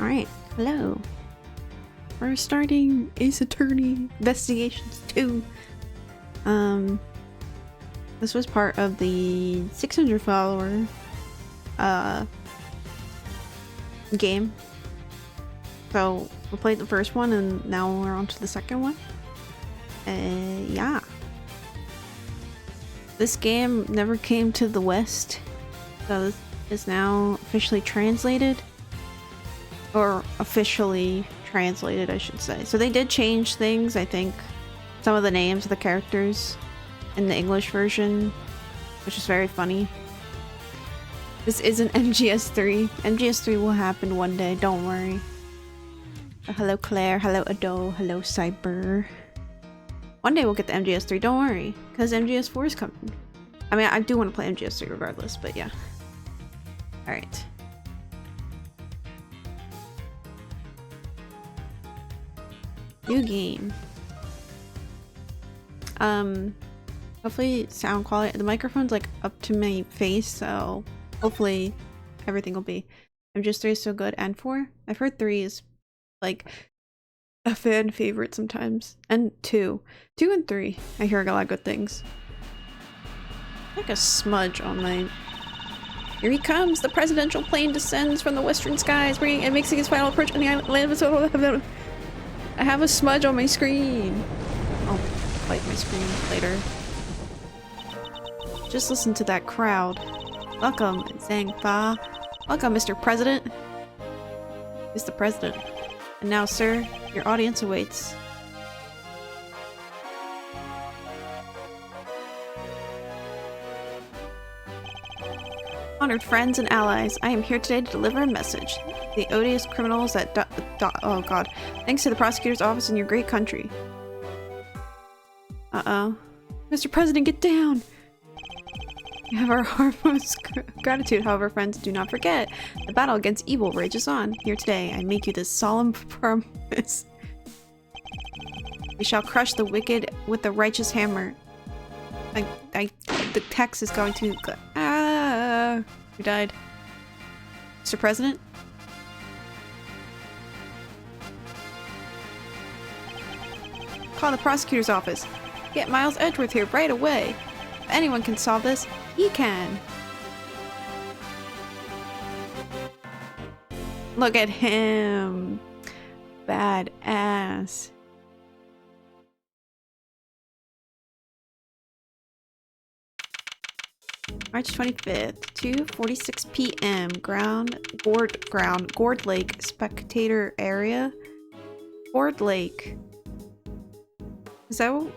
Alright, hello. We're starting Ace Attorney Investigations 2. This was part of the 600 follower game. So we played the first one and now we're on to the second one. Yeah. This game never came to the West, so this is now officially translated. Or officially translated, I should say. So they did change things, I think. Some of the names of the characters in the English version, which is very funny. This isn't MGS3. MGS3 will happen one day, don't worry. Hello Claire, hello Ado, hello Cyber. One day we'll get the MGS3, don't worry, because MGS4 is coming. I mean, I do want to play MGS3 regardless, but yeah. Alright. New game. Hopefully sound quality, the microphone's like up to my face, so hopefully everything will be. MGS3 is so good, and 4? I've heard 3 is like a fan favorite sometimes, and 2 and 3 I hear a lot of good things. Like a smudge on my... Here he comes! The presidential plane descends from the western skies, bringing and making his final approach on the land of... I have a smudge on my screen. I'll wipe my screen later. Just listen to that crowd. Welcome, Zhang Fa. Welcome, Mr. President. He's the president. And now, sir, your audience awaits. Honored friends and allies, I am here today to deliver a message. The odious criminals that oh god. Thanks to the prosecutor's office in your great country. Uh-oh. Mr. President, get down! We have our heartmost gratitude, however, friends, do not forget. The battle against evil rages on. Here today, I make you this solemn promise. We shall crush the wicked with the righteous hammer. The text is going to... Ah! Who died? Mr. President? Call the prosecutor's office. Get Miles Edgeworth here right away. If anyone can solve this, he can. Look at him. Badass. March 25th, 2:46 p.m. Gourd Lake spectator area. Gourd Lake. Is that what...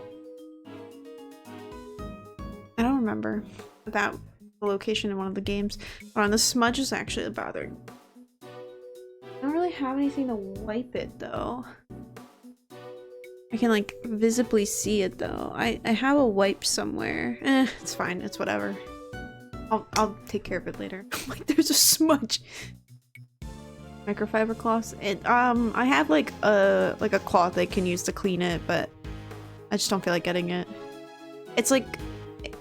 I don't remember that location in one of the games. Hold on, the smudge is actually bothering. I don't really have anything to wipe it though. I can like visibly see it though. I have a wipe somewhere. It's fine, it's whatever. I'll take care of it later. Like there's a smudge. Microfiber cloths. I have like a cloth I can use to clean it, but I just don't feel like getting it. It's like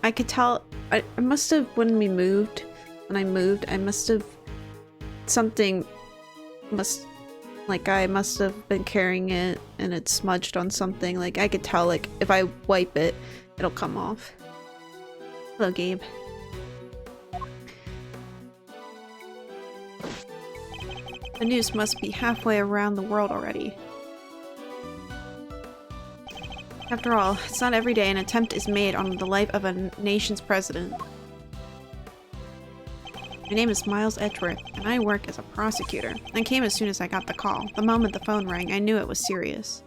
I could tell I must have when I moved I must have I must have been carrying it and it smudged on something. Like I could tell like if I wipe it it'll come off. Hello Gabe. The news must be halfway around the world already. After all, it's not every day an attempt is made on the life of a nation's president. My name is Miles Edgeworth, and I work as a prosecutor. I came as soon as I got the call. The moment the phone rang, I knew it was serious.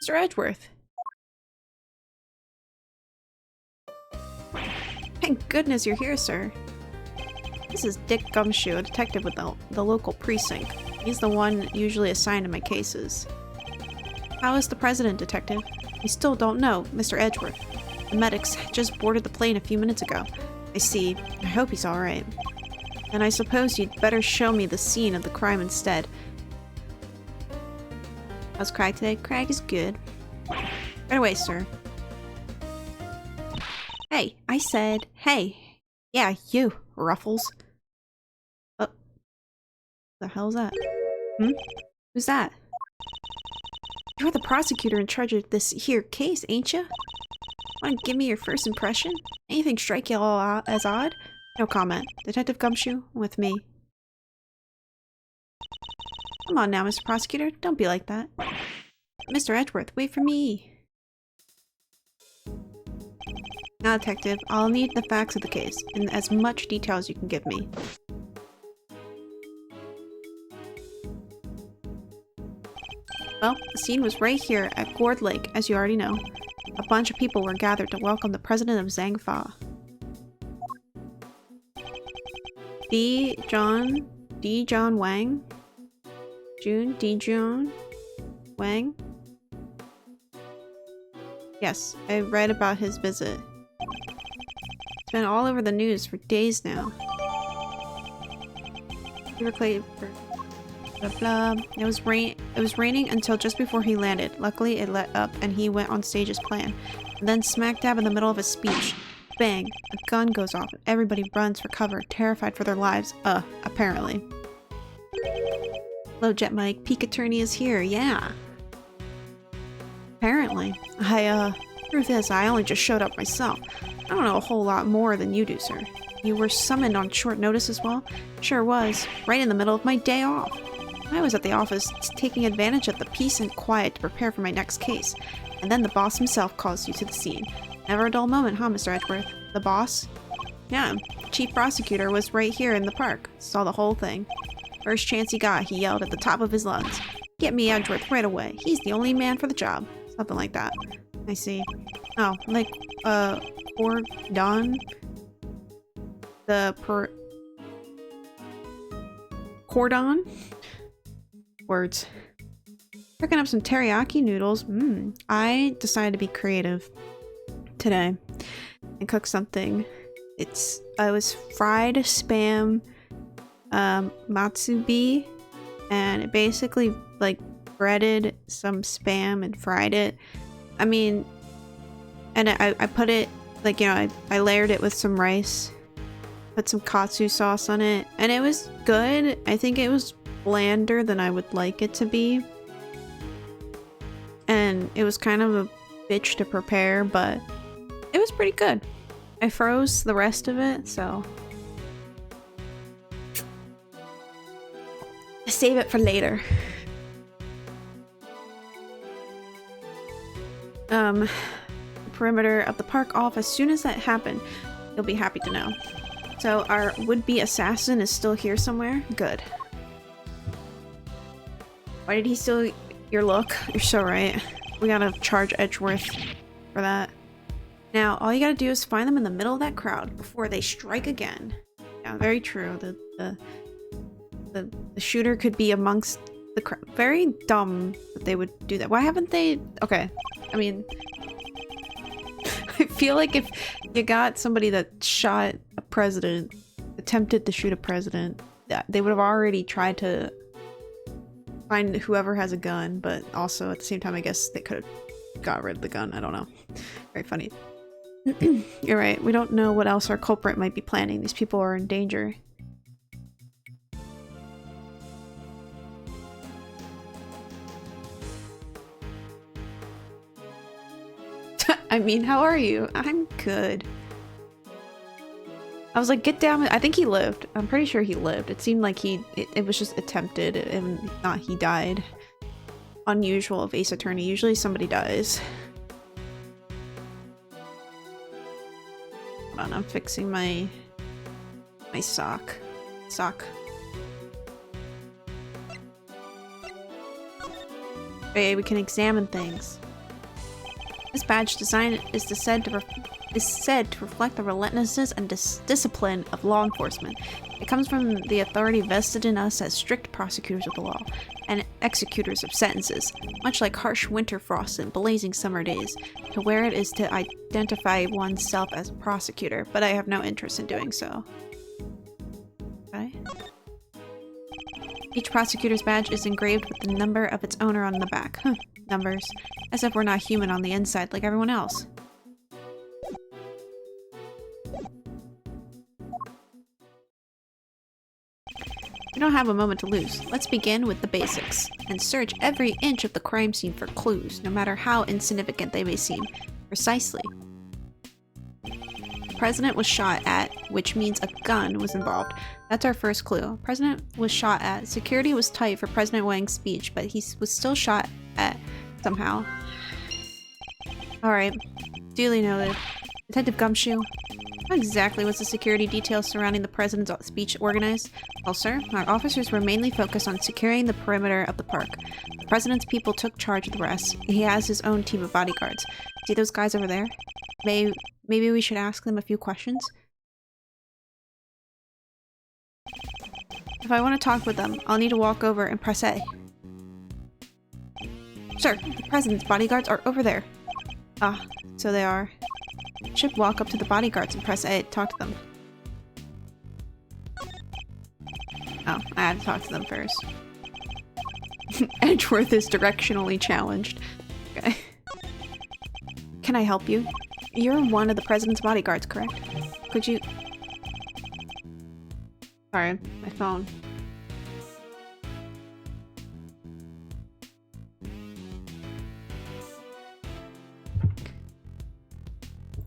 Mr. Edgeworth! Thank goodness you're here, sir. This is Dick Gumshoe, a detective with the local precinct. He's the one usually assigned to my cases. How is the president, detective? We still don't know, Mr. Edgeworth. The medics just boarded the plane a few minutes ago. I see. I hope he's alright. And I suppose you'd better show me the scene of the crime instead. How's Craig today? Craig is good. Right away, sir. Hey, I said, hey. Yeah, you, Ruffles. The hell's that? Hmm? Who's that? You're the prosecutor in charge of this here case, ain't ya? Want to give me your first impression? Anything strike you all as odd? No comment. Detective Gumshoe, with me. Come on now, Mr. Prosecutor. Don't be like that. Mr. Edgeworth, wait for me. Now, Detective, I'll need the facts of the case, in as much detail as you can give me. Well, the scene was right here at Gourd Lake, as you already know. A bunch of people were gathered to welcome the president of Zangfa. D. John Wang? D. John Wang? Yes, I read about his visit. It's been all over the news for days now. Blah, blah. It was raining until just before he landed. Luckily, it let up and he went on stage as planned. And then smack dab in the middle of his speech. Bang! A gun goes off and everybody runs for cover, terrified for their lives. Apparently. Hello, Jet Mike. Peak Attorney is here. Yeah. Apparently. Truth is, I only just showed up myself. I don't know a whole lot more than you do, sir. You were summoned on short notice as well? Sure was. Right in the middle of my day off. I was at the office taking advantage of the peace and quiet to prepare for my next case. And then the boss himself calls you to the scene. Never a dull moment, huh, Mr. Edgeworth? The boss? Yeah, the chief prosecutor was right here in the park. Saw the whole thing. First chance he got, he yelled at the top of his lungs. Get me Edgeworth right away. He's the only man for the job. Something like that. I see. Oh, like, Cordon? Cordon? Words. Cooking up some teriyaki noodles. I decided to be creative today and cook something. I was fried spam matsubi, and it basically like breaded some spam and fried it. I mean, and I put it like, you know, I layered it with some rice, put some katsu sauce on it, and it was good. I think it was blander than I would like it to be, and it was kind of a bitch to prepare, but it was pretty good. I froze the rest of it, so save it for later. The perimeter of the park off as soon as that happened. You'll be happy to know. So our would-be assassin is still here somewhere? Good. Why did he steal your look? You're so right. We gotta charge Edgeworth for that. Now, all you gotta do is find them in the middle of that crowd before they strike again. Yeah, very true. The shooter could be amongst the crowd. Very dumb that they would do that. Why haven't they? Okay, I mean, I feel like if you got somebody that shot a president, attempted to shoot a president, they would have already tried to find whoever has a gun, but also at the same time, I guess they could have got rid of the gun. I don't know. Very funny. You're right. We don't know what else our culprit might be planning. These people are in danger. I mean, how are you? I'm good. I was like, get down. I think he lived. I'm pretty sure he lived. It seemed like it was just attempted and not he died. Unusual of Ace Attorney. Usually somebody dies. Hold on, I'm fixing my sock. Okay, we can examine things. This badge design is said to reflect the relentlessness and discipline of law enforcement. It comes from the authority vested in us as strict prosecutors of the law and executors of sentences, much like harsh winter frosts and blazing summer days. To wear it is to identify oneself as a prosecutor, but I have no interest in doing so. Okay. Each prosecutor's badge is engraved with the number of its owner on the back. Huh. Numbers. As if we're not human on the inside like everyone else. We don't have a moment to lose. Let's begin with the basics and search every inch of the crime scene for clues, no matter how insignificant they may seem. Precisely. The president was shot at, which means a gun was involved. That's our first clue. President was shot at. Security was tight for President Wang's speech, but he was still shot at somehow. Alright. Duly noted. Detective Gumshoe. How exactly was the security detail surrounding the president's speech organized? Well, sir, our officers were mainly focused on securing the perimeter of the park. The president's people took charge of the rest. He has his own team of bodyguards. See those guys over there? Maybe we should ask them a few questions? If I want to talk with them, I'll need to walk over and press A. Sir, the president's bodyguards are over there. Ah, so they are. I should walk up to the bodyguards and press A to talk to them. Oh, I had to talk to them first. Edgeworth is directionally challenged. Okay. Can I help you? You're one of the president's bodyguards, correct? Could you... Sorry, my phone.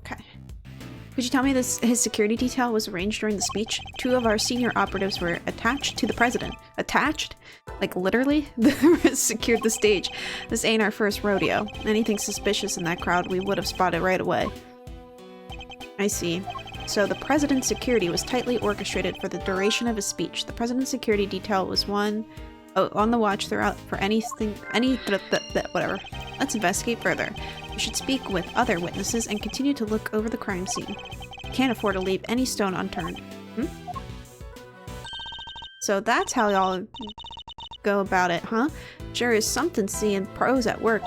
Okay. Could you tell me his security detail was arranged during the speech? 2 of our senior operatives were attached to the president. Attached? Like literally? The rest secured the stage. This ain't our first rodeo. Anything suspicious in that crowd we would have spotted right away. I see. So the president's security was tightly orchestrated for the duration of his speech. The president's security detail was on the watch throughout for whatever. Let's investigate further. We should speak with other witnesses and continue to look over the crime scene. We can't afford to leave any stone unturned. So that's how y'all go about it, huh? Sure is something seeing pros at work.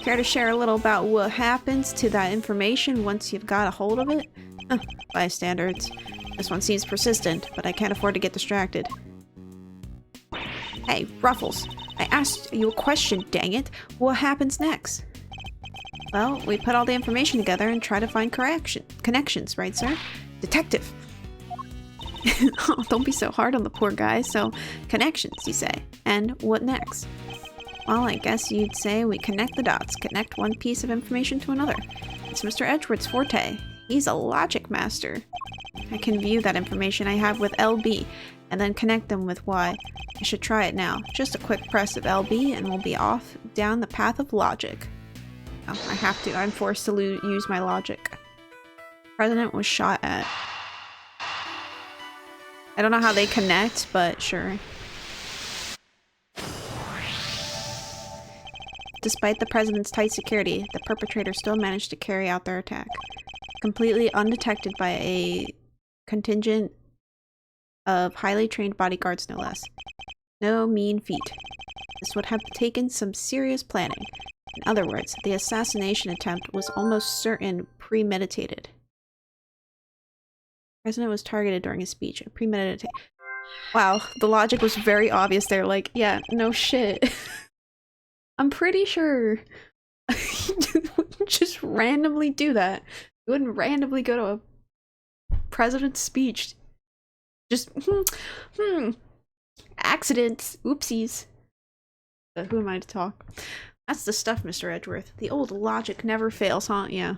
Care to share a little about what happens to that information once you've got a hold of it? By standards. This one seems persistent, but I can't afford to get distracted. Hey, Ruffles. I asked you a question, dang it. What happens next? Well, we put all the information together and try to find connections, right, sir? Detective! Oh, don't be so hard on the poor guy. So, connections, you say. And what next? Well, I guess you'd say we connect the dots, connect one piece of information to another. It's Mr. Edgeworth's forte. He's a logic master. I can view that information I have with LB, and then connect them with Y. I should try it now. Just a quick press of LB, and we'll be off down the path of logic. Oh, I have to. I'm forced to use my logic. President was shot at. I don't know how they connect, but sure. Despite the president's tight security, the perpetrators still managed to carry out their attack. Completely undetected by a contingent of highly trained bodyguards, no less. No mean feat. This would have taken some serious planning. In other words, the assassination attempt was almost certain premeditated. The president was targeted during his speech. Premeditated. Wow, the logic was very obvious there. Like, yeah, no shit. I'm pretty sure you wouldn't just randomly do that. You wouldn't randomly go to a president's speech. Just, accidents, oopsies. But who am I to talk? That's the stuff, Mr. Edgeworth. The old logic never fails, huh? Yeah.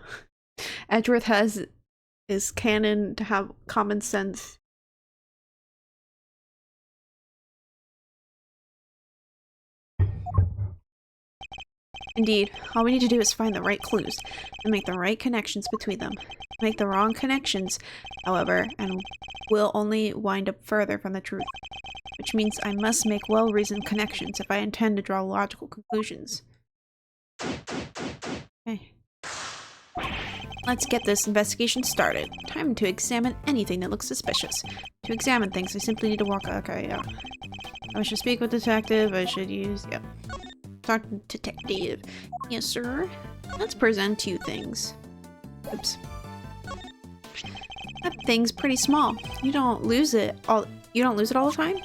Edgeworth is canon to have common sense. Indeed, all we need to do is find the right clues and make the right connections between them. Make the wrong connections, however, and we'll only wind up further from the truth. Which means I must make well-reasoned connections if I intend to draw logical conclusions. Okay. Let's get this investigation started. Time to examine anything that looks suspicious. To examine things, I simply need to walk— okay, yeah. I should speak with detective, I should use— yep. Talk to detective. Yes, sir. Let's present you things. Oops. That thing's pretty small. You don't lose it all the time?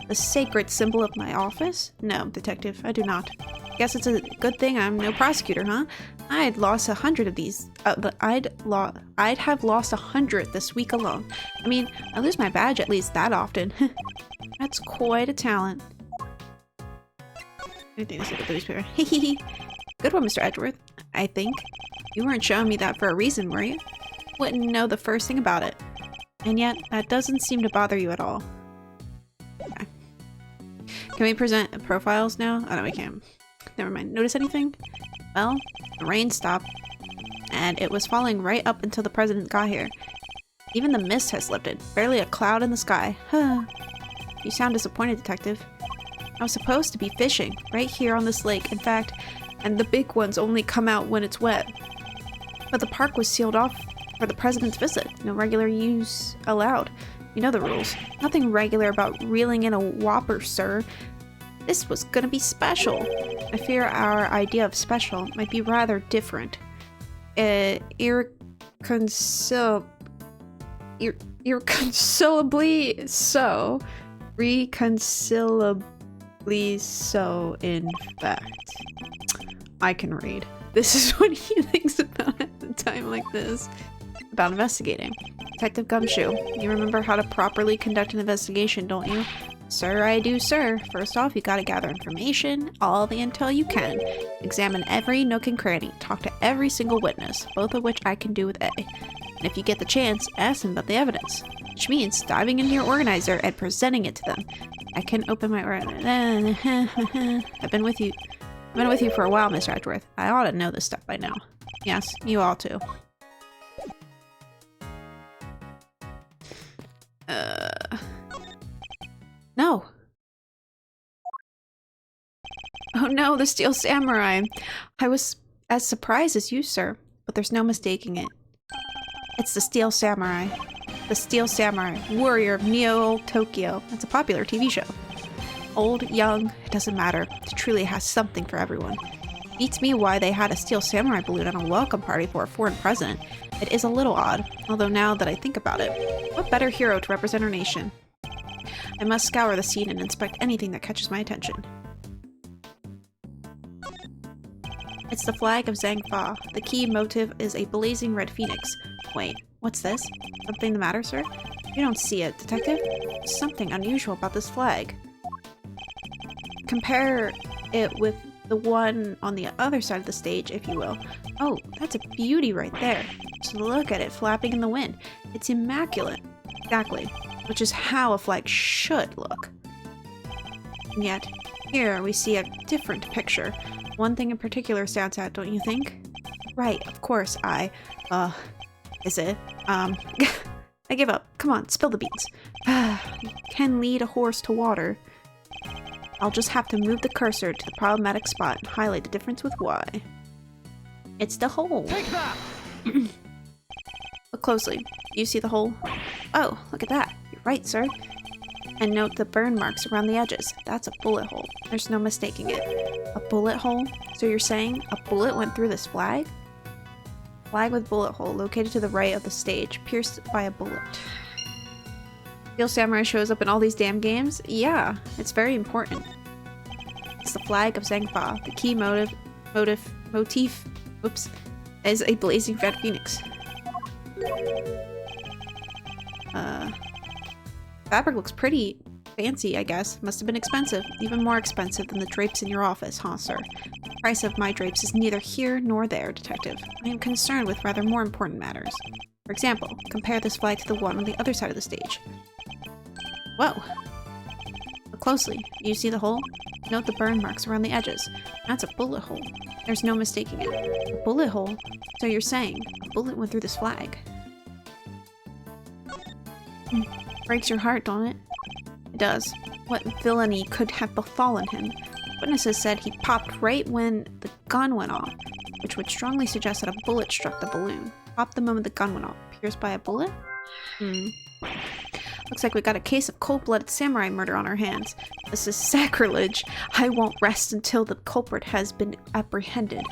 The sacred symbol of my office? No, detective, I do not. Guess it's a good thing I'm no prosecutor, huh? I'd lost 100 of these. I'd have lost 100 this week alone. I mean, I lose my badge at least that often. That's quite a talent. Anything to say about the newspaper. Hehehe. Good one, Mr. Edgeworth. I think. You weren't showing me that for a reason, were you? Wouldn't know the first thing about it. And yet, that doesn't seem to bother you at all. Okay. Can we present profiles now? Oh no, we can't. Never mind. Notice anything? Well, the rain stopped. And it was falling right up until the president got here. Even the mist has lifted. Barely a cloud in the sky. Huh. You sound disappointed, Detective. I was supposed to be fishing, right here on this lake, in fact, and the big ones only come out when it's wet. But the park was sealed off for the president's visit. No regular use allowed. You know the rules. Nothing regular about reeling in a whopper, sir. This was gonna be special. I fear our idea of special might be rather different. Irreconcilably so. Reconcilably so, in fact. I can read. This is what he thinks about at a time like this. About investigating. Detective Gumshoe, you remember how to properly conduct an investigation, don't you? Sir, I do, sir. First off, you gotta gather information, all the intel you can. Examine every nook and cranny. Talk to every single witness, both of which I can do with A. And if you get the chance, ask them about the evidence. Which means diving into your organizer and presenting it to them. I can open my organizer. I've been with you for a while, Mr. Edgeworth. I ought to know this stuff by now. Yes, you ought to. No. Oh no, the Steel Samurai. I was as surprised as you, sir, but there's no mistaking it. It's the Steel Samurai. The Steel Samurai, warrior of Neo Tokyo. It's a popular TV show. Old, young, it doesn't matter. It truly has something for everyone. Beats me why they had a Steel Samurai balloon on a welcome party for a foreign president. It is a little odd, although now that I think about it, what better hero to represent our nation? I must scour the scene and inspect anything that catches my attention. It's the flag of Zhangfa. The key motive is a blazing red phoenix. Wait, what's this? Something the matter, sir? You don't see it, Detective? There's something unusual about this flag. Compare it with the one on the other side of the stage, if you will. Oh, that's a beauty right there. Just look at it flapping in the wind. It's immaculate. Exactly. Which is how a flag should look. And yet, here we see a different picture. One thing in particular stands out, don't you think? Right, of course, is it? I give up. Come on, spill the beans. You can lead a horse to water. I'll just have to move the cursor to the problematic spot and highlight the difference with Y. It's the hole. Take that! Look closely. You see the hole? Oh, look at that. You're right, sir. And note the burn marks around the edges. That's a bullet hole. There's no mistaking it. A bullet hole? So you're saying a bullet went through this flag? Flag with bullet hole located to the right of the stage, pierced by a bullet. Steel Samurai shows up in all these damn games? Yeah, it's very important. It's the flag of Zhangfa. The key motif, is a blazing red phoenix. Fabric looks pretty fancy, I guess. Must have been expensive. Even more expensive than the drapes in your office, huh, sir? The price of my drapes is neither here nor there, Detective. I am concerned with rather more important matters. For example, compare this flag to the one on the other side of the stage. Whoa! Look closely. You see the hole? Note the burn marks around the edges. That's a bullet hole. There's no mistaking it. A bullet hole? So you're saying a bullet went through this flag? Breaks your heart, don't it? It does. What villainy could have befallen him? Witnesses said he popped right when the gun went off, which would strongly suggest that a bullet struck the balloon. Popped the moment the gun went off. Pierced by a bullet? Looks like we got a case of cold-blooded samurai murder on our hands. This is sacrilege. I won't rest until the culprit has been apprehended.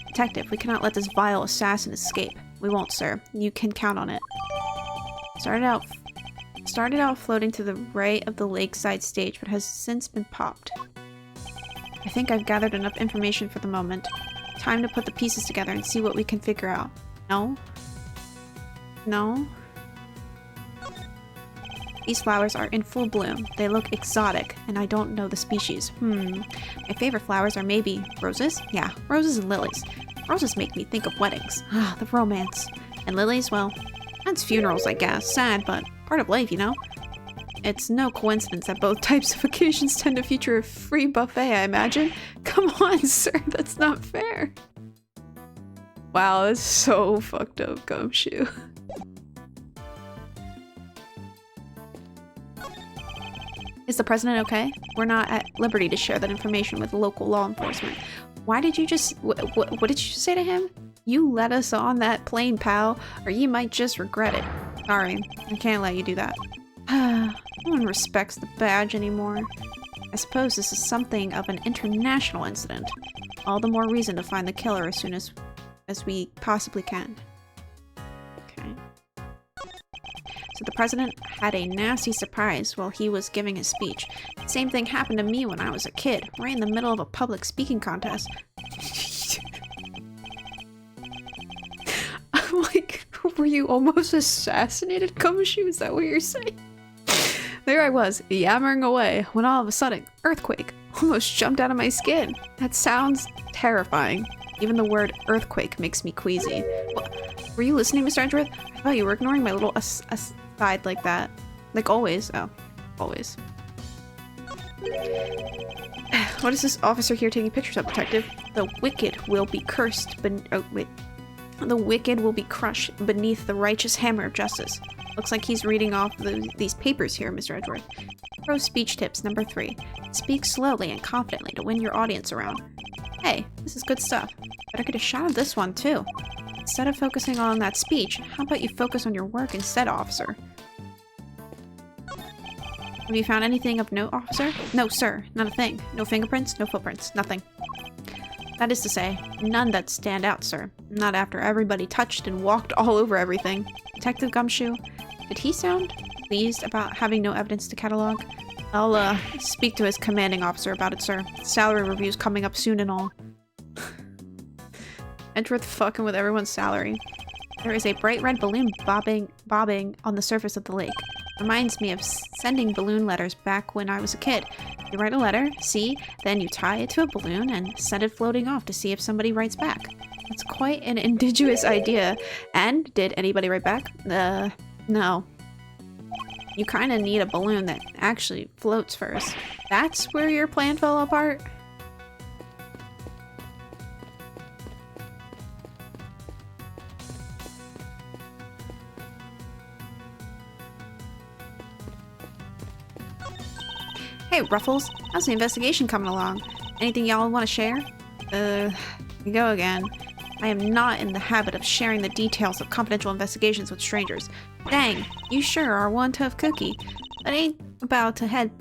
Detective, we cannot let this vile assassin escape. We won't, sir. You can count on it. Started out floating to the right of the lakeside stage, but has since been popped. I think I've gathered enough information for the moment. Time to put the pieces together and see what we can figure out. No? No? These flowers are in full bloom. They look exotic, and I don't know the species. My favorite flowers are maybe roses? Yeah, roses and lilies. Roses make me think of weddings. Ah, the romance. And lilies, well, that's funerals, I guess. Sad, but part of life, you know? It's no coincidence that both types of occasions tend to feature a free buffet, I imagine. Come on, sir, that's not fair. Wow, that's so fucked up, Gumshoe. Is the president okay? We're not at liberty to share that information with local law enforcement. Why did you just... What did you say to him? You let us on that plane, pal, or you might just regret it. Sorry, I can't let you do that. No one respects the badge anymore. I suppose this is something of an international incident. All the more reason to find the killer as soon as we possibly can. Okay. So the president had a nasty surprise while he was giving his speech. Same thing happened to me when I was a kid, right in the middle of a public speaking contest. I'm like, were you almost assassinated, Gumshoe? Is that what you're saying? There I was, yammering away, when all of a sudden, earthquake almost jumped out of my skin. That sounds terrifying. Even the word earthquake makes me queasy. What? Were you listening, Mr. Edgeworth? I thought you were ignoring my little aside like that. Like always. Oh, always. What is this officer here taking pictures of, Detective? The wicked will be cursed, oh, wait. The wicked will be crushed beneath the righteous hammer of justice. Looks like he's reading off these papers here, Mr. Edgeworth. Pro speech tips number 3. Speak slowly and confidently to win your audience around. Hey, this is good stuff. Better get a shot of this one, too. Instead of focusing on that speech, how about you focus on your work instead, officer? Have you found anything of note, officer? No, sir. Not a thing. No fingerprints, no footprints, nothing. That is to say, none that stand out, sir. Not after everybody touched and walked all over everything. Detective Gumshoe, did he sound pleased about having no evidence to catalog? I'll, speak to his commanding officer about it, sir. Salary review's coming up soon and all. Edgeworth fucking with everyone's salary. There is a bright red balloon bobbing on the surface of the lake. Reminds me of sending balloon letters back when I was a kid. You write a letter, see, then you tie it to a balloon and send it floating off to see if somebody writes back. It's quite an ingenious idea. And did anybody write back? No. You kind of need a balloon that actually floats first. That's where your plan fell apart? Hey, Ruffles. How's the investigation coming along? Anything y'all want to share? We go again. I am not in the habit of sharing the details of confidential investigations with strangers. Dang, you sure are one tough cookie. But I ain't about to head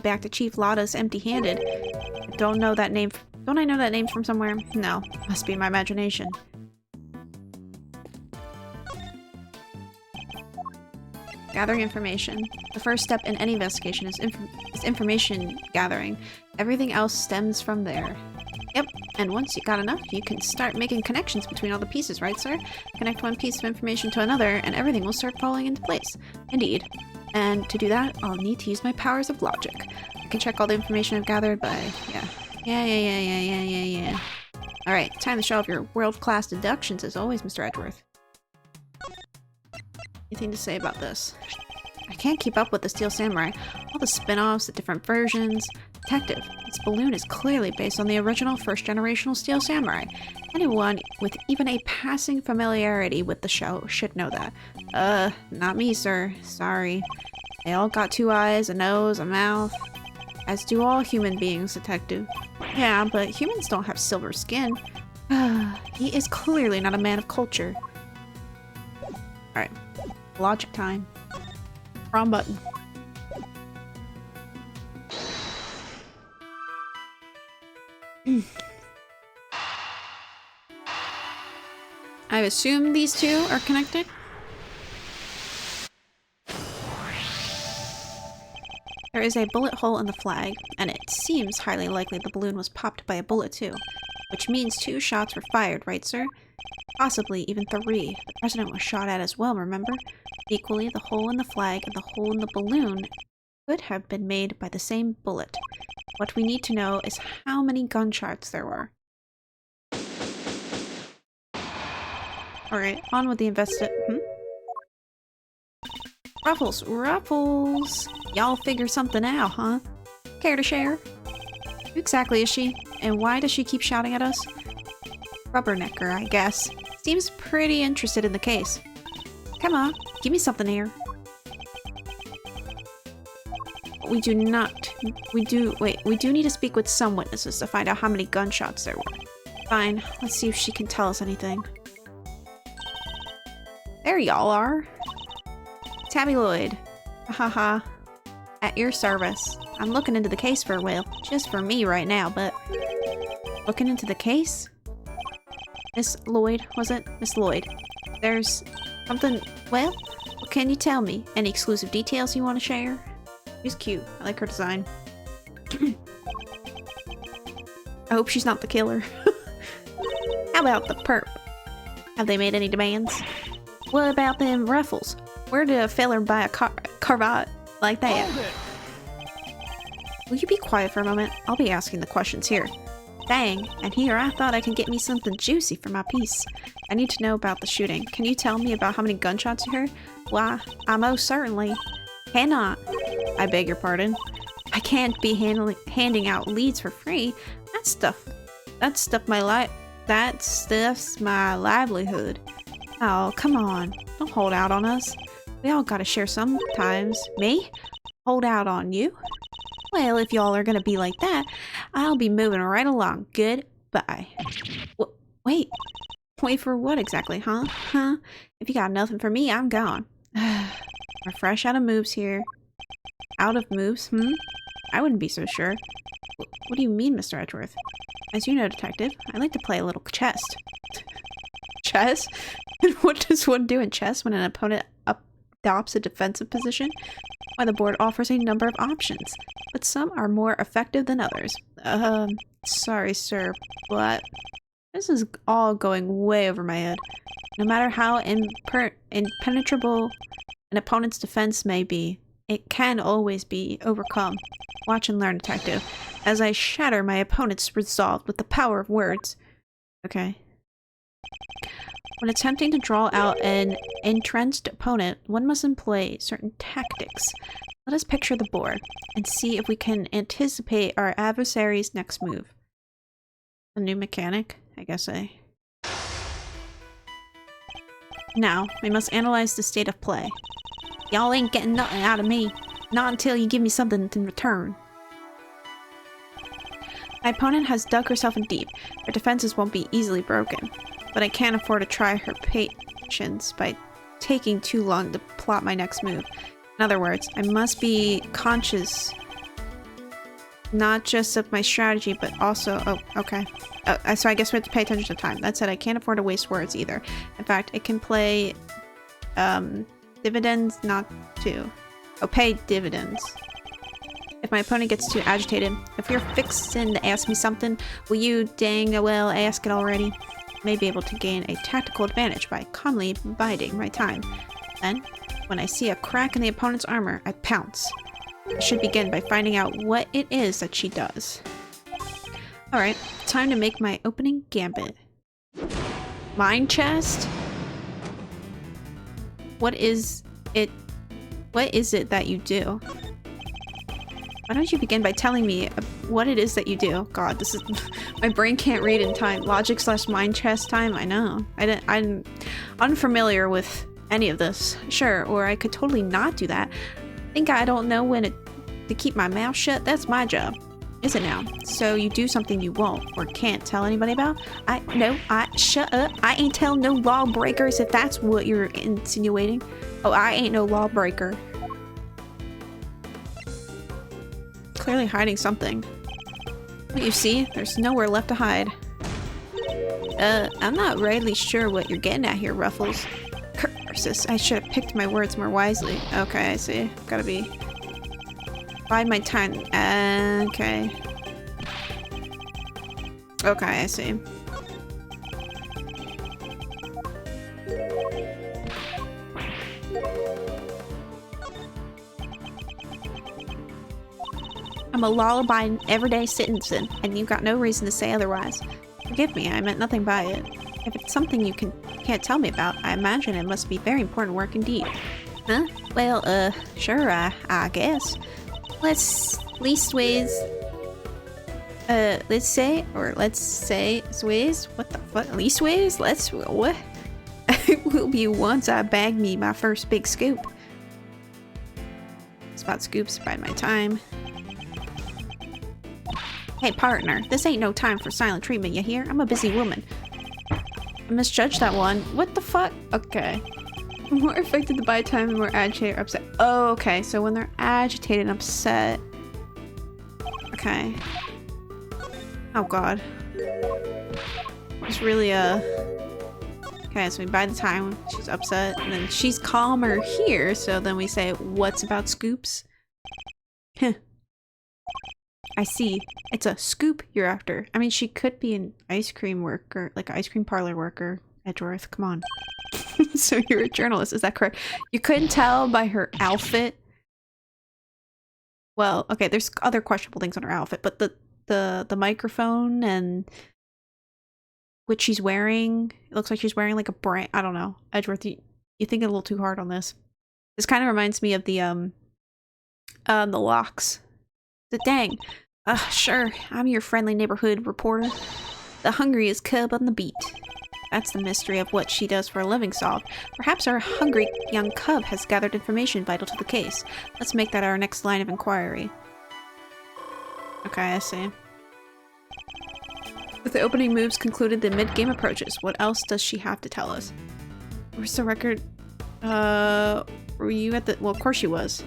back to Chief Lada's empty-handed. Don't I know that name from somewhere? No, must be my imagination. Gathering information. The first step in any investigation is information gathering. Everything else stems from there. Yep, and once you got enough, you can start making connections between all the pieces, right, sir? Connect one piece of information to another, and everything will start falling into place. Indeed. And to do that, I'll need to use my powers of logic. I can check all the information I've gathered by... Yeah. Alright, time to show off your world-class deductions as always, Mr. Edgeworth. Anything to say about this? I can't keep up with the Steel Samurai. All the spin-offs, the different versions. Detective, this balloon is clearly based on the original first-generational Steel Samurai. Anyone with even a passing familiarity with the show should know that. Not me, sir. Sorry. They all got 2 eyes, a nose, a mouth. As do all human beings, Detective. Yeah, but humans don't have silver skin. He is clearly not a man of culture. Alright. Logic time. Wrong button. I assume these two are connected. There is a bullet hole in the flag, and it seems highly likely the balloon was popped by a bullet too. Which means 2 shots were fired, right, sir? Possibly even 3. The president was shot at as well, remember? Equally, the hole in the flag and the hole in the balloon could have been made by the same bullet. What we need to know is how many gunshots there were. Alright, on with the Ruffles, Ruffles! Y'all figure something out, huh? Care to share? Who exactly is she? And why does she keep shouting at us? Rubbernecker, I guess. Seems pretty interested in the case. Come on, give me something here. We do need to speak with some witnesses to find out how many gunshots there were. Fine, let's see if she can tell us anything. There y'all are. Tabby Lloyd. Haha. At your service. I'm looking into the case for a while. Just for me right now, but... Looking into the case? Miss Lloyd, was it? Miss Lloyd. There's something... Well, what can you tell me? Any exclusive details you want to share? She's cute. I like her design. I hope she's not the killer. How about the perp? Have they made any demands? What about them ruffles? Where did a feller buy a cravat like that? Will you be quiet for a moment? I'll be asking the questions here. Dang, and here I thought I could get me something juicy for my piece. I need to know about the shooting. Can you tell me about how many gunshots you heard? Why, I most certainly cannot. I beg your pardon. I can't be handing out leads for free. That stuffs my livelihood. Oh, come on. Don't hold out on us. We all gotta share sometimes. Me? Hold out on you? Well, if y'all are gonna be like that, I'll be moving right along. Goodbye. Wait. Wait for what exactly, huh? Huh? If you got nothing for me, I'm gone. We're fresh out of moves here. Out of moves? I wouldn't be so sure. What do you mean, Mr. Edgeworth? As you know, Detective, I like to play a little chess. Chess? What does one do in chess when an opponent adopts a defensive position? Why, the board offers a number of options, but some are more effective than others. Sorry, sir, but this is all going way over my head. No matter how impenetrable an opponent's defense may be, it can always be overcome. Watch and learn, Detective, as I shatter my opponent's resolve with the power of words. Okay. When attempting to draw out an entrenched opponent, one must employ certain tactics. Let us picture the board and see if we can anticipate our adversary's next move. A new mechanic? I guess Now, we must analyze the state of play. Y'all ain't getting nothing out of me. Not until you give me something in return. My opponent has dug herself in deep. Her defenses won't be easily broken. But I can't afford to try her patience by taking too long to plot my next move. In other words, I must be conscious not just of my strategy, but also... Oh, okay. So I guess we have to pay attention to time. That said, I can't afford to waste words either. In fact, it can play dividends not to... Oh, pay dividends. If my opponent gets too agitated, if you're fixing to ask me something, will you dang well ask it already? May be able to gain a tactical advantage by calmly biding my time. Then, when I see a crack in the opponent's armor, I pounce. I should begin by finding out what it is that she does. Alright, time to make my opening gambit. Mine chest? What is it that you do? Why don't you begin by telling me what it is that you do? God, this is... my brain can't read in time. Logic/mind chess time? I know. I'm unfamiliar with any of this. Sure, or I could totally not do that. Think I don't know when to keep my mouth shut? That's my job. Is it now? So you do something you won't or can't tell anybody about? Shut up. I ain't telling no lawbreakers if that's what you're insinuating. Oh, I ain't no lawbreaker. Clearly hiding something. But you see, there's nowhere left to hide. I'm not really sure what you're getting at here, Ruffles. Curses, I should have picked my words more wisely. Okay, I see. Gotta be... Bide my time. Okay. Okay, I see. I'm a law-abiding, everyday citizen, and you've got no reason to say otherwise. Forgive me, I meant nothing by it. If it's something you can't tell me about, I imagine it must be very important work indeed. Huh? Well, sure, I guess. Let's say, Sways? What the fuck? Leastways? What? It will be once I bag me my first big scoop. Spot scoops, bide my time. Hey partner, this ain't no time for silent treatment, you hear? I'm a busy woman. I misjudged that one. What the fuck? Okay. More affected by time and more agitated or upset. Oh, okay. So when they're agitated and upset. Okay. Oh god. It's really okay, so we buy the time, she's upset, and then she's calmer here, so then we say, what's about scoops? Heh. I see. It's a scoop you're after. I mean, she could be an ice cream worker, like an ice cream parlor worker. Edgeworth, come on. So you're a journalist, is that correct? You couldn't tell by her outfit. Well, okay, there's other questionable things on her outfit, but the microphone and what she's wearing, it looks like she's wearing like a brand, I don't know. Edgeworth, you think a little too hard on this. This kind of reminds me of the locks. Dang. Sure, I'm your friendly neighborhood reporter. The hungriest cub on the beat. That's the mystery of what she does for a living solved. Perhaps our hungry young cub has gathered information vital to the case. Let's make that our next line of inquiry. Okay, I see. With the opening moves concluded, the mid-game approaches. What else does she have to tell us? Where's the record? Were you at the... Well, of course she was.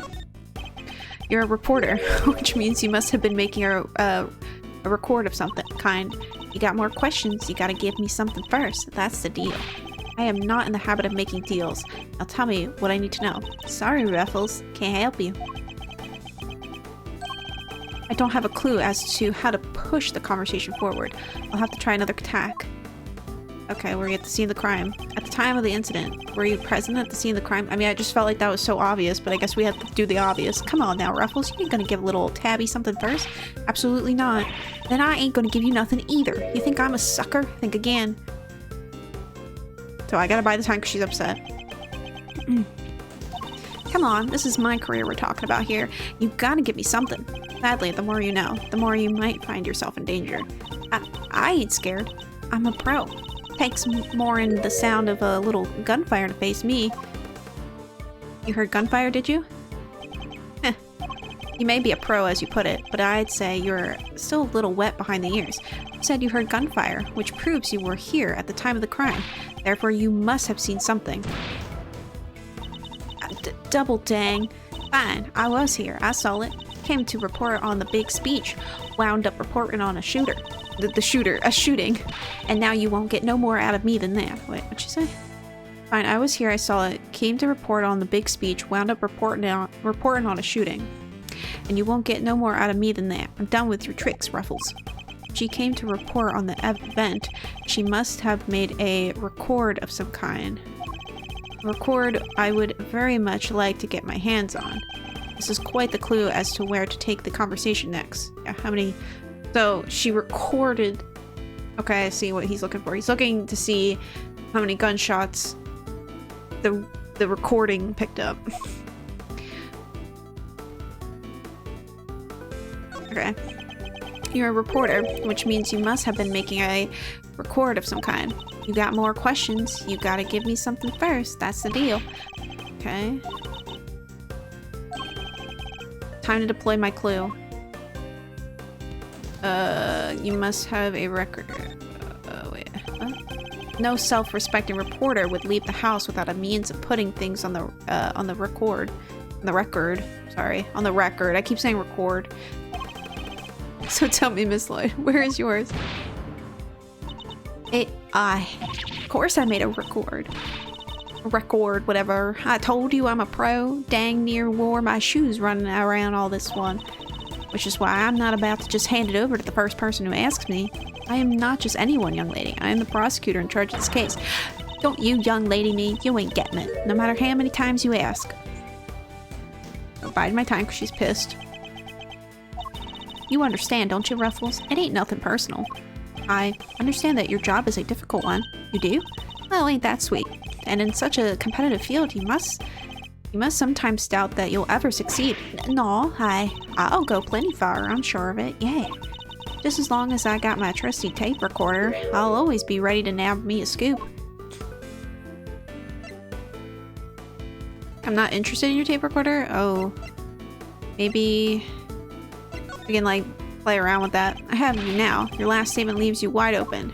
You're a reporter, which means you must have been making a record of something kind. You got more questions, you gotta give me something first. That's the deal. I am not in the habit of making deals. Now tell me what I need to know. Sorry, Ruffles. Can't help you. I don't have a clue as to how to push the conversation forward. I'll have to try another tack. Okay, we're at the scene of the crime. At the time of the incident, were you present at the scene of the crime? I mean, I just felt like that was so obvious, but I guess we had to do the obvious. Come on now, Ruffles. You ain't gonna give a little Tabby something first? Absolutely not. Then I ain't gonna give you nothing either. You think I'm a sucker? Think again. So I gotta buy the time because she's upset. Come on, this is my career we're talking about here. You gotta give me something. Sadly, the more you know, the more you might find yourself in danger. I ain't scared. I'm a pro. Takes more in the sound of a little gunfire to face me. You heard gunfire, did you? Heh. You may be a pro as you put it, but I'd say you're still a little wet behind the ears. You said you heard gunfire, which proves you were here at the time of the crime. Therefore, you must have seen something. Double dang. Fine, I was here. I saw it. Came to report on the big speech. Wound up reporting on a shooter. A shooting. And now you won't get no more out of me than that. Wait, what'd she say? Fine, I was here. I saw it. Came to report on the big speech. Wound up reporting on a shooting. And you won't get no more out of me than that. I'm done with your tricks, Ruffles. She came to report on the event. She must have made a record of some kind. A record I would very much like to get my hands on. This is quite the clue as to where to take the conversation next. Yeah, how many... So, she recorded... Okay, I see what he's looking for. He's looking to see how many gunshots the recording picked up. Okay. You're a reporter, which means you must have been making a record of some kind. You got more questions. You gotta give me something first. That's the deal. Okay. Time to deploy my clue. You must have a record. Wait. Huh? No self-respecting reporter would leave the house without a means of putting things on the record. On the record. Sorry. On the record. I keep saying record. So tell me, Miss Lloyd, where is yours? Of course I made a record. Record, whatever. I told you I'm a pro. Dang near wore my shoes running around all this one. Which is why I'm not about to just hand it over to the first person who asks me. I am not just anyone, young lady. I am the prosecutor in charge of this case. Don't you young lady me, you ain't getting it. No matter how many times you ask. I'm biding my time because she's pissed. You understand, don't you, Ruffles? It ain't nothing personal. I understand that your job is a difficult one. You do? Well, ain't that sweet. And in such a competitive field, you must sometimes doubt that you'll ever succeed. No, I'll go plenty far, I'm sure of it, yeah. Just as long as I got my trusty tape recorder, I'll always be ready to nab me a scoop. I'm not interested in your tape recorder? Oh. Maybe we can, like, play around with that. I have you now. Your last statement leaves you wide open.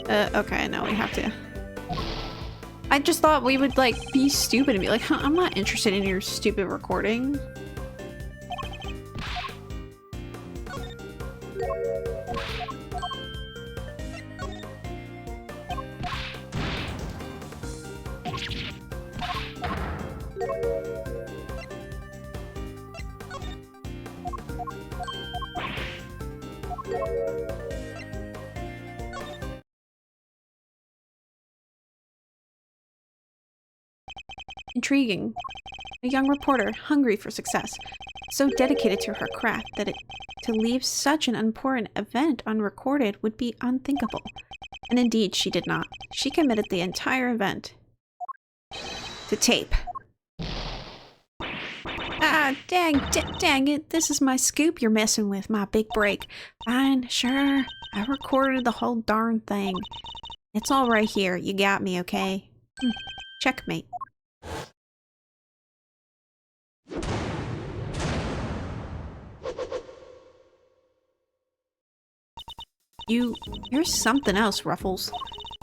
Okay, no, we have to. I just thought we would, like, be stupid and be like, huh, I'm not interested in your stupid recording. Intriguing. A young reporter, hungry for success, so dedicated to her craft that to leave such an important event unrecorded would be unthinkable. And indeed, she did not. She committed the entire event to tape. Ah, dang it. This is my scoop you're messing with, my big break. Fine, sure. I recorded the whole darn thing. It's all right here. You got me, okay? Checkmate. You're something else, Ruffles.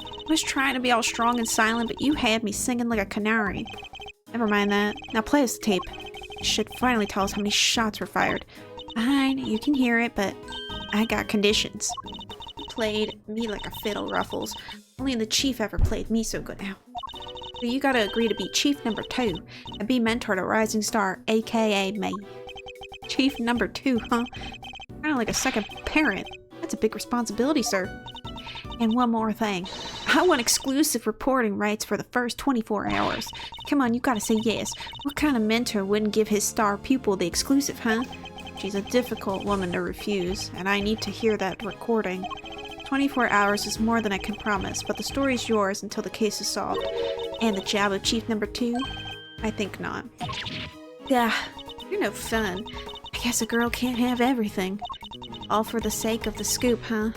I was trying to be all strong and silent, but you had me singing like a canary. Never mind that. Now play us the tape. It should finally tell us how many shots were fired. Fine, you can hear it, but I got conditions. You played me like a fiddle, Ruffles. Only the chief ever played me so good now. So you gotta agree to be Chief Number 2 and be mentor to Rising Star, aka me. Chief Number 2, huh? Kinda like a second parent. That's a big responsibility, sir. And one more thing. I want exclusive reporting rights for the first 24 hours. Come on, you gotta say yes. What kind of mentor wouldn't give his star pupil the exclusive, huh? She's a difficult woman to refuse, and I need to hear that recording. 24 hours is more than I can promise, but the story's yours until the case is solved. And the job of Chief Number 2? I think not. Gah, you're no fun. I guess a girl can't have everything. All for the sake of the scoop, huh?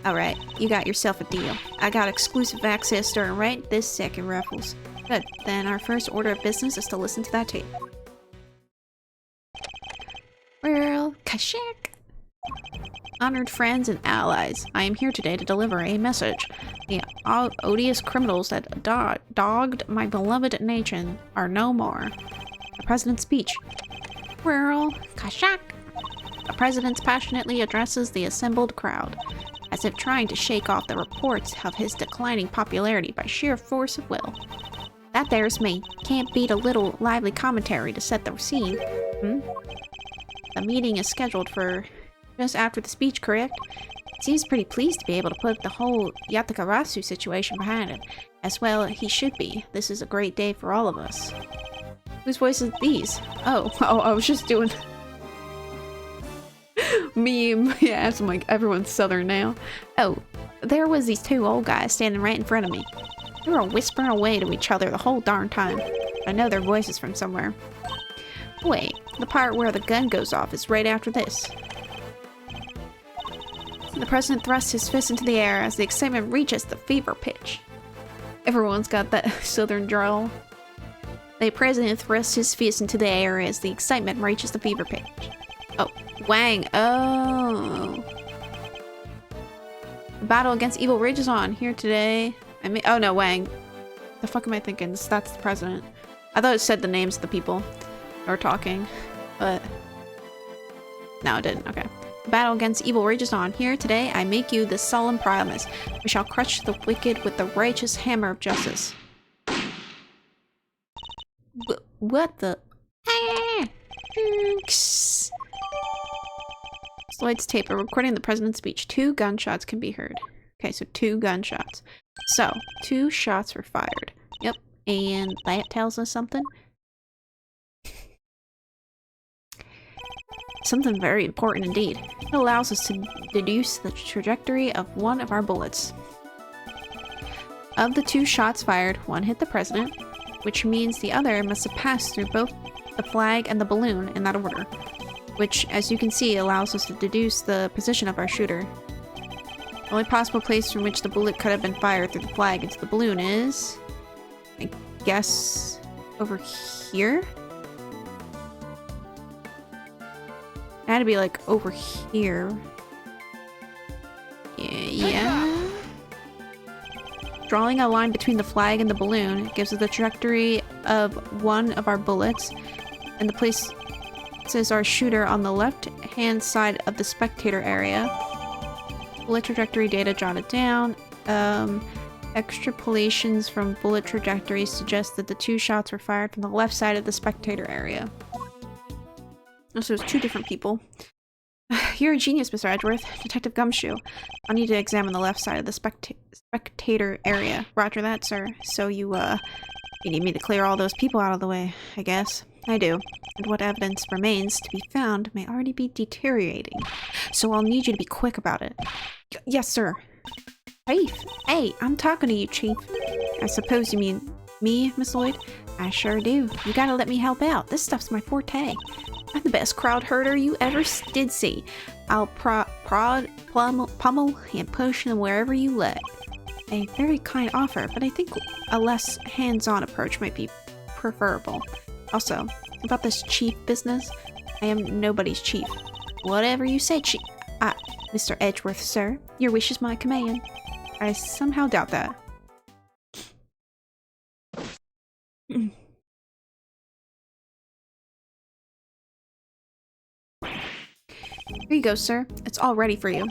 Alright, you got yourself a deal. I got exclusive access starting right this second, Ruffles. Good, then our first order of business is to listen to that tape. Well, kashak! Honored friends and allies, I am here today to deliver a message. The odious criminals that dogged my beloved nation are no more. The President's speech. Well, kashak! The President passionately addresses the assembled crowd, as if trying to shake off the reports of his declining popularity by sheer force of will. That there's me. Can't beat a little lively commentary to set the scene. The meeting is scheduled for just after the speech, correct? Seems pretty pleased to be able to put the whole Yatakarasu situation behind him. As well, he should be. This is a great day for all of us. Whose voices are these? Oh, I was just doing... meme. Yeah, I'm like, everyone's southern now. Oh, there was these two old guys standing right in front of me. They were whispering away to each other the whole darn time. I know their voices from somewhere. Wait, the part where the gun goes off is right after this. The President thrusts his fist into the air as the excitement reaches the fever pitch. Everyone's got that southern drawl. The President thrusts his fist into the air as the excitement reaches the fever pitch. Oh, Wang. Oh. The battle against evil rages on here today. Oh no, Wang. The fuck am I thinking? That's the President. I thought it said the names of the people that were talking, but no, it didn't. Okay. The battle against evil rages on. Here today, I make you this solemn promise. We shall crush the wicked with the righteous hammer of justice. What the? Slides tape. A recording of the President's speech. 2 gunshots can be heard. Okay, so 2 gunshots. So, 2 shots were fired. Yep, and that tells us something. Something very important indeed. It allows us to deduce the trajectory of one of our bullets. Of the 2 shots fired, one hit the president, which means the other must have passed through both the flag and the balloon in that order, which, as you can see, allows us to deduce the position of our shooter. The only possible place from which the bullet could have been fired through the flag into the balloon is, I guess, over here? It had to be like over here. Yeah. Drawing a line between the flag and the balloon gives us the trajectory of one of our bullets, and the places our shooter on the left-hand side of the spectator area. Bullet trajectory data jotted down. Extrapolations from bullet trajectories suggest that the 2 shots were fired from the left side of the spectator area. Oh, so it's 2 different people. You're a genius, Mr. Edgeworth. Detective Gumshoe. I'll need to examine the left side of the spectator area. Roger that, sir. So you need me to clear all those people out of the way, I guess. I do. And what evidence remains to be found may already be deteriorating. So I'll need you to be quick about it. Yes, sir. Chief! Hey, I'm talking to you, Chief. I suppose you mean me, Miss Lloyd? I sure do. You gotta let me help out. This stuff's my forte. I'm the best crowd herder you ever did see. I'll prod, pummel, and push them wherever you let. A very kind offer, but I think a less hands-on approach might be preferable. Also, about this chief business, I am nobody's chief. Whatever you say, Chief. Mr. Edgeworth, sir. Your wish is my command. I somehow doubt that. Here you go, sir. It's all ready for you.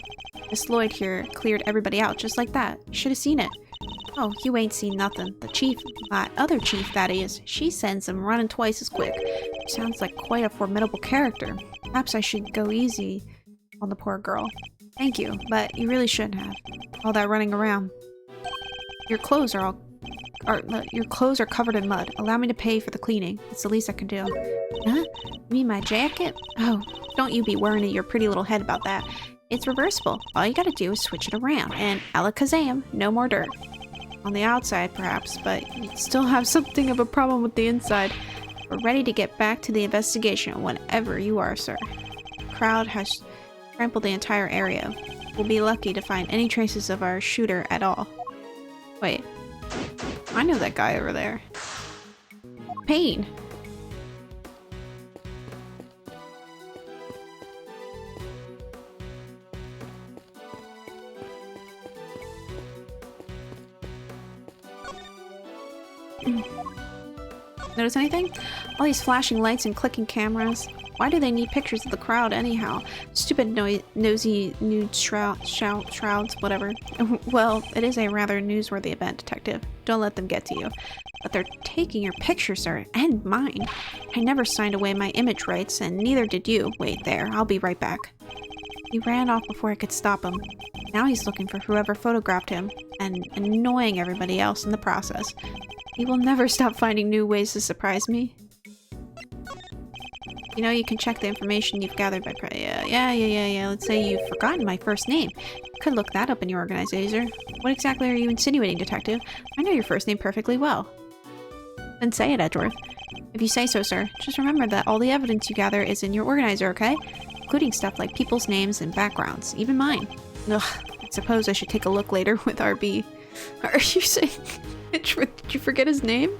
Miss Lloyd here cleared everybody out just like that. You should have seen it. Oh, you ain't seen nothing. The chief, my other chief, that is, she sends them running twice as quick. Sounds like quite a formidable character. Perhaps I should go easy on the poor girl. Thank you, but you really shouldn't have. All that running around. Your clothes are covered in mud. Allow me to pay for the cleaning. It's the least I can do. Huh? You mean my jacket? Oh, don't you be worrying your pretty little head about that. It's reversible. All you gotta do is switch it around, and alakazam, no more dirt. On the outside, perhaps, but you'd still have something of a problem with the inside. We're ready to get back to the investigation whenever you are, sir. The crowd has trampled the entire area. We'll be lucky to find any traces of our shooter at all. Wait. I know that guy over there. Pain. Notice anything? All these flashing lights and clicking cameras. Why do they need pictures of the crowd anyhow? Stupid nosy nude shrouds, whatever. Well, it is a rather newsworthy event, Detective. Don't let them get to you. But they're taking your picture, sir, and mine. I never signed away my image rights, and neither did you. Wait there, I'll be right back. He ran off before I could stop him. Now he's looking for whoever photographed him, and annoying everybody else in the process. He will never stop finding new ways to surprise me. You know, you can check the information you've gathered by yeah. Let's say you've forgotten my first name. You could look that up in your organizer. What exactly are you insinuating, Detective? I know your first name perfectly well. Then say it, Edgeworth. If you say so, sir. Just remember that all the evidence you gather is in your organizer, okay? Including stuff like people's names and backgrounds, even mine. Ugh, I suppose I should take a look later with RB. Are you saying Edgeworth? Did you forget his name?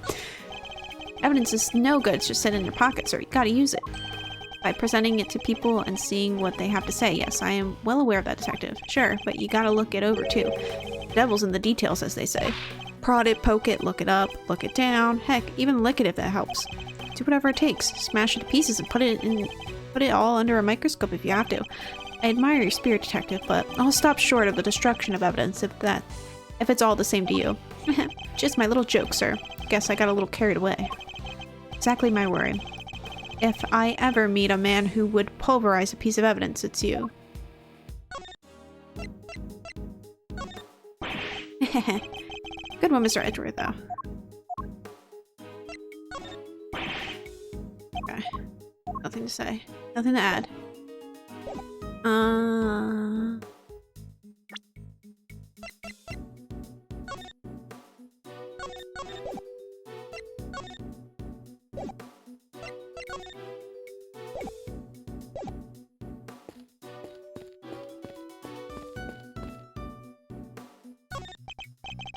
Evidence is no good, it's just sit in your pocket, sir. You gotta use it. By presenting it to people and seeing what they have to say. Yes, I am well aware of that, Detective. Sure, but you gotta look it over too. The devil's in the details, as they say. Prod it, poke it, look it up, look it down. Heck, even lick it if that helps. Do whatever it takes. Smash it to pieces and put it all under a microscope if you have to. I admire your spirit, Detective, but I'll stop short of the destruction of evidence if it's all the same to you. Just my little joke, sir. Guess I got a little carried away. Exactly my worry. If I ever meet a man who would pulverize a piece of evidence, it's you. Good one, Mr. Edgeworth, though. Okay. Nothing to say. Nothing to add.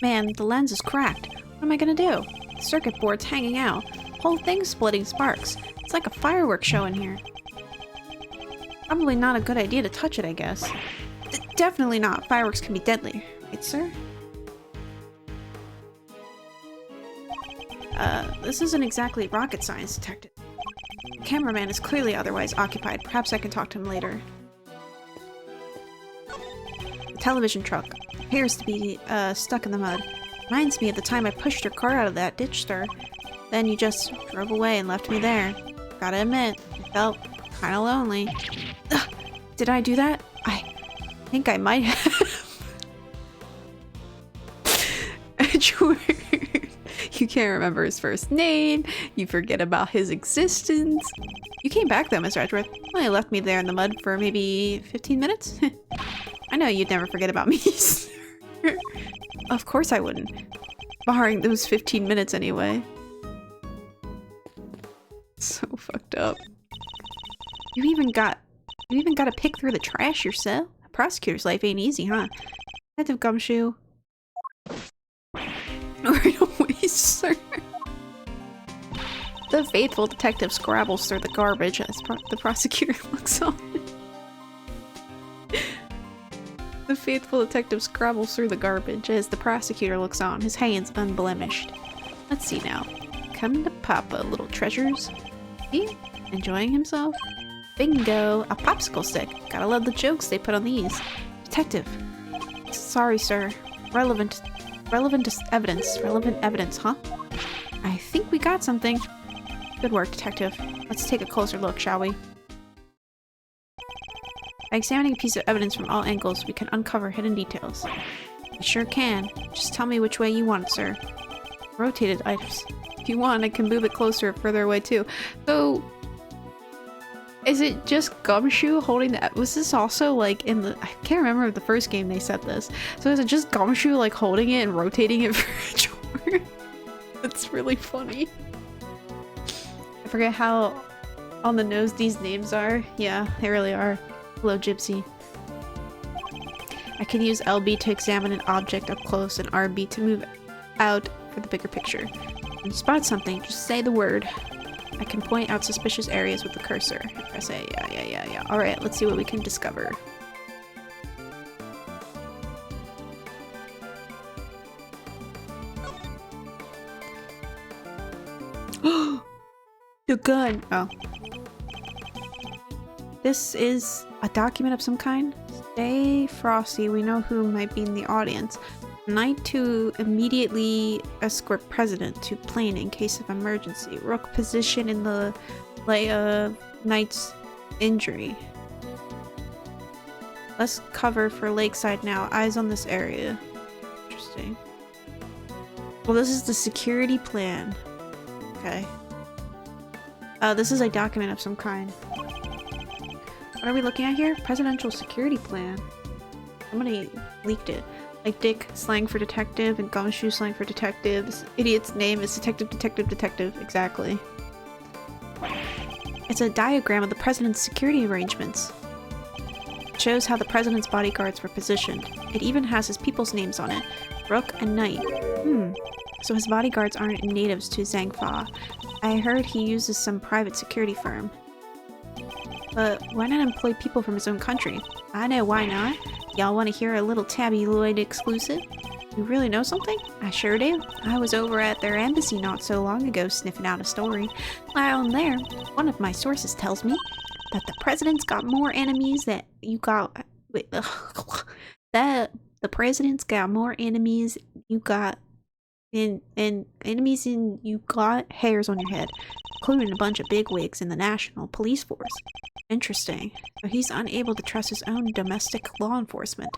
Man, the lens is cracked. What am I gonna do? The circuit board's hanging out. Whole thing's splitting sparks. It's like a fireworks show in here. Probably not a good idea to touch it, I guess. Definitely not. Fireworks can be deadly. Right, sir? This isn't exactly rocket science, Detective. The cameraman is clearly otherwise occupied. Perhaps I can talk to him later. The television truck appears to be, stuck in the mud. Reminds me of the time I pushed your car out of that ditch, sir. Then you just drove away and left me there. Gotta admit, I felt kinda lonely. Ugh, did I do that? I think I might have. You can't remember his first name. You forget about his existence. You came back though, Mr. Edgeworth. Well, you left me there in the mud for maybe 15 minutes. I know you'd never forget about me, sir. Of course I wouldn't. Barring those 15 minutes anyway. So fucked up. You even got to pick through the trash yourself? A prosecutor's life ain't easy, huh? Detective Gumshoe. Right away, sir. The faithful detective scrabbles through the garbage as the prosecutor looks on. The faithful detective scrabbles through the garbage as the prosecutor looks on, his hands unblemished. Let's see now. Come to Papa, little treasures. He enjoying himself? Bingo! A popsicle stick. Gotta love the jokes they put on these. Detective. Sorry, sir. Relevant evidence, huh? I think we got something. Good work, Detective. Let's take a closer look, shall we? By examining a piece of evidence from all angles, we can uncover hidden details. We sure can. Just tell me which way you want it, sir. Rotated items. If you want, I can move it closer or further away too. So, is it just Gumshoe holding the— was this also like in the— I can't remember if the first game they said this. So is it just Gumshoe like holding it and rotating it for a chore? That's really funny. I forget how on the nose these names are. Yeah, they really are. Hello, Gypsy. I can use LB to examine an object up close and RB to move out for the bigger picture. When you spot something, just say the word. I can point out suspicious areas with the cursor. Press A. Yeah. Alright, let's see what we can discover. The gun! Oh. This is a document of some kind? Stay frosty, we know who might be in the audience. Knight to immediately escort President to plane in case of emergency. Rook position in the light of Knight's injury. Let's cover for Lakeside now. Eyes on this area. Interesting. Well, this is the security plan. Okay. This is a document of some kind. What are we looking at here? Presidential security plan. Somebody leaked it. Like Dick, slang for detective, and Gumshoe, slang for detective. This idiot's name is Detective. Exactly. It's a diagram of the president's security arrangements. It shows how the president's bodyguards were positioned. It even has his people's names on it. Rook and Knight. So his bodyguards aren't natives to Zangfa. I heard he uses some private security firm. But why not employ people from his own country? I know why not. Y'all want to hear a little tabloid exclusive? You really know something? I sure do. I was over at their embassy not so long ago sniffing out a story. While I'm there, one of my sources tells me that the president's got more enemies that you got— that the president's got more enemies you got and enemies in you got hairs on your head, including a bunch of bigwigs in the National Police Force. Interesting. So he's unable to trust his own domestic law enforcement.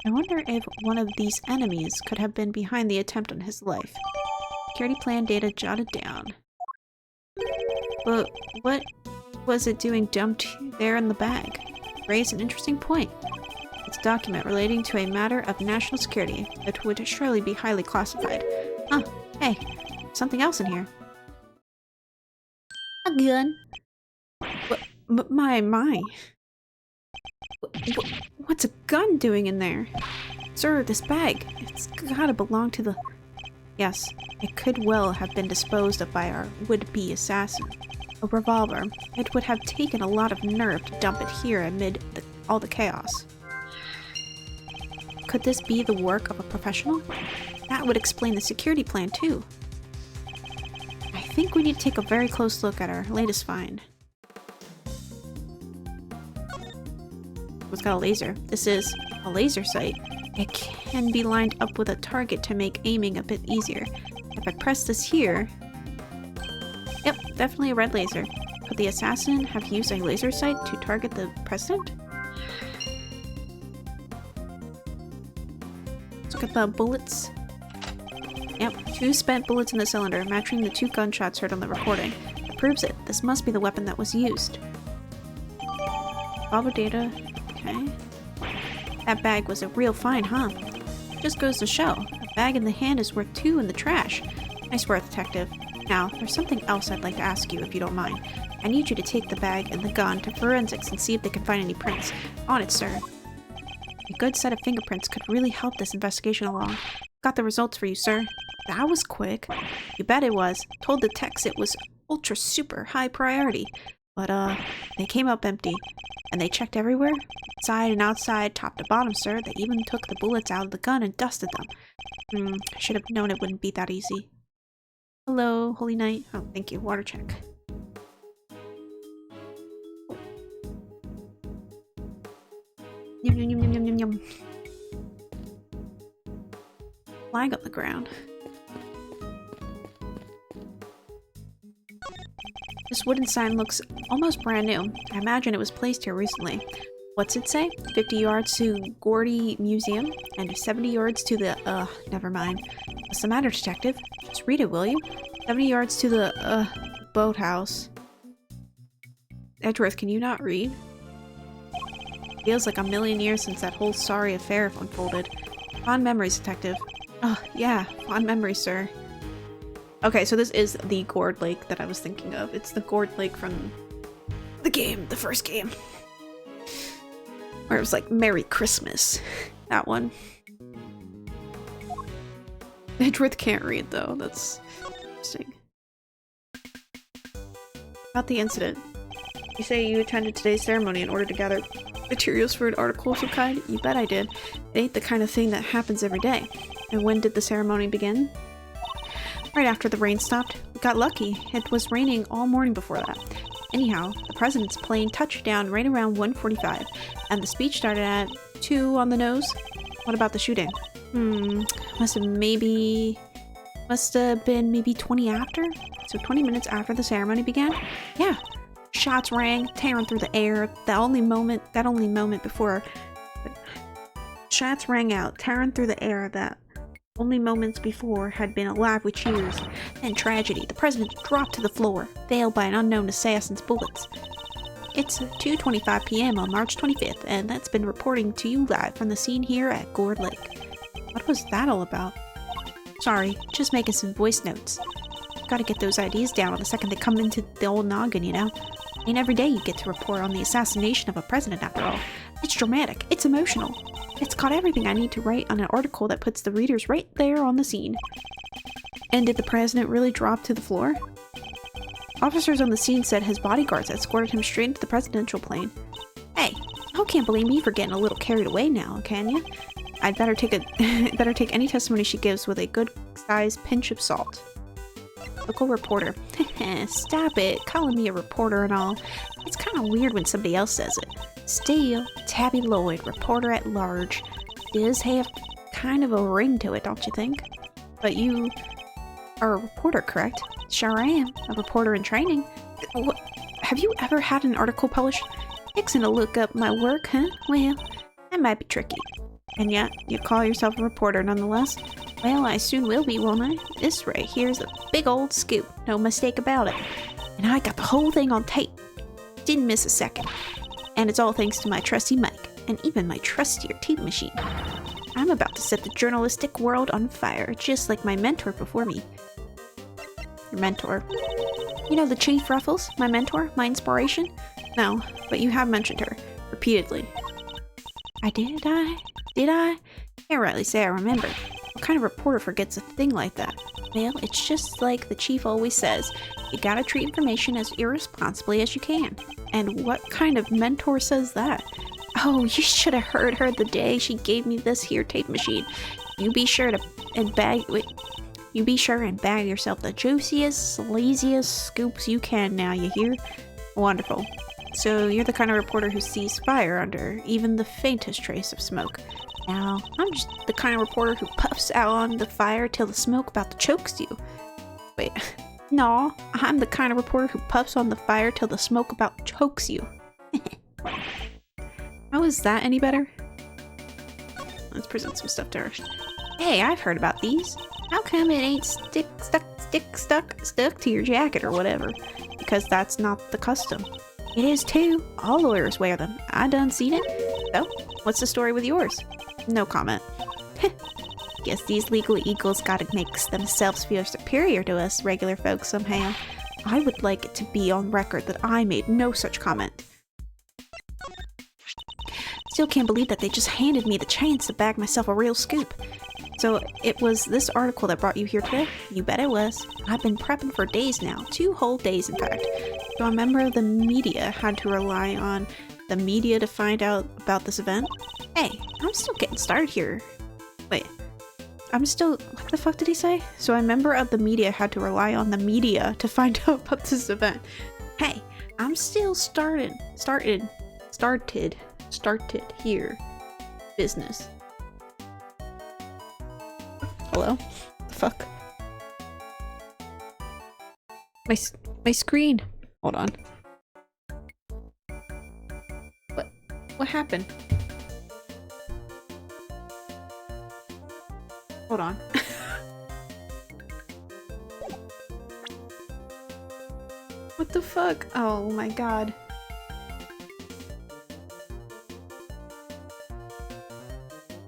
I wonder if one of these enemies could have been behind the attempt on his life. Security plan data jotted down. But what was it doing dumped there in the bag? Raise an interesting point. It's a document relating to a matter of national security. It would surely be highly classified. Huh. Hey, something else in here. A gun. My. What's a gun doing in there? Sir, this bag. It's gotta belong to the... Yes, it could well have been disposed of by our would-be assassin. A revolver. It would have taken a lot of nerve to dump it here amid all the chaos. Could this be the work of a professional? That would explain the security plan too. I think we need to take a very close look at our latest find. It's got a laser. This is a laser sight. It can be lined up with a target to make aiming a bit easier. If I press this here... Yep, definitely a red laser. Could the assassin have used a laser sight to target the president? Let's look at the bullets. Yep, 2 spent bullets in the cylinder, matching the 2 gunshots heard on the recording. It proves it. This must be the weapon that was used. Revolver data. Okay. That bag was a real find, huh? Just goes to show. A bag in the hand is worth 2 in the trash. Nice work, detective. Now, there's something else I'd like to ask you, if you don't mind. I need you to take the bag and the gun to forensics and see if they can find any prints. On it, sir. A good set of fingerprints could really help this investigation along. Got the results for you, sir. That was quick. You bet it was. Told the techs it was ultra super high priority. But, they came up empty. And they checked everywhere? Inside and outside, top to bottom, sir. They even took the bullets out of the gun and dusted them. I should have known it wouldn't be that easy. Hello, Holy Knight. Oh, thank you. Water check. Yum, yum, yum, yum, yum, yum. Flag on the ground. This wooden sign looks almost brand new. I imagine it was placed here recently. What's it say? 50 yards to Gordy Museum and 70 yards to the, never mind. What's the matter, detective? Just read it, will you? 70 yards to the, boathouse. Edgeworth, can you not read? Feels like a million years since that whole sorry affair unfolded. Fond memories, detective. Oh, yeah, fond memories, sir. Okay, so this is the Gourd Lake that I was thinking of. It's the Gourd Lake from the game, the first game. Where it was like, Merry Christmas. That one. Edgeworth can't read, though. That's interesting. About the incident. You say you attended today's ceremony in order to gather materials for an article of some kind? You bet I did. It ain't the kind of thing that happens every day. And when did the ceremony begin? Right after the rain stopped. We got lucky. It was raining all morning before that. Anyhow, the president's plane touched down right around 1:45, and the speech started at 2 on the nose. What about the shooting? Must have been maybe 20 after? So 20 minutes after the ceremony began? Yeah. Shots rang, tearing through the air. That only moment before... Shots rang out, tearing through the air that only moments before had been alive with cheers. Then tragedy. The president dropped to the floor, failed by an unknown assassin's bullets. It's 2:25 p.m. on March 25th, and that's been reporting to you live from the scene here at Gourd Lake. What was that all about? Sorry, just making some voice notes. Gotta get those ideas down the second they come into the old noggin, you know? Ain't every day you get to report on the assassination of a president, after all. It's dramatic. It's emotional. It's got everything I need to write on an article that puts the readers right there on the scene. And did the president really drop to the floor? Officers on the scene said his bodyguards escorted him straight into the presidential plane. Hey, you can't blame me for getting a little carried away now, can you? I'd better take any testimony she gives with a good-sized pinch of salt. Local reporter. Stop it, calling me a reporter and all. It's kind of weird when somebody else says it. Still, Tabby Lloyd, reporter at large, does have kind of a ring to it, don't you think? But you are a reporter, correct? Sure I am. A reporter in training. What? Have you ever had an article published? Fixing to look up my work, huh? Well, that might be tricky. And yet, you call yourself a reporter nonetheless? Well, I soon will be, won't I? This right here's a big old scoop, no mistake about it. And I got the whole thing on tape. didn't miss a second. And it's all thanks to my trusty mic, and even my trustier tape machine. I'm about to set the journalistic world on fire, just like my mentor before me. Your mentor? You know the Chief Ruffles, my mentor, my inspiration? No, but you have mentioned her, repeatedly. Did I? Can't rightly say I remember. What kind of reporter forgets a thing like that? Well, it's just like the chief always says, you gotta treat information as irresponsibly as you can. And what kind of mentor says that? Oh, you should have heard her the day she gave me this here tape machine. You be sure and bag yourself the juiciest, laziest scoops you can now, you hear? Wonderful. So you're the kind of reporter who sees fire under even the faintest trace of smoke. Now, I'm just the kind of reporter who puffs out on the fire till the smoke about to chokes you. Wait, no, I'm the kind of reporter who puffs on the fire till the smoke about chokes you. How is that any better? Let's present some stuff to her. Hey, I've heard about these. How come it ain't stuck to your jacket or whatever? Because that's not the custom. It is too. All lawyers wear them. I done seen it. So, what's the story with yours? No comment. Guess these legal eagles gotta make themselves feel superior to us regular folks somehow. I would like it to be on record that I made no such comment. Still can't believe that they just handed me the chance to bag myself a real scoop. So it was this article that brought you here today? You bet it was. I've been prepping for days now. 2 whole days, in fact. So a member of the media had to rely on the media to find out about this event? Hey, I'm still getting started here. Wait. What the fuck did he say? So a member of the media had to rely on the media to find out about this event. Hey, I'm still started here. Business. Hello? The fuck? My screen. Hold on. What happened? Hold on. What the fuck? Oh my god.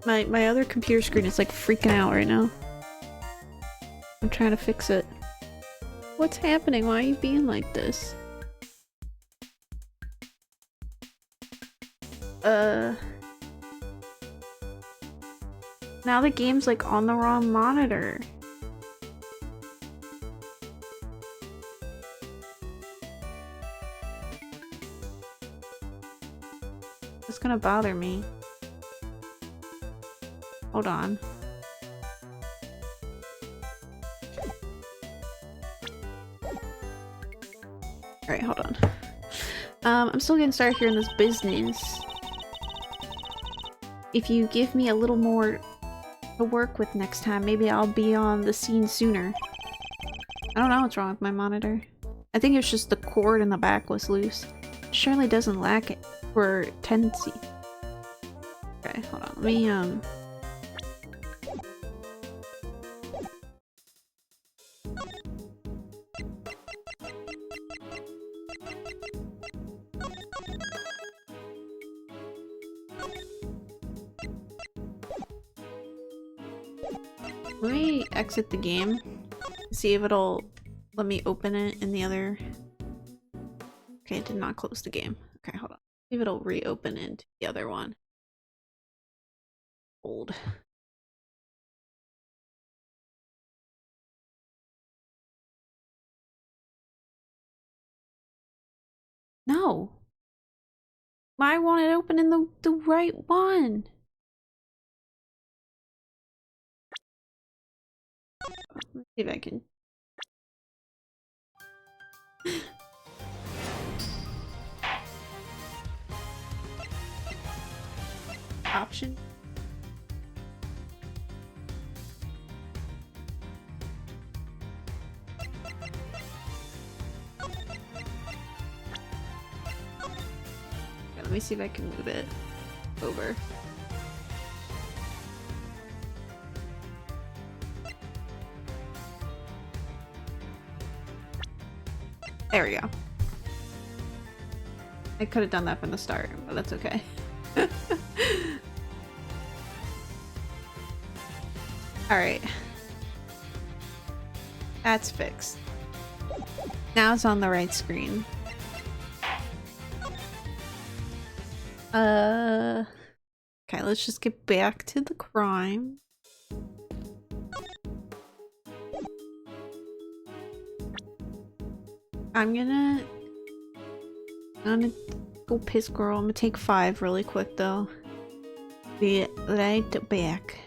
My other computer screen is like freaking out right now. I'm trying to fix it. What's happening? Why are you being like this? Now the game's like on the wrong monitor. It's gonna bother me. Hold on. Alright, hold on. I'm still getting started here in this business. If you give me a little more to work with next time, maybe I'll be on the scene sooner. I don't know what's wrong with my monitor. I think it's just the cord in the back was loose. It surely doesn't lack it for tendency. Okay, hold on. Let me, let me exit the game, see if it'll let me open it in the other... Okay, it did not close the game. Okay, hold on. See if it'll reopen into the other one. Old. No! I want it open in the right one! Let's see if I can... Option? Okay, let me see if I can move it over. There we go. I could have done that from the start, but that's okay. Alright. That's fixed. Now it's on the right screen. Okay, let's just get back to the crime. I'm gonna go piss girl. I'm gonna take 5 really quick though. Be right back.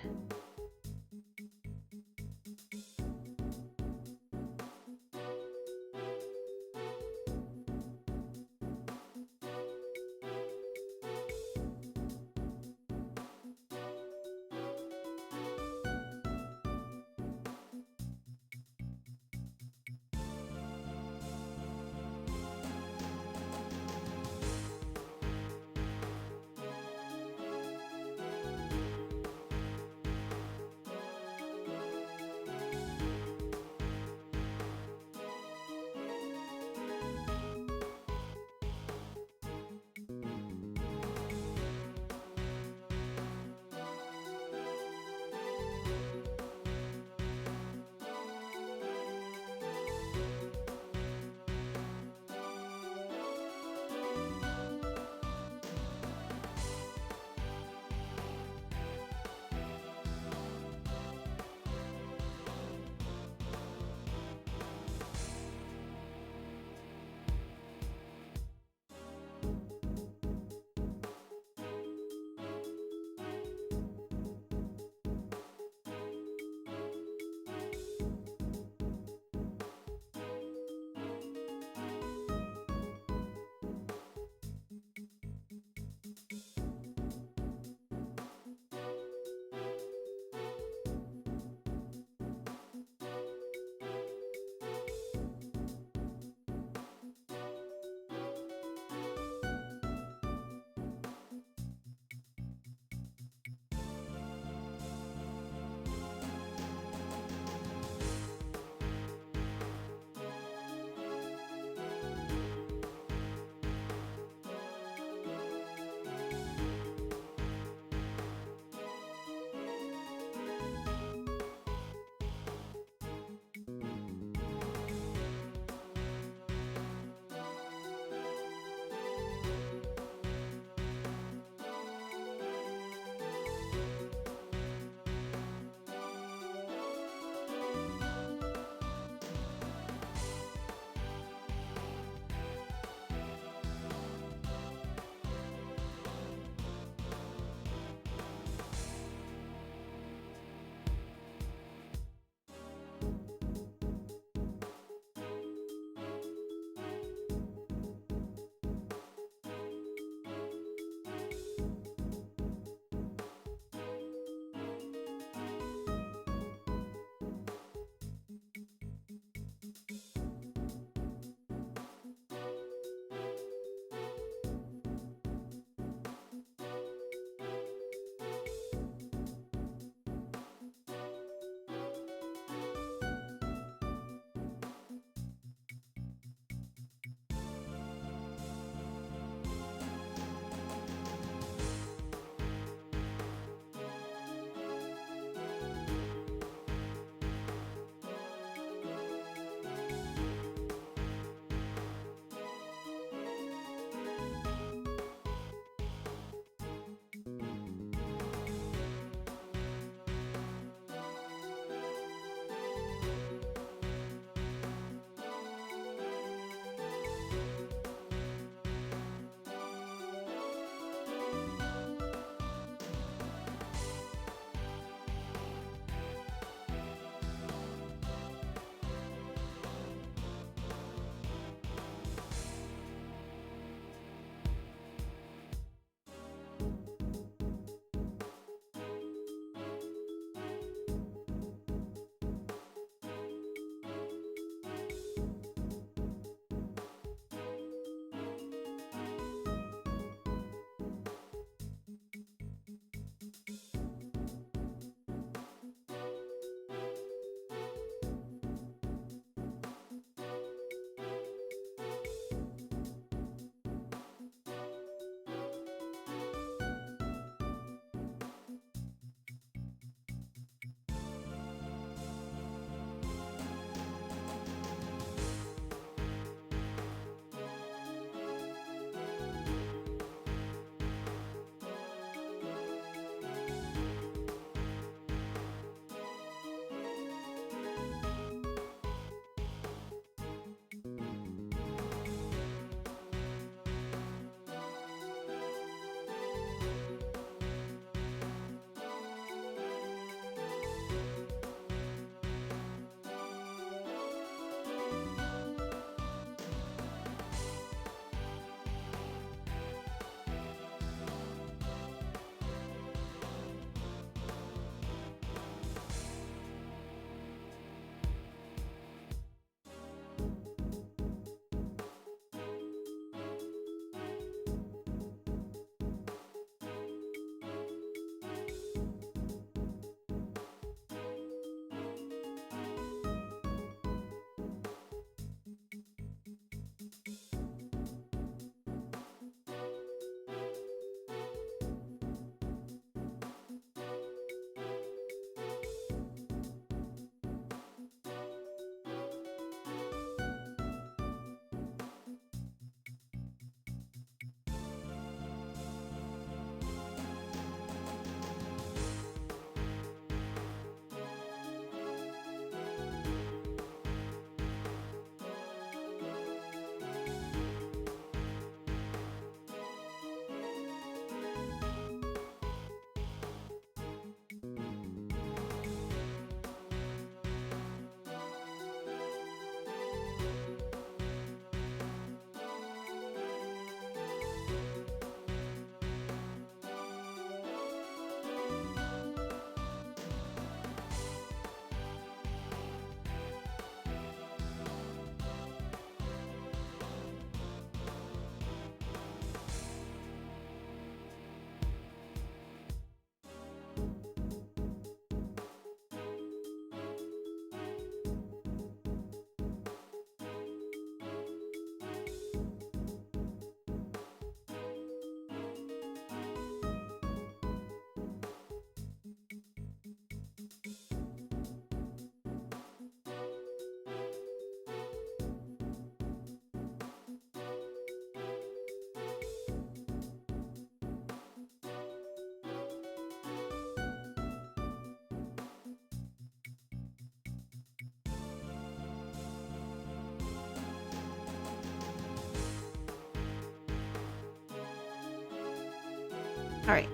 Alright.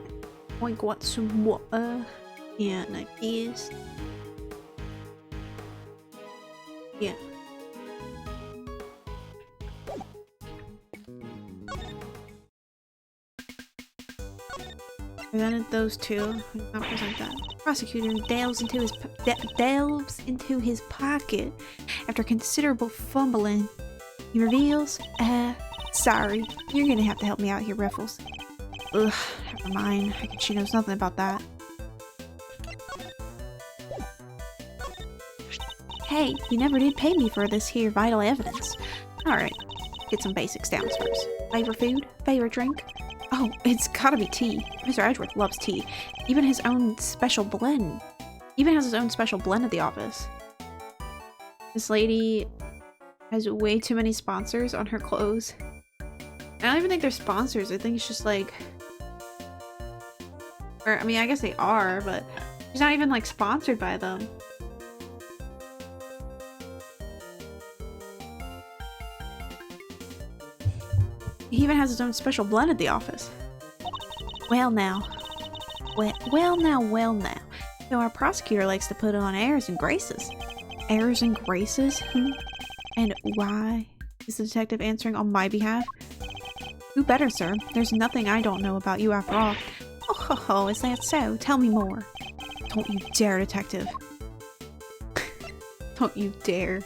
I got some water. And I pissed. Yeah. Presented those two. Not present that. Prosecutor delves into his pocket after considerable fumbling. He reveals, sorry, you're gonna have to help me out here, Ruffles. Ugh, never mind. I guess she knows nothing about that. Hey, you never did pay me for this here vital evidence. Alright, get some basics down first. Favorite food? Favorite drink? Oh, it's gotta be tea. Mr. Edgeworth loves tea. Even his own special blend. Even has his own special blend at the office. This lady has way too many sponsors on her clothes. I don't even think they're sponsors. I think it's just like... Or, I mean, I guess they are, but she's not even like sponsored by them. He even has his own special blend at the office. Well now. Well now. So our prosecutor likes to put on airs and graces. Airs and graces? And why is the detective answering on my behalf? Who better, sir? There's nothing I don't know about you after all. Oh ho ho, is that so? Tell me more. Don't you dare, detective. Don't you dare.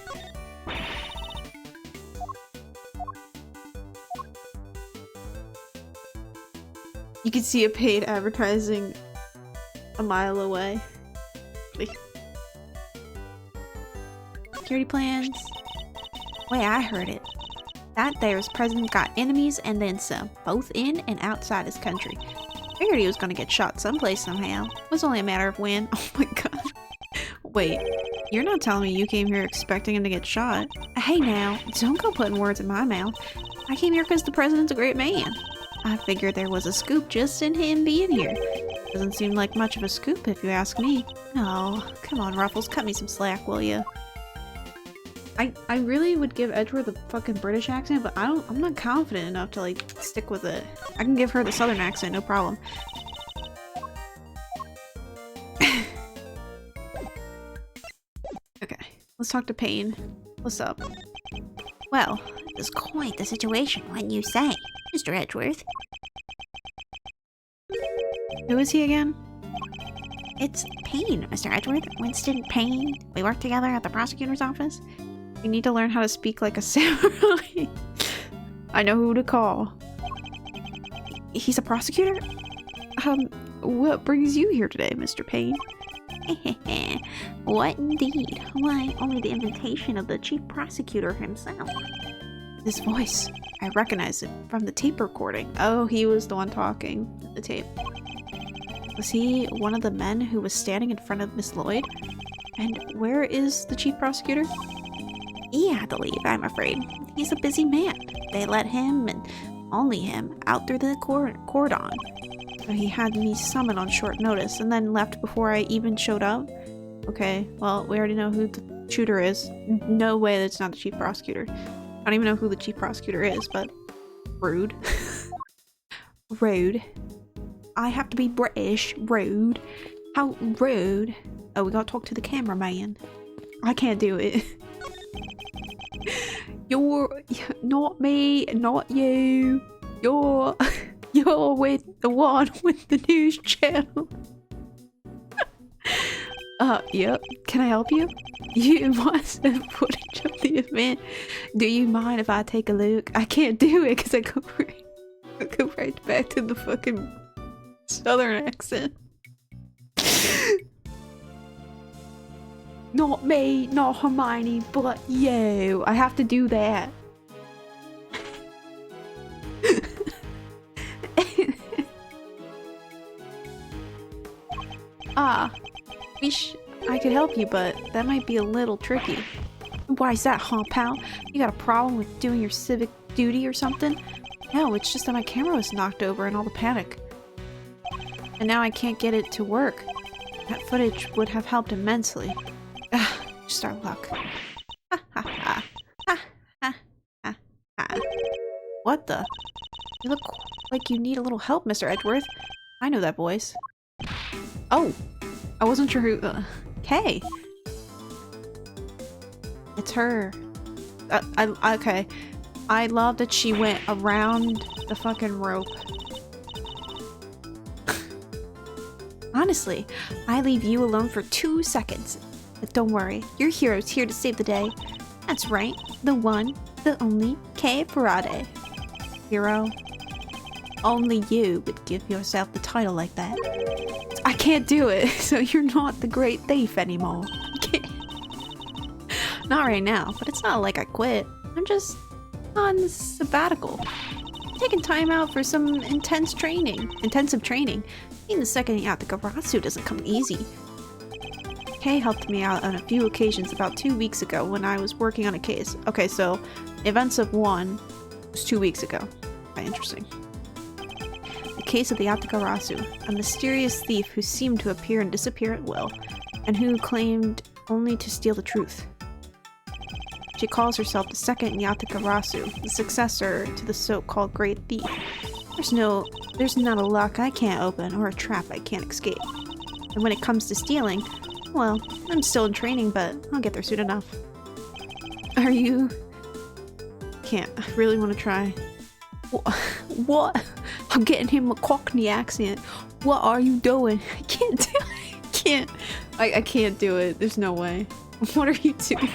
You can see a paid advertising a mile away. Security plans. Way I heard it. That there's president got enemies and then some, both in and outside his country. Figured he was gonna get shot someplace somehow. It was only a matter of when. Oh my god. Wait, you're not telling me you came here expecting him to get shot? Hey now, don't go putting words in my mouth. I came here because the president's a great man. I figured there was a scoop just in him being here. Doesn't seem like much of a scoop if you ask me. Oh, come on Ruffles, cut me some slack, will ya? I really would give Edgeworth a fucking British accent, but I'm not confident enough to like stick with it. I can give her the southern accent, no problem. Okay, let's talk to Payne. What's up? Well, it was quite the situation, wouldn't you say, Mr. Edgeworth? Who is he again? It's Payne, Mr. Edgeworth. Winston Payne. We work together at the prosecutor's office. You need to learn how to speak like a samurai. I know who to call. He's a prosecutor? What brings you here today, Mr. Payne? What indeed? Why, only the invitation of the chief prosecutor himself. This voice, I recognize it from the tape recording. Oh, he was the one talking at the tape. Was he one of the men who was standing in front of Miss Lloyd? And where is the chief prosecutor? He had to leave, I'm afraid. He's a busy man. They let him, and only him, out through the cordon. So he had me summoned on short notice, and then left before I even showed up? Okay, well, we already know who the shooter is. No way that's not the chief prosecutor. I don't even know who the chief prosecutor is, but... Rude. Rude. I have to be British. Rude. How rude. Oh, we gotta talk to the cameraman. I can't do it. You're not me, not you. You're with the one with the news channel. Yep. Can I help you? You must have footage of the event. Do you mind if I take a look? I can't do it because I go right back to the fucking southern accent. Not me, not Hermione, but you. I have to do that. Wish I could help you, but that might be a little tricky. Why's that, huh, pal? You got a problem with doing your civic duty or something? No, it's just that my camera was knocked over in all the panic. And now I can't get it to work. That footage would have helped immensely. Just our luck. Ha ha ha. Ha ha ha ha. What the? You look like you need a little help, Mr. Edgeworth. I know that voice. Oh! I wasn't sure who- Okay. It's her. Okay. I love that she went around the fucking rope. Honestly, I leave you alone for 2 seconds. But don't worry, your hero's here to save the day. That's right, the one, the only Kay Parade. Hero. Only you would give yourself the title like that. I can't do it, so you're not the great thief anymore. Not right now, but it's not like I quit. I'm just on sabbatical. Taking time out for some intensive training. Being the second out the Garasu doesn't come easy. Kay helped me out on a few occasions about 2 weeks ago when I was working on a case. Okay, so events of 1 was 2 weeks ago. Quite interesting. The case of the Atagarasu, a mysterious thief who seemed to appear and disappear at will, and who claimed only to steal the truth. She calls herself the second Yatagarasu, the successor to the so-called Great Thief. There's not a lock I can't open or a trap I can't escape. And when it comes to stealing, well, I'm still in training, but I'll get there soon enough. Are you... Can't. I really want to try. What? I'm getting him a Cockney accent. What are you doing? I can't do it. I can't do it. There's no way. What are you doing?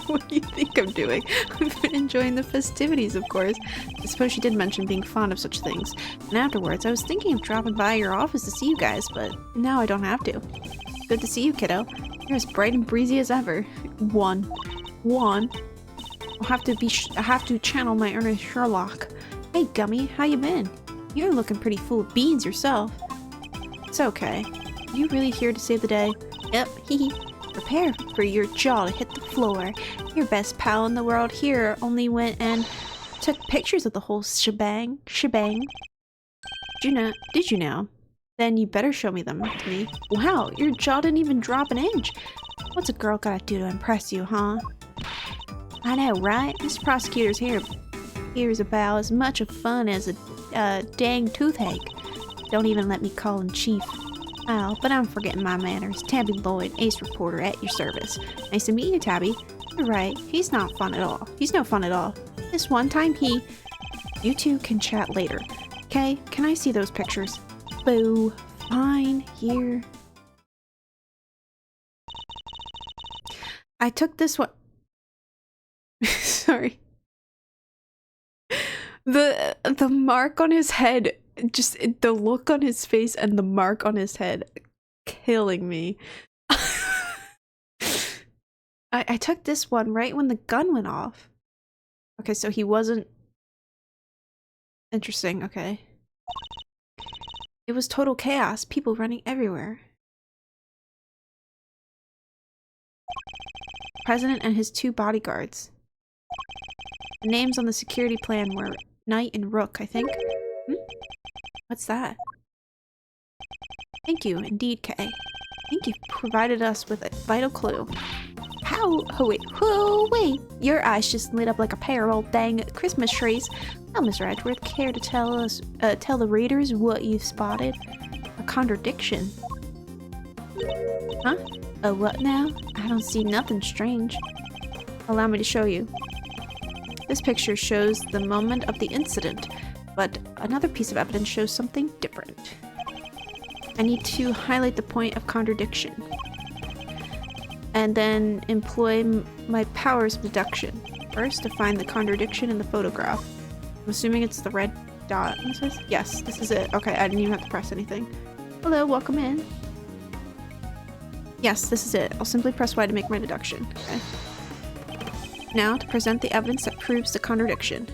What do you think I'm doing? I've been enjoying the festivities, of course. I suppose she did mention being fond of such things. And afterwards, I was thinking of dropping by your office to see you guys, but now I don't have to. Good to see you, kiddo. You're as bright and breezy as ever. One. I have to channel my inner Sherlock. Hey, Gummy, how you been? You're looking pretty full of beans yourself. It's okay. Are you really here to save the day? Yep, hee. Prepare for your jaw to hit the floor. Your best pal in the world here only went and took pictures of the whole shebang. Did you know? Then you better show me them to me. Wow, your jaw didn't even drop an inch. What's a girl gotta do to impress you, huh? I know, right? This prosecutor's here's about as much of fun as a dang toothache. Don't even let me call him Chief. Oh, but I'm forgetting my manners. Tabby Lloyd, ace reporter at your service. Nice to meet you, Tabby. You're right, he's not fun at all. He's no fun at all. This one time You two can chat later. Okay, can I see those pictures? Boo. Fine, here. I took this one. Sorry. The mark on his head, just the look on his face and the mark on his head, killing me. I took this one right when the gun went off. Okay, so he wasn't... Interesting, okay. It was total chaos, people running everywhere. President and his 2 bodyguards. The names on the security plan were Knight and Rook, I think. What's that? Thank you, indeed, Kay. I think you've provided us with a vital clue. How? Oh wait! Your eyes just lit up like a pair of old dang Christmas trees. Now, Mr. Edgeworth, care to tell the readers what you've spotted? A contradiction. Huh? A what now? I don't see nothing strange. Allow me to show you. This picture shows the moment of the incident, but another piece of evidence shows something different. I need to highlight the point of contradiction, and then employ my powers of deduction. First, to find the contradiction in the photograph. I'm assuming it's the red dot. It says? Yes, this is it. Okay, I didn't even have to press anything. Hello, welcome in. Yes, this is it. I'll simply press Y to make my deduction. Okay. Now, to present the evidence that proves the contradiction.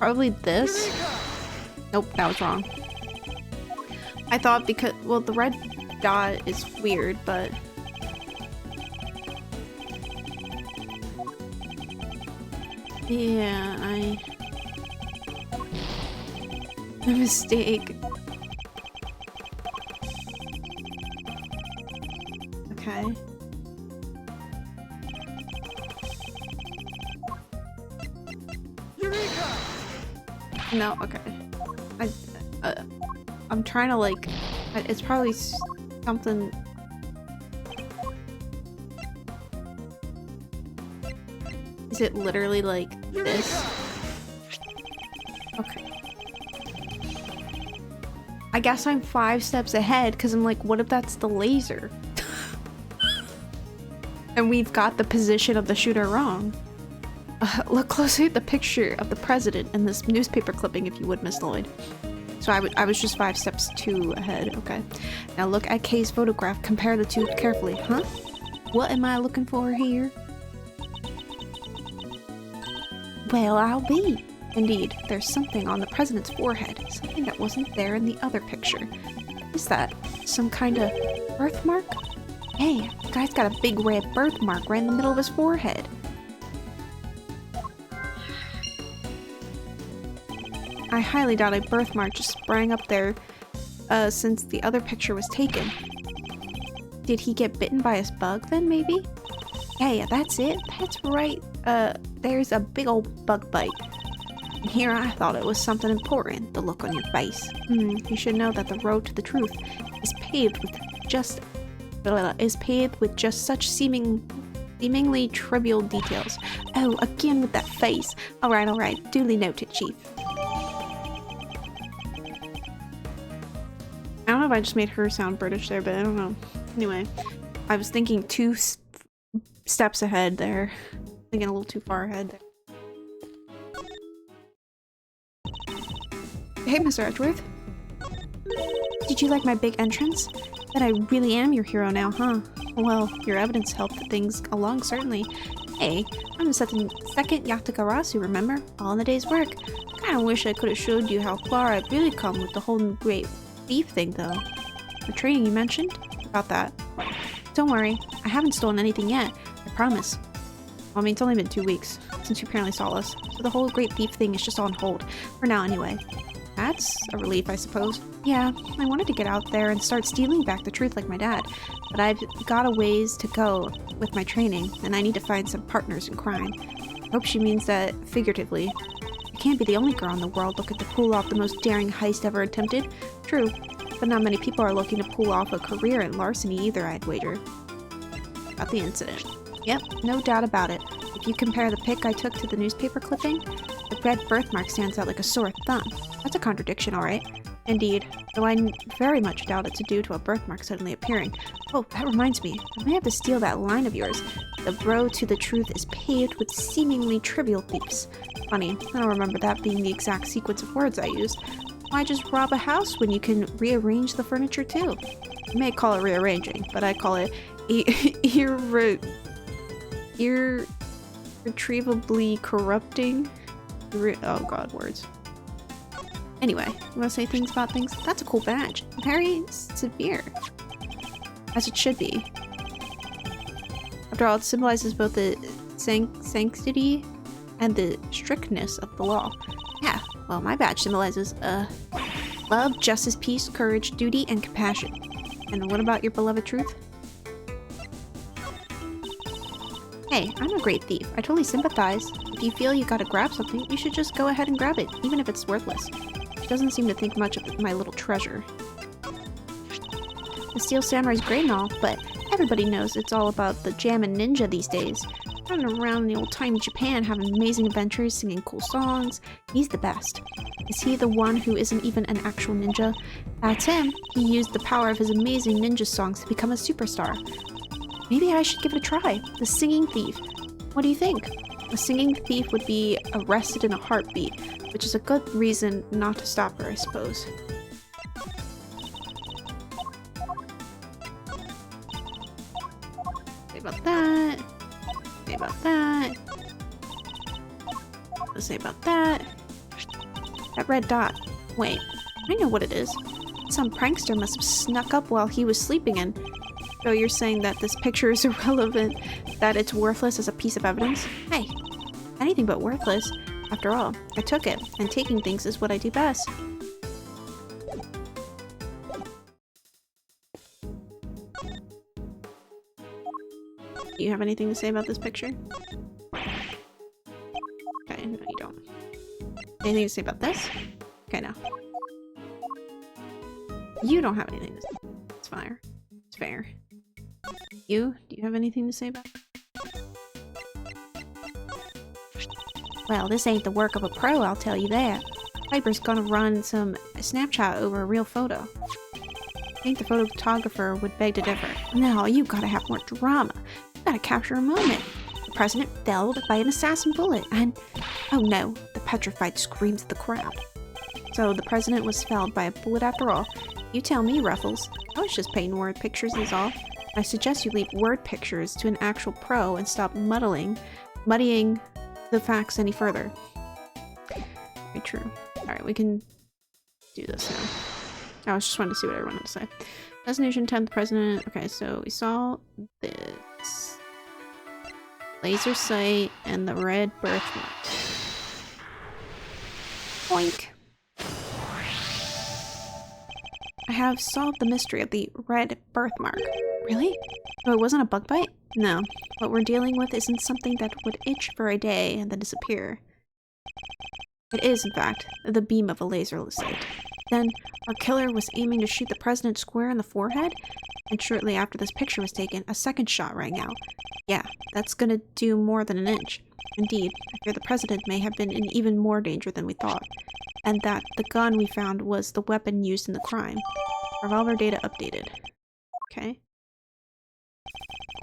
Probably this. Nope, that was wrong. I thought because, well, the red dot is weird, but... Yeah, a mistake. Okay. Eureka! No, okay. I'm trying to like, it's probably something. Is it literally like this? Okay. I guess I'm 5 steps ahead because I'm like, what if that's the laser? And we've got the position of the shooter wrong. Look closely at the picture of the president in this newspaper clipping, if you would, Miss Lloyd. So I was just 5 steps too ahead. Okay. Now look at Kay's photograph. Compare the two carefully. Huh? What am I looking for here? Well, I'll be. Indeed, there's something on the president's forehead. Something that wasn't there in the other picture. Is that some kind of birthmark? Hey, the guy's got a big red birthmark right in the middle of his forehead. I highly doubt a birthmark just sprang up there since the other picture was taken. Did he get bitten by a bug then, maybe? Yeah, that's it. That's right. There's a big old bug bite. And here I thought it was something important, the look on your face. You should know that the road to the truth is paved with just such seemingly trivial details. Oh, again with that face. Alright. Duly noted, Chief. I don't know if I just made her sound British there, but I don't know. Anyway, I was thinking 2 steps ahead there. Thinking a little too far ahead there. Hey, Mr. Edgeworth. Did you like my big entrance? That I really am your hero now, huh? Well, your evidence helped things along, certainly. Hey, I'm the second Yatakarasu, remember? All in a day's work. Kinda wish I could have showed you how far I've really come with the whole great thief thing, though. The training you mentioned? About that. Don't worry, I haven't stolen anything yet. I promise. Well, I mean, it's only been 2 weeks since you apparently saw us, so the whole great thief thing is just on hold. For now, anyway. That's a relief, I suppose. Yeah, I wanted to get out there and start stealing back the truth like my dad, but I've got a ways to go with my training, and I need to find some partners in crime. I hope she means that figuratively. I can't be the only girl in the world looking to pull off the most daring heist ever attempted. True, but not many people are looking to pull off a career in larceny either, I'd wager. About the incident. Yep, no doubt about it. If you compare the pic I took to the newspaper clipping, the red birthmark stands out like a sore thumb. That's a contradiction, alright. Indeed, though I very much doubt it's due to a birthmark suddenly appearing. Oh, that reminds me, I may have to steal that line of yours. The road to the truth is paved with seemingly trivial thieves. Funny, I don't remember that being the exact sequence of words I used. Why just rob a house when you can rearrange the furniture too? You may call it rearranging, but I call it irretrievably corrupting. Oh god, words. Anyway, you want to say things about things? That's a cool badge. Very severe. As it should be. After all, it symbolizes both the sanctity and the strictness of the law. Yeah, well, my badge symbolizes, love, justice, peace, courage, duty, and compassion. And what about your beloved truth? Hey, I'm a great thief. I totally sympathize. If you feel you gotta grab something, you should just go ahead and grab it, even if it's worthless. She doesn't seem to think much of my little treasure. The Steel Samurai's great and all, but everybody knows it's all about the jammin' ninja these days. Running around the old-timey Japan having amazing adventures, singing cool songs. He's the best. Is he the one who isn't even an actual ninja? That's him. He used the power of his amazing ninja songs to become a superstar. Maybe I should give it a try. The Singing Thief. What do you think? A singing thief would be arrested in a heartbeat, which is a good reason not to stop her, I suppose. Say about that. Say about that. Let's say about that. That red dot. Wait, I know what it is. Some prankster must have snuck up while he was sleeping in. So you're saying that this picture is irrelevant, that it's worthless as a piece of evidence? Hey, anything but worthless. After all, I took it, and taking things is what I do best. Do you have anything to say about this picture? Okay, no you don't. Anything to say about this? Okay, no. You don't have anything to say. It's fine. It's fair. You? Do you have anything to say about it? Well, this ain't the work of a pro, I'll tell you that. Piper's gonna run some Snapchat over a real photo. I think the photographer would beg to differ. No, you gotta have more drama. You gotta capture a moment. The president felled by an assassin bullet, and... oh no, the petrified screams of the crowd. So the president was felled by a bullet after all. You tell me, Ruffles. I was just painting word pictures is all. I suggest you leave word pictures to an actual pro and stop muddying the facts any further. Very true. Alright, we can do this now. I was just wanting to see what everyone had to say. Destination 10th president. Okay, so we saw this. Laser sight and the red birthmark. Boink. I have solved the mystery of the red birthmark. Really? Oh, it wasn't a bug bite? No. What we're dealing with isn't something that would itch for a day and then disappear. It is, in fact, the beam of a laser sight. Then, our killer was aiming to shoot the president square in the forehead, and shortly after this picture was taken, a second shot rang out. Yeah, that's gonna do more than an inch. Indeed, I fear the president may have been in even more danger than we thought, and that the gun we found was the weapon used in the crime. Revolver data updated. Okay.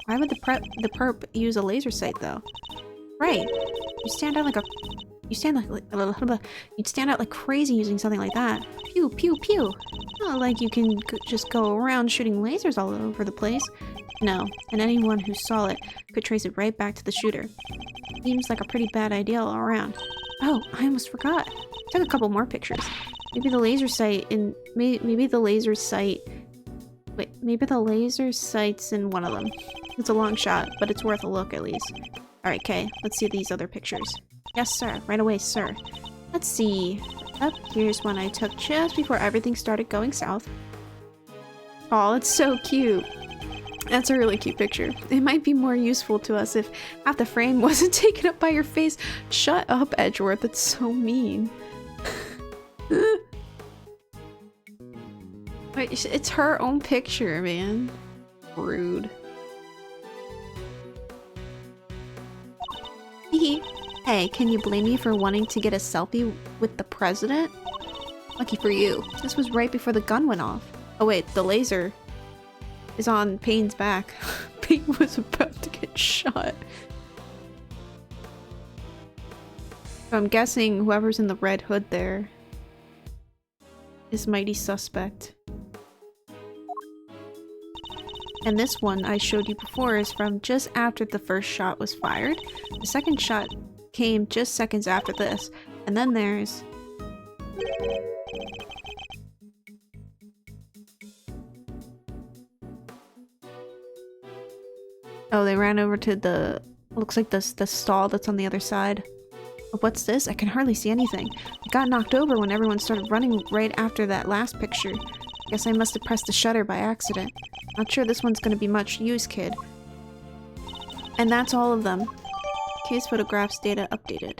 Why would the perp use a laser sight though? Right. You'd stand out like crazy using something like that. Pew pew pew. Not like you can just go around shooting lasers all over the place. No, and anyone who saw it could trace it right back to the shooter. Seems like a pretty bad idea all around. Oh, I almost forgot. Took a couple more pictures. Maybe the laser sight in maybe the laser sight. Wait, maybe the laser sight's in one of them. It's a long shot, but it's worth a look at least. Alright, Kay, let's see these other pictures. Yes, sir. Right away, sir. Let's see. Up here's one I took just before everything started going south. Oh, it's so cute. That's a really cute picture. It might be more useful to us if half the frame wasn't taken up by your face. Shut up, Edgeworth. That's so mean. Wait, it's her own picture, man. Rude. Hey, can you blame me for wanting to get a selfie with the president? Lucky for you. This was right before the gun went off. Oh wait, the laser is on Payne's back. Payne was about to get shot. So I'm guessing whoever's in the red hood there is mighty suspect. And this one I showed you before is from just after the first shot was fired. The second shot came just seconds after this. And then there's... oh, they ran over to the... looks like the stall that's on the other side. But what's this? I can hardly see anything. It got knocked over when everyone started running right after that last picture. Guess I must have pressed the shutter by accident. Not sure this one's gonna be much use, kid. And that's all of them. Case photographs data updated.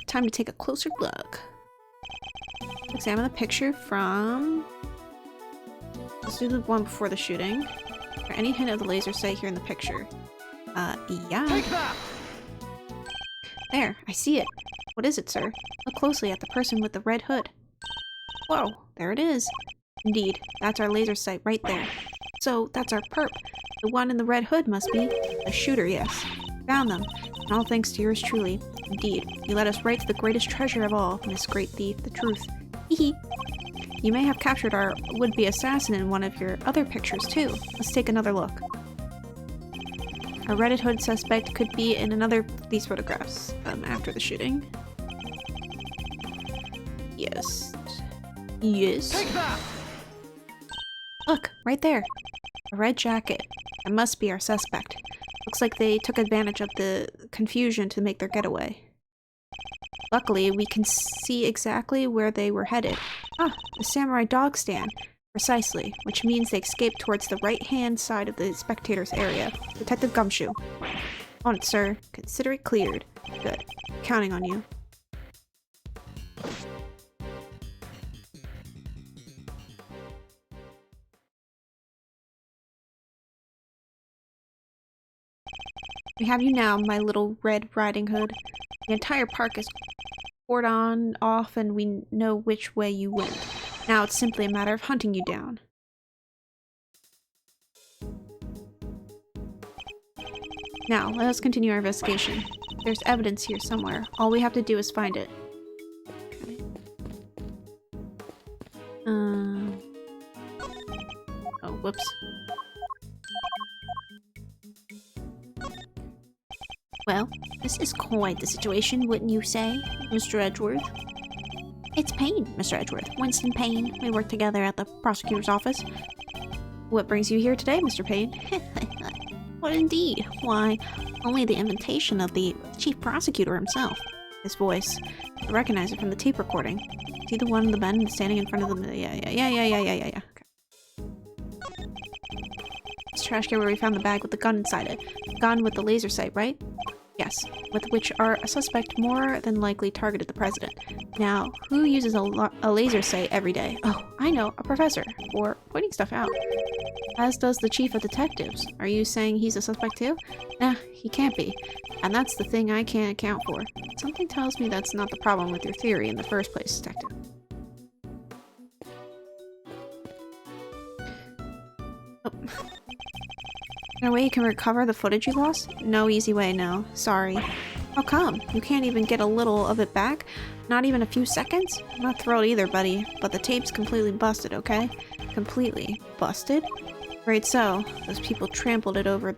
Time to take a closer look. Examine the picture from... let's do the one before the shooting. Or any hint of the laser sight here in the picture. Yeah. Take that! There, I see it. What is it, sir? Look closely at the person with the red hood. Whoa, there it is. Indeed, that's our laser sight right there. So, that's our perp. The one in the red hood must be a shooter, yes. Found them, and all thanks to yours truly. Indeed, you led us right to the greatest treasure of all, this great thief, the truth. Hehe. You may have captured our would-be assassin in one of your other pictures, too. Let's take another look. Our red hood suspect could be in another of these photographs, after the shooting. focused. Yes. Take that! Look, right there. A red jacket. It must be our suspect. Looks like they took advantage of the confusion to make their getaway. Luckily, we can see exactly where they were headed. Ah, the samurai dog stand. Precisely, which means they escaped towards the right-hand side of the spectators area. Detective Gumshoe. On it, sir. Consider it cleared. Good. Counting on you. We have you now, my little Red Riding Hood. The entire park is cordoned off and we know which way you went. Now it's simply a matter of hunting you down. Now, let us continue our investigation. There's evidence here somewhere. All we have to do is find it. Okay. Oh, whoops. Well, this is quite the situation, wouldn't you say, Mr. Edgeworth? It's Payne, Mr. Edgeworth. Winston Payne. We work together at the prosecutor's office. What brings you here today, Mr. Payne? What indeed? Why, only the invitation of the chief prosecutor himself. His voice. I recognize it from the tape recording. See the one in the bend standing in front of the... Yeah. Okay. This trash can where we found the bag with the gun inside it. The gun with the laser sight, right? Yes, with which our suspect more than likely targeted the president. Now, who uses a laser sight every day? Oh, I know, a professor, for pointing stuff out. As does the chief of detectives. Are you saying he's a suspect too? Nah, he can't be. And that's the thing I can't account for. Something tells me that's not the problem with your theory in the first place, detective. Oh. No way you can recover the footage you lost? No easy way, no. Sorry. How come? You can't even get a little of it back? Not even a few seconds? I'm not thrilled either, buddy, but the tape's completely busted, okay? Completely. Busted? Right so. Those people trampled it over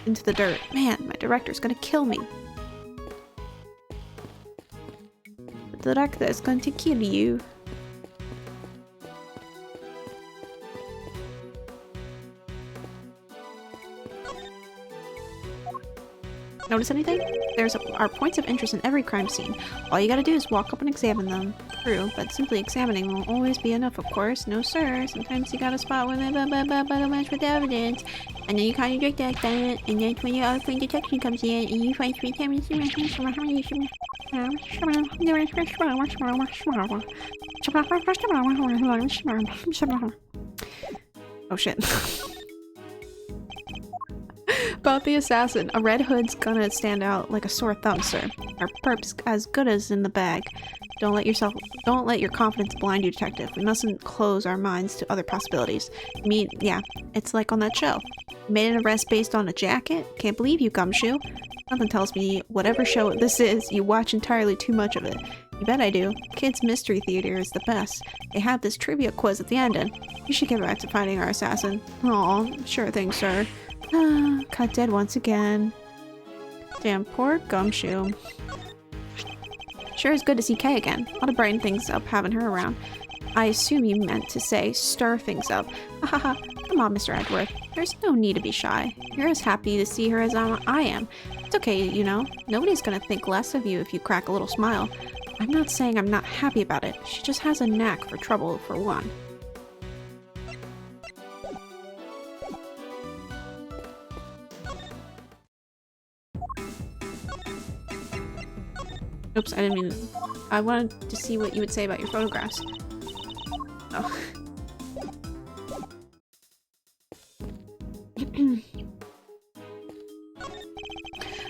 into the dirt. Man, my director's gonna kill me. The director is going to kill you. Notice anything? There's are points of interest in every crime scene. All you gotta do is walk up and examine them. True, but simply examining won't always be enough, of course. No, sir. Sometimes you gotta spot when they match with the evidence. And then you contradict that, and that's when your other detection comes in, and you find 3 times. Oh shit. About the assassin. A red hood's gonna stand out like a sore thumb, sir. Our perp's as good as in the bag. Don't let your confidence blind you, detective. We mustn't close our minds to other possibilities. I mean, yeah, it's like on that show. You made an arrest based on a jacket? Can't believe you, Gumshoe. Something tells me whatever show this is, you watch entirely too much of it. You bet I do. Kids Mystery Theater is the best. They have this trivia quiz at the end, and you should get back to finding our assassin. Aw, sure thing, sir. Cut dead once again. Damn, poor Gumshoe. Sure is good to see Kay again. Ought to brighten things up having her around. I assume you meant to say stir things up. Hahaha. Come on, Mr. Edgeworth. There's no need to be shy. You're as happy to see her as I am. It's okay, you know. Nobody's gonna think less of you if you crack a little smile. I'm not saying I'm not happy about it. She just has a knack for trouble, for one. Oops, I didn't mean to. I wanted to see what you would say about your photographs. Oh.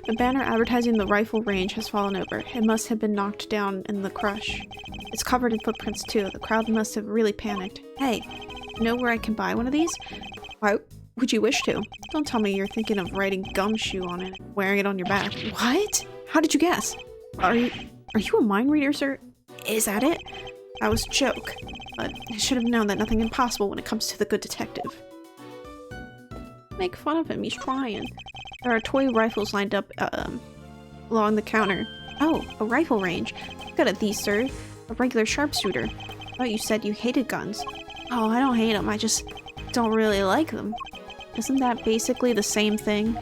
The banner advertising the rifle range has fallen over. It must have been knocked down in the crush. It's covered in footprints too. The crowd must have really panicked. Hey, you know where I can buy one of these? Why would you wish to? Don't tell me you're thinking of writing Gumshoe on it, wearing it on your back. What? How did you guess? Are you a mind reader, sir? Is that it? That was a joke. But I should have known that nothing impossible when it comes to the good detective. Make fun of him, he's trying. There are toy rifles lined up along the counter. Oh, a rifle range. Good at these, sir. a regular sharpshooter. I thought you said you hated guns. Oh, I don't hate them. I just don't really like them. Isn't that basically the same thing?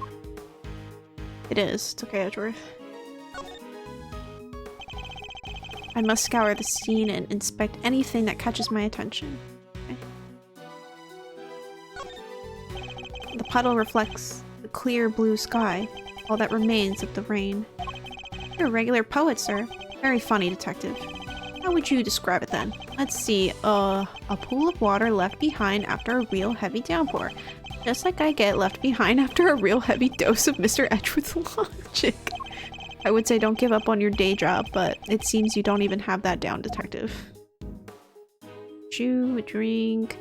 It is. It's okay, Edgeworth. I must scour the scene and inspect anything that catches my attention. Okay. The puddle reflects the clear blue sky, all that remains of the rain. You're a regular poet, sir. Very funny, detective. How would you describe it then? Let's see, a pool of water left behind after a real heavy downpour. Just like I get left behind after a real heavy dose of Mr. Edgeworth's logic. I would say don't give up on your day job, but it seems you don't even have that down, detective. Chew, a drink,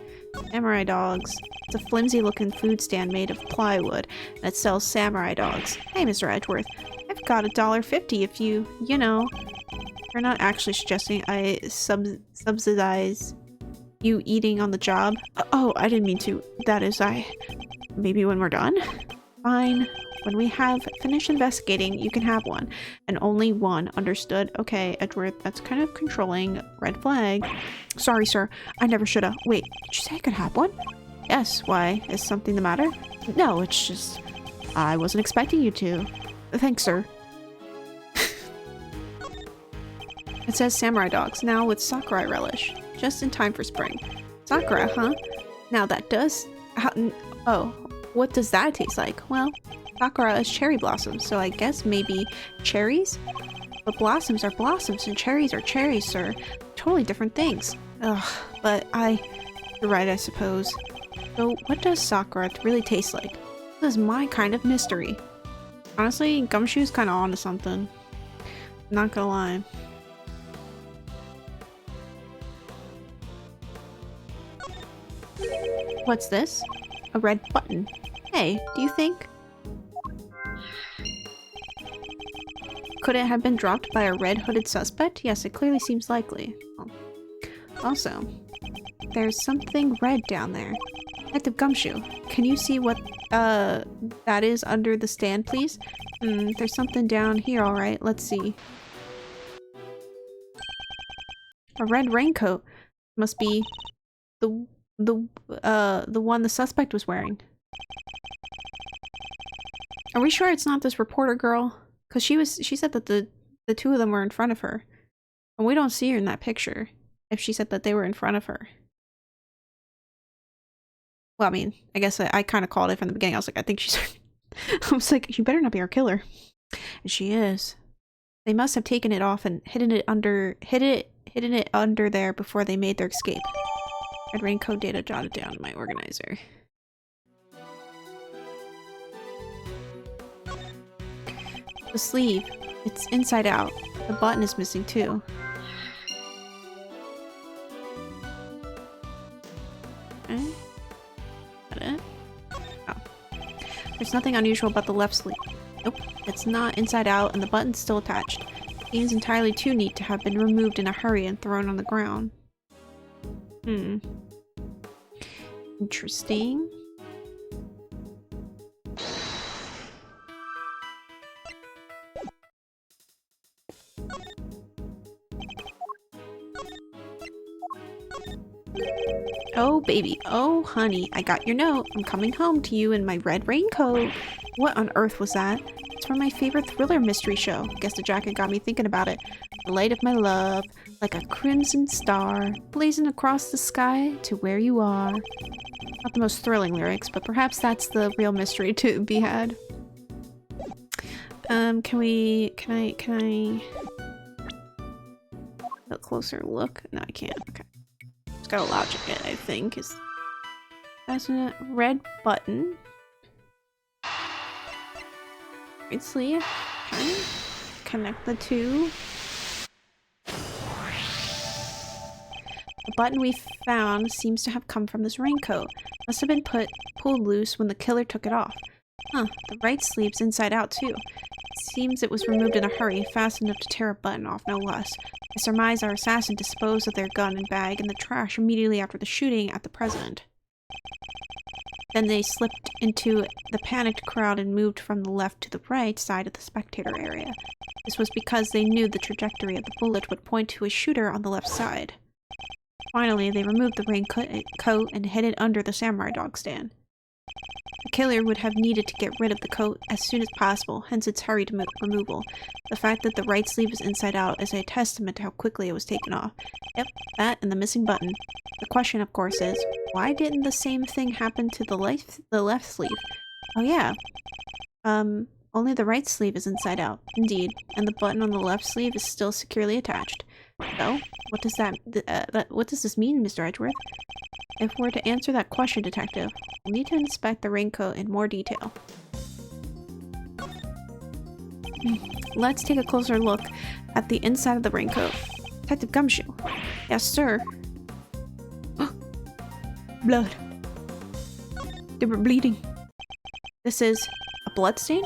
samurai dogs. It's a flimsy looking food stand made of plywood that sells samurai dogs. Hey, Mr. Edgeworth, I've got $1.50 if you know. You're not actually suggesting I subsidize you eating on the job? Oh, I didn't mean to. That is, maybe when we're done? Fine. When we have finished investigating, you can have one. And only one. Understood? Okay, Edgeworth, that's kind of controlling. Red flag. Sorry, sir. I never should've. Wait, did you say I could have one? Yes, why? Is something the matter? No, it's just... I wasn't expecting you to. Thanks, sir. It says samurai dogs, now with sakura relish. Just in time for spring. Sakura, huh? Now that does... oh, what does that taste like? Well, sakura is cherry blossoms, so I guess maybe cherries? But blossoms are blossoms and cherries are cherries, sir. Totally different things. Ugh, but you're right, I suppose. So what does sakura really taste like? This is my kind of mystery. Honestly, Gumshoe's kind of onto something. Not gonna lie. What's this? A red button. Hey, do you think? Could it have been dropped by a red-hooded suspect? Yes, it clearly seems likely. Oh. Also, there's something red down there. Detective Gumshoe, can you see what that is under the stand, please? There's something down here, alright. Let's see. A red raincoat. Must be the one the suspect was wearing. Are we sure it's not this reporter girl? Because she said that the two of them were in front of her. And we don't see her in that picture. If she said that they were in front of her. Well, I mean, I guess I kind of called it from the beginning. I was like, I think she's... I was like, you better not be our killer. And she is. They must have taken it off and hidden it under there before they made their escape. Red raincoat data jotted down in my organizer. The sleeve. It's inside out. The button is missing too. Okay. Is that it? Oh. There's nothing unusual about the left sleeve. Nope. It's not inside out and the button's still attached. Seems entirely too neat to have been removed in a hurry and thrown on the ground. Interesting. Oh, baby. Oh, honey. I got your note. I'm coming home to you in my red raincoat. What on earth was that? It's from my favorite thriller mystery show. Guess the jacket got me thinking about it. The light of my love, like a crimson star, blazing across the sky to where you are. Not the most thrilling lyrics, but perhaps that's the real mystery to be had. Can I a closer look? No, I can't. Okay. It's got a logic in it, I think. That's a red button. Right sleeve. Okay. Connect the two. The button we found seems to have come from this raincoat. Must have been pulled loose when the killer took it off. Huh, the right sleeve's inside out too. It seems it was removed in a hurry, fast enough to tear a button off, no less. I surmise our assassin disposed of their gun and bag in the trash immediately after the shooting at the president. Then they slipped into the panicked crowd and moved from the left to the right side of the spectator area. This was because they knew the trajectory of the bullet would point to a shooter on the left side. Finally, they removed the raincoat and hid it under the samurai dog stand. The killer would have needed to get rid of the coat as soon as possible, hence its hurried removal. The fact that the right sleeve is inside out is a testament to how quickly it was taken off. Yep, that and the missing button. The question, of course, is, why didn't the same thing happen to the left sleeve? Oh yeah. Only the right sleeve is inside out. Indeed. And the button on the left sleeve is still securely attached. So, what does this mean, Mr. Edgeworth? If we're to answer that question, Detective, we'll need to inspect the raincoat in more detail. Let's take a closer look at the inside of the raincoat. Detective Gumshoe. Yes, sir. Blood. They were bleeding. This is a bloodstain?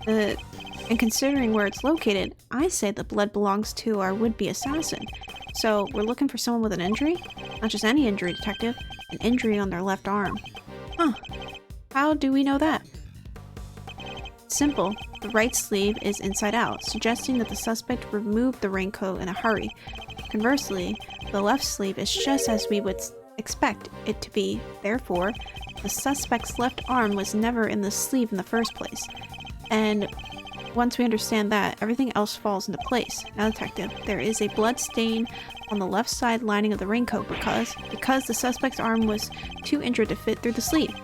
And considering where it's located, I say the blood belongs to our would-be assassin. So, we're looking for someone with an injury? Not just any injury, Detective. An injury on their left arm. Huh. How do we know that? Simple. The right sleeve is inside out, suggesting that the suspect removed the raincoat in a hurry. Conversely, the left sleeve is just as we would expect it to be. Therefore, the suspect's left arm was never in the sleeve in the first place. And once we understand that, everything else falls into place. Now, Detective, there is a blood stain on the left side lining of the raincoat because the suspect's arm was too injured to fit through the sleeve.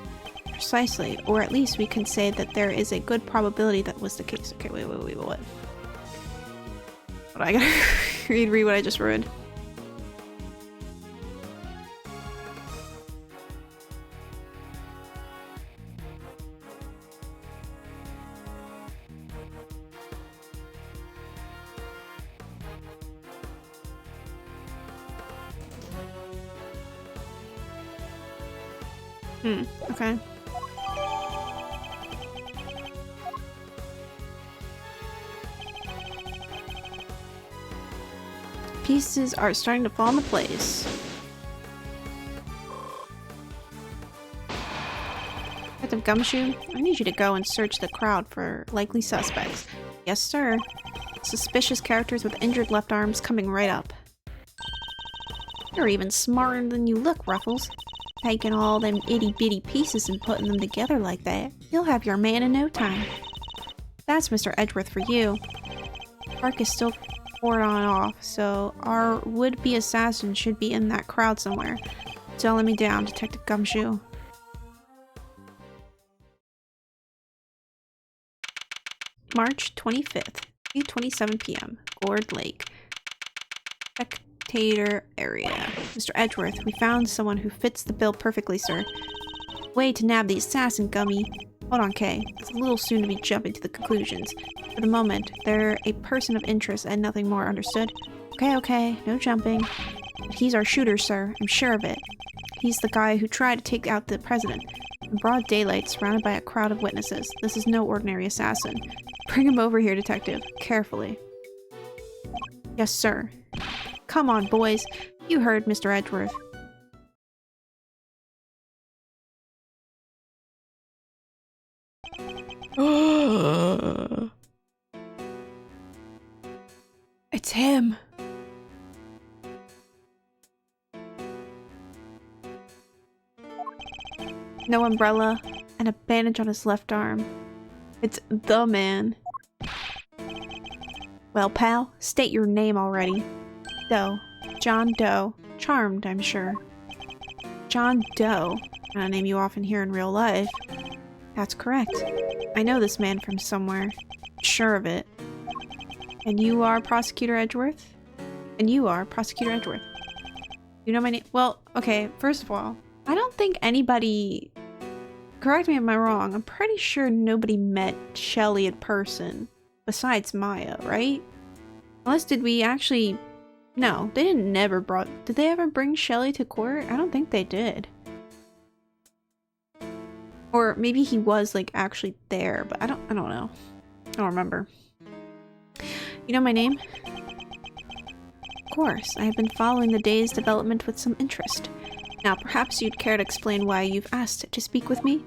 Precisely, or at least we can say that there is a good probability that was the case. Okay, wait, what? But I gotta read what I just read. Okay. Pieces are starting to fall into place. Detective Gumshoe, I need you to go and search the crowd for likely suspects. Yes, sir. Suspicious characters with injured left arms coming right up. You're even smarter than you look, Ruffles. Taking all them itty-bitty pieces and putting them together like that, you'll have your man in no time. That's Mr. Edgeworth for you. Park is still poured on off, so our would-be assassin should be in that crowd somewhere. Don't let me down, Detective Gumshoe. March 25th, 8:27 p.m. Gourd Lake. Spectator area. Mr. Edgeworth, we found someone who fits the bill perfectly, sir. Way to nab the assassin, Gummy. Hold on, Kay. It's a little soon to be jumping to the conclusions. For the moment, they're a person of interest and nothing more, understood? Okay, no jumping. But he's our shooter, sir. I'm sure of it. He's the guy who tried to take out the president. In broad daylight, surrounded by a crowd of witnesses. This is no ordinary assassin. Bring him over here, Detective. Carefully. Yes, sir. Come on, boys. You heard Mr. Edgeworth. It's him. No umbrella and a bandage on his left arm. It's the man. Well, pal, state your name already. Doe. John Doe. Charmed, I'm sure. John Doe. Not a name you often hear in real life. That's correct. I know this man from somewhere. Sure of it. And you are Prosecutor Edgeworth? And you are Prosecutor Edgeworth. You know my name? Well, okay, first of all, I don't think anybody... Correct me if I'm wrong, I'm pretty sure nobody met Shelly in person. Besides Maya, right? Unless did we actually... No, they didn't never brought... Did they ever bring Shelly to court? I don't think they did. Or maybe he was, like, actually there, but I don't know. I don't remember. You know my name? Of course, I have been following the day's development with some interest. Now, perhaps you'd care to explain why you've asked to speak with me?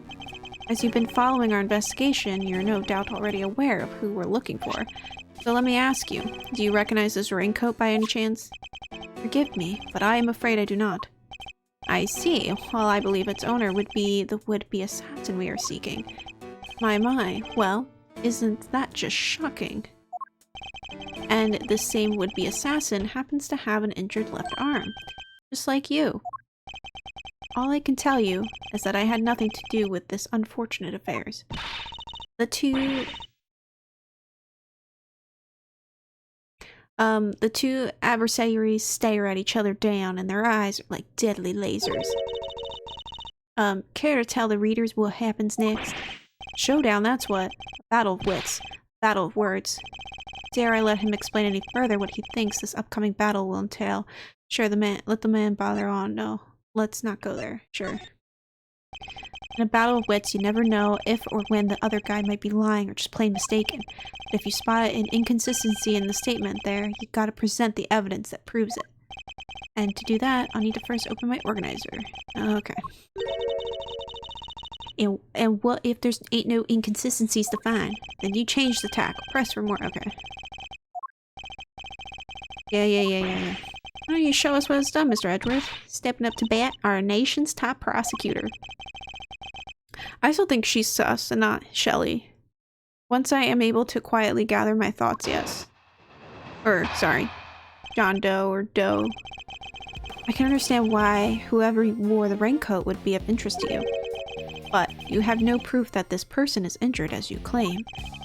As you've been following our investigation, you're no doubt already aware of who we're looking for. So let me ask you, do you recognize this raincoat by any chance? Forgive me, but I am afraid I do not. I see. Well, I believe its owner would be the would-be assassin we are seeking. My, well, isn't that just shocking? And this same would-be assassin happens to have an injured left arm, just like you. All I can tell you is that I had nothing to do with this unfortunate affairs. The two adversaries stare at each other down, and their eyes are like deadly lasers. Care to tell the readers what happens next? Showdown, that's what. Battle of wits. Battle of words. Dare I let him explain any further what he thinks this upcoming battle will entail? Sure, let the man bother on. No, let's not go there. Sure. In a battle of wits, you never know if or when the other guy might be lying or just plain mistaken. But if you spot an inconsistency in the statement there, you gotta present the evidence that proves it. And to do that, I'll need to first open my organizer. Okay. And what if there's ain't no inconsistencies to find? Then you change the tack. Press for more. Okay. Yeah. Why don't you show us what it's done, Mr. Edgeworth? Stepping up to bat, our nation's top prosecutor. I still think she's sus and not Shelley. Once I am able to quietly gather my thoughts, yes. Or, sorry, John Doe or Doe. I can understand why whoever wore the raincoat would be of interest to you. But you have no proof that this person is injured as you claim.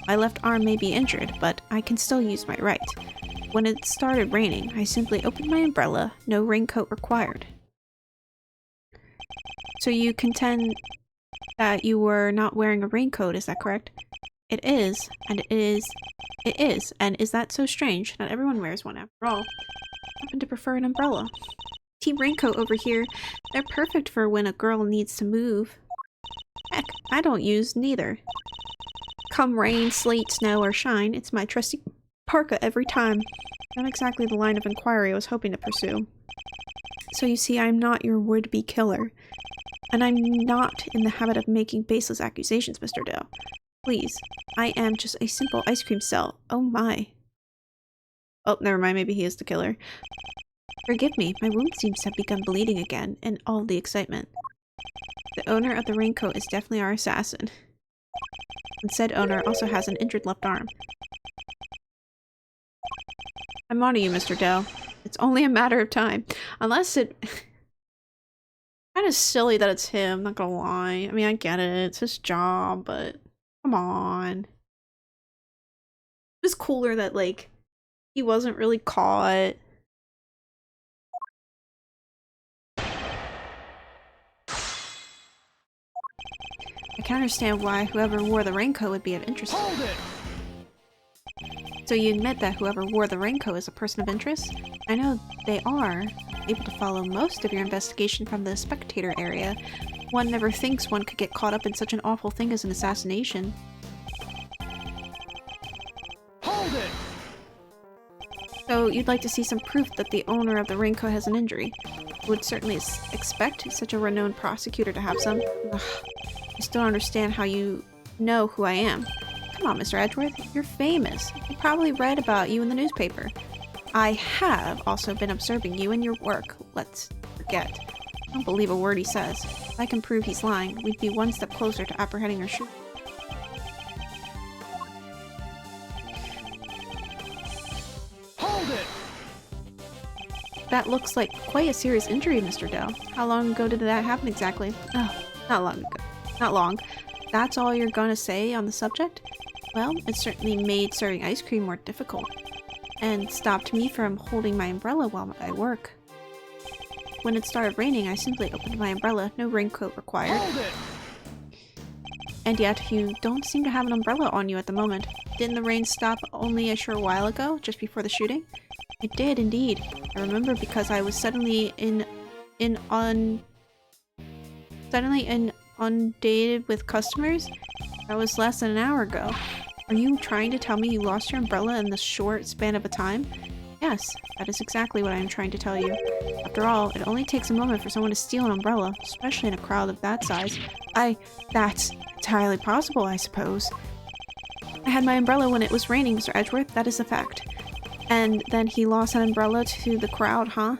My left arm may be injured, but I can still use my right. When it started raining, I simply opened my umbrella, no raincoat required. So you contend that you were not wearing a raincoat, is that correct? It is, and is that so strange? Not everyone wears one after all. I happen to prefer an umbrella. Team Raincoat over here, they're perfect for when a girl needs to move. Heck, I don't use neither. Come rain, sleet, snow, or shine, it's my trusty parka every time. Not exactly the line of inquiry I was hoping to pursue. So you see, I'm not your would-be killer. And I'm not in the habit of making baseless accusations, Mr. Doe. Please, I am just a simple ice cream cell. Oh my. Oh, never mind, maybe he is the killer. Forgive me, my wound seems to have begun bleeding again in all the excitement. The owner of the raincoat is definitely our assassin. And said owner also has an injured left arm. I'm on to you, Mr. Doe. It's only a matter of time. Unless it... Kind of silly that it's him, not gonna lie. I mean, I get it. It's his job, but... Come on. It was cooler that, like, he wasn't really caught. I can understand why whoever wore the raincoat would be of interest. Hold it! So you admit that whoever wore the raincoat is a person of interest? I know they are able to follow most of your investigation from the spectator area. One never thinks one could get caught up in such an awful thing as an assassination. Hold it! So you'd like to see some proof that the owner of the raincoat has an injury. Would certainly expect such a renowned prosecutor to have some. Ugh, I still don't understand how you know who I am. Come on, Mr. Edgeworth, you're famous. You probably read about you in the newspaper. I have also been observing you and your work. Let's forget. I don't believe a word he says. If I can prove he's lying, we'd be one step closer to apprehending our shooter. Hold it! That looks like quite a serious injury, Mr. Doe. How long ago did that happen exactly? Oh, not long ago. Not long. That's all you're gonna say on the subject? Well, it certainly made serving ice cream more difficult. And stopped me from holding my umbrella while I work. When it started raining, I simply opened my umbrella, no raincoat required. Hold it! And yet, you don't seem to have an umbrella on you at the moment. Didn't the rain stop only a short while ago, just before the shooting? It did, indeed. I remember because I was suddenly inundated with customers. That was less than an hour ago. Are you trying to tell me you lost your umbrella in this short span of a time? Yes, that is exactly what I am trying to tell you. After all, it only takes a moment for someone to steal an umbrella, especially in a crowd of that size. That's entirely possible, I suppose. I had my umbrella when it was raining, Mr. Edgeworth, that is a fact. And then he lost an umbrella to the crowd, huh?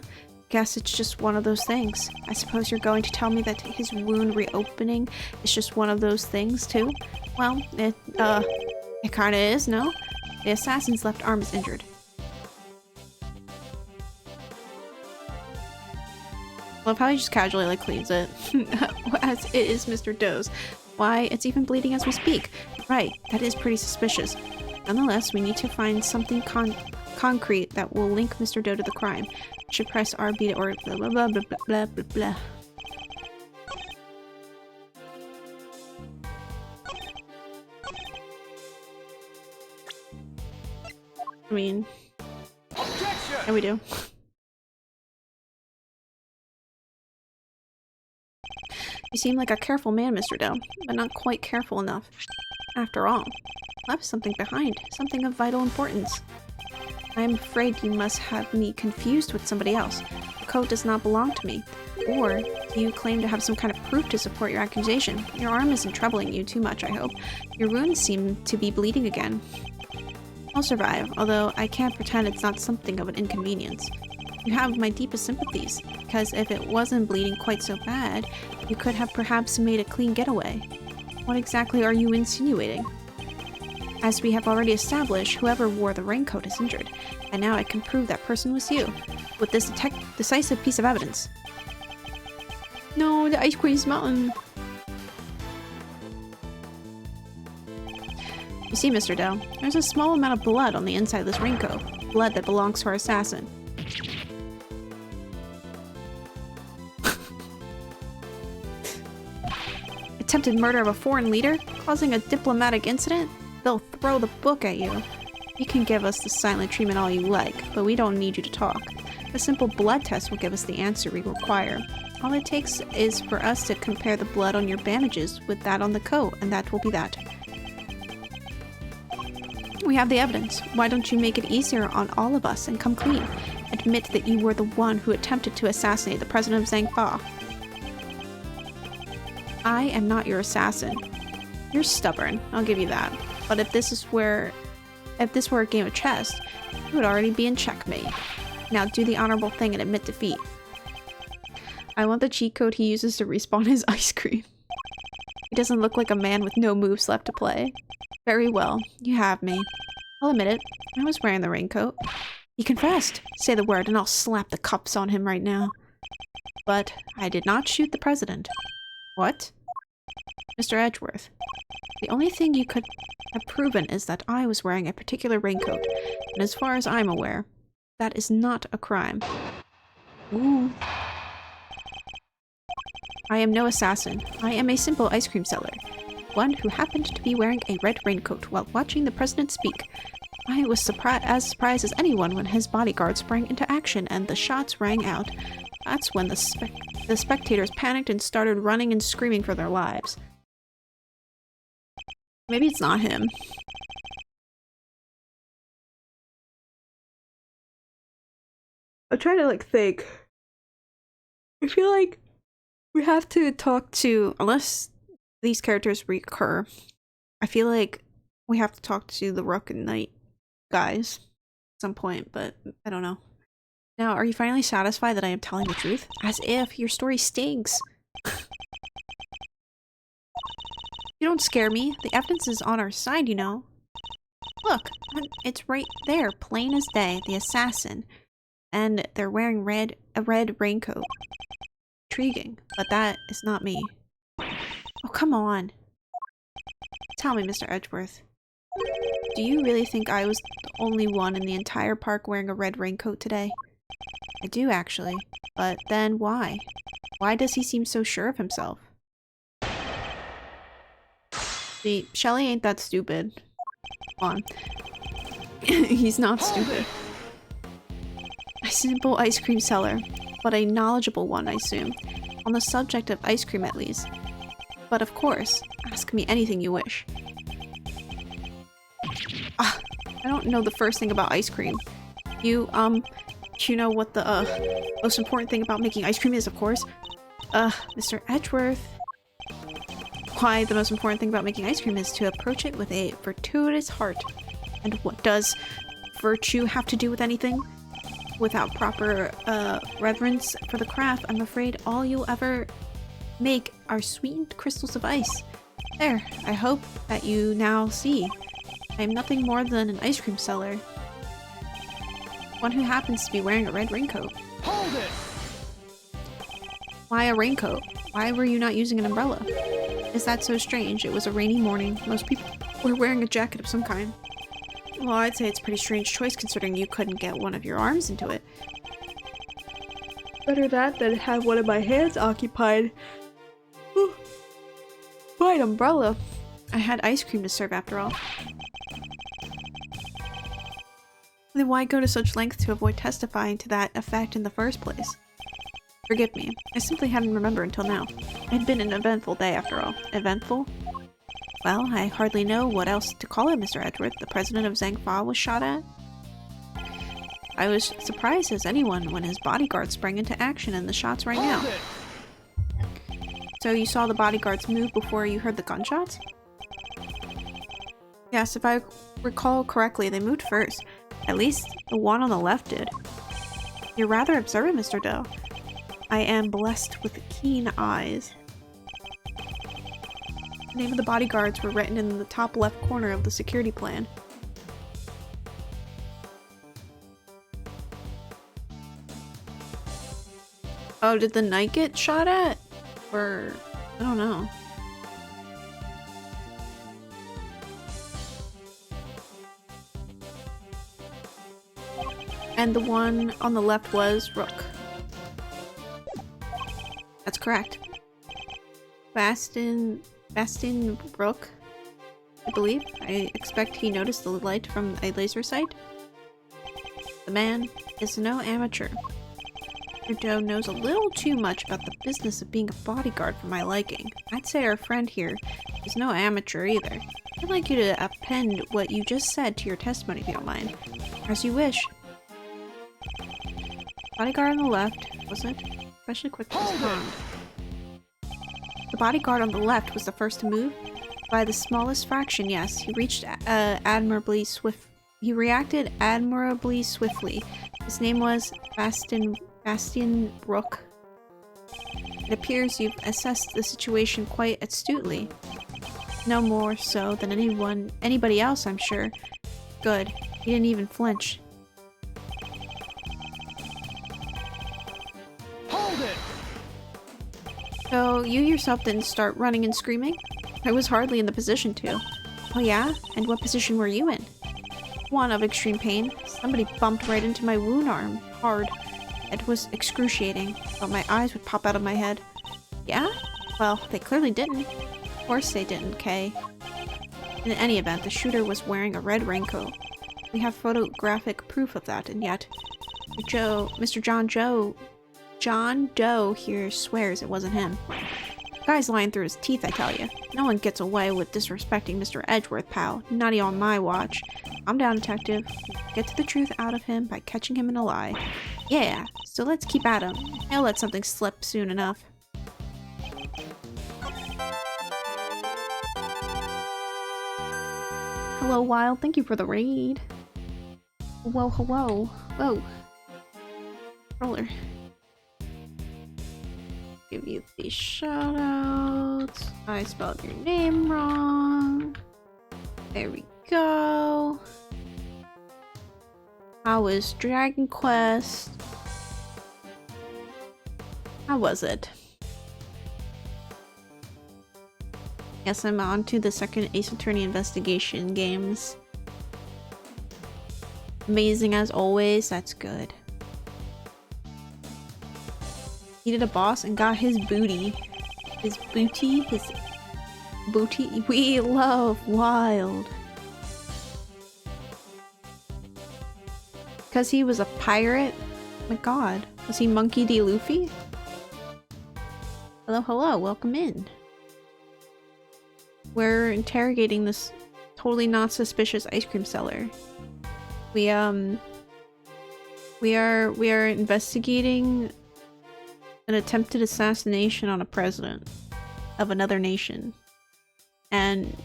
Guess it's just one of those things. I suppose you're going to tell me that his wound reopening is just one of those things, too? Well, it kinda is, no? The assassin's left arm is injured. Love how he just casually, like, cleans it. As it is Mr. Doe's. Why, it's even bleeding as we speak. Right, that is pretty suspicious. Nonetheless, we need to find something concrete that will link Mr. Doe to the crime. I should press RB or blah blah blah blah blah blah blah. I mean, yeah, we do. You seem like a careful man, Mr. Doe, but not quite careful enough. After all, left something behind, something of vital importance. I am afraid you must have me confused with somebody else. The coat does not belong to me. Or do you claim to have some kind of proof to support your accusation? Your arm isn't troubling you too much, I hope. Your wounds seem to be bleeding again. I'll survive, although I can't pretend it's not something of an inconvenience. You have my deepest sympathies, because if it wasn't bleeding quite so bad, you could have perhaps made a clean getaway. What exactly are you insinuating? As we have already established, whoever wore the raincoat is injured, and now I can prove that person was you, with this decisive piece of evidence. No, the ice cream's melting. You see, Mr. Doe, there's a small amount of blood on the inside of this raincoat. Blood that belongs to our assassin. Attempted murder of a foreign leader? Causing a diplomatic incident? They'll throw the book at you. You can give us the silent treatment all you like, but we don't need you to talk. A simple blood test will give us the answer we require. All it takes is for us to compare the blood on your bandages with that on the coat, and that will be that. We have the evidence. Why don't you make it easier on all of us and come clean? Admit that you were the one who attempted to assassinate the president of Zangfa. I am not your assassin. You're stubborn, I'll give you that. But if this were a game of chess, you would already be in checkmate. Now do the honorable thing and admit defeat. I want the cheat code he uses to respawn his ice cream. He doesn't look like a man with no moves left to play. Very well, you have me. I'll admit it, I was wearing the raincoat. He confessed! Say the word and I'll slap the cups on him right now. But I did not shoot the president. What? Mr. Edgeworth, the only thing you could have proven is that I was wearing a particular raincoat, and as far as I'm aware, that is not a crime. Ooh. I am no assassin. I am a simple ice cream seller. One who happened to be wearing a red raincoat while watching the president speak. I was as surprised as anyone when his bodyguard sprang into action and the shots rang out. That's when the spectators panicked and started running and screaming for their lives. Maybe it's not him. I'm trying to like think. I feel like we have to talk to, unless these characters recur, I feel like we have to talk to the Rook and Knight guys at some point, but I don't know. Now, are you finally satisfied that I am telling the truth? As if your story stinks. You don't scare me. The evidence is on our side, you know. Look, it's right there, plain as day, the assassin. And they're wearing a red raincoat. Intriguing, but that is not me. Oh, come on. Tell me, Mr. Edgeworth. Do you really think I was the only one in the entire park wearing a red raincoat today? I do, actually. But then why? Why does he seem so sure of himself? See, Shelly ain't that stupid. Come on. He's not stupid. A simple ice cream seller, but a knowledgeable one, I assume. On the subject of ice cream, at least. But of course, ask me anything you wish. I don't know the first thing about ice cream. You know what the, most important thing about making ice cream is, of course? Mr. Edgeworth. Why the most important thing about making ice cream is to approach it with a virtuous heart. And what does virtue have to do with anything? Without proper, reverence for the craft, I'm afraid all you'll ever make are sweetened crystals of ice. There, I hope that you now see. I am nothing more than an ice cream seller. One who happens to be wearing a red raincoat. Hold it! Why a raincoat? Why were you not using an umbrella? Is that so strange? It was a rainy morning. Most people were wearing a jacket of some kind. Well, I'd say it's a pretty strange choice considering you couldn't get one of your arms into it. Better that than have one of my hands occupied. By an umbrella. I had ice cream to serve after all. Then why go to such lengths to avoid testifying to that effect in the first place? Forgive me. I simply hadn't remembered until now. It had been an eventful day after all. Eventful? Well, I hardly know what else to call it, Mr. Edgeworth. The president of Zhangfa was shot at. I was surprised as anyone when his bodyguard sprang into action and the shots rang out. So you saw the bodyguards move before you heard the gunshots? Yes, if I recall correctly, they moved first. At least the one on the left did. You're rather observant, Mr. Doe. I am blessed with keen eyes. The name of the bodyguards were written in the top left corner of the security plan. Oh, did the knight get shot at? Or, I don't know. And the one on the left was Rook. That's correct. Bastin Rook, I believe. I expect he noticed the light from a laser sight. The man is no amateur. Mr. Doe knows a little too much about the business of being a bodyguard for my liking. I'd say our friend here is no amateur either. I'd like you to append what you just said to your testimony if you don't mind. As you wish. Bodyguard on the left wasn't especially quick to respond. The bodyguard on the left was the first to move. By the smallest fraction, yes. He reacted admirably swiftly. His name was Bastian Rook. It appears you've assessed the situation quite astutely. No more so than anybody else, I'm sure. Good. He didn't even flinch. Hold it! So, you yourself didn't start running and screaming? I was hardly in the position to. Oh yeah? And what position were you in? One of extreme pain. Somebody bumped right into my wound arm. Hard. It was excruciating. But my eyes would pop out of my head. Yeah? Well, they clearly didn't. Of course they didn't, Kay. In any event, the shooter was wearing a red raincoat. We have photographic proof of that, and yet Mr. John Doe here swears it wasn't him. The guy's lying through his teeth, I tell you. No one gets away with disrespecting Mr. Edgeworth, pal. Not even on my watch. Calm down, detective. Get to the truth out of him by catching him in a lie. Yeah, so let's keep at him. He'll let something slip soon enough. Hello, Wild. Thank you for the raid. Whoa, hello. Whoa. Roller. Give you these shoutouts. I spelled your name wrong. There we go. How was Dragon Quest? How was it? Yes, I'm on to the second Ace Attorney investigation games. Amazing as always, that's good. He did a boss and got his booty. His booty? His booty? We love Wild. Because he was a pirate? Oh my god. Was he Monkey D. Luffy? Hello, hello, welcome in. We're interrogating this totally not suspicious ice cream seller. We We are investigating an attempted assassination on a president of another nation. And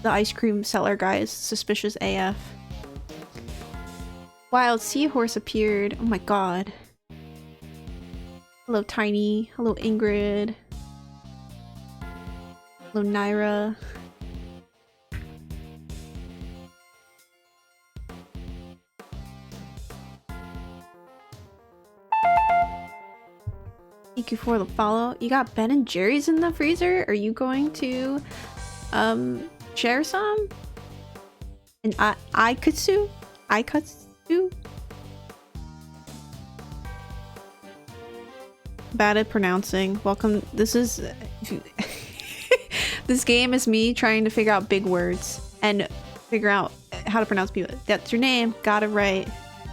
the ice cream seller guy is suspicious AF. Wild seahorse appeared. Oh my god. Hello Tiny. Hello Ingrid. Hello Naira. Thank you for the follow. You got Ben and Jerry's in the freezer? Are you going to share some? And I kutsu? Bad at pronouncing. Welcome. This is this game is me trying to figure out big words and figure out how to pronounce people. That's your name. Got it right.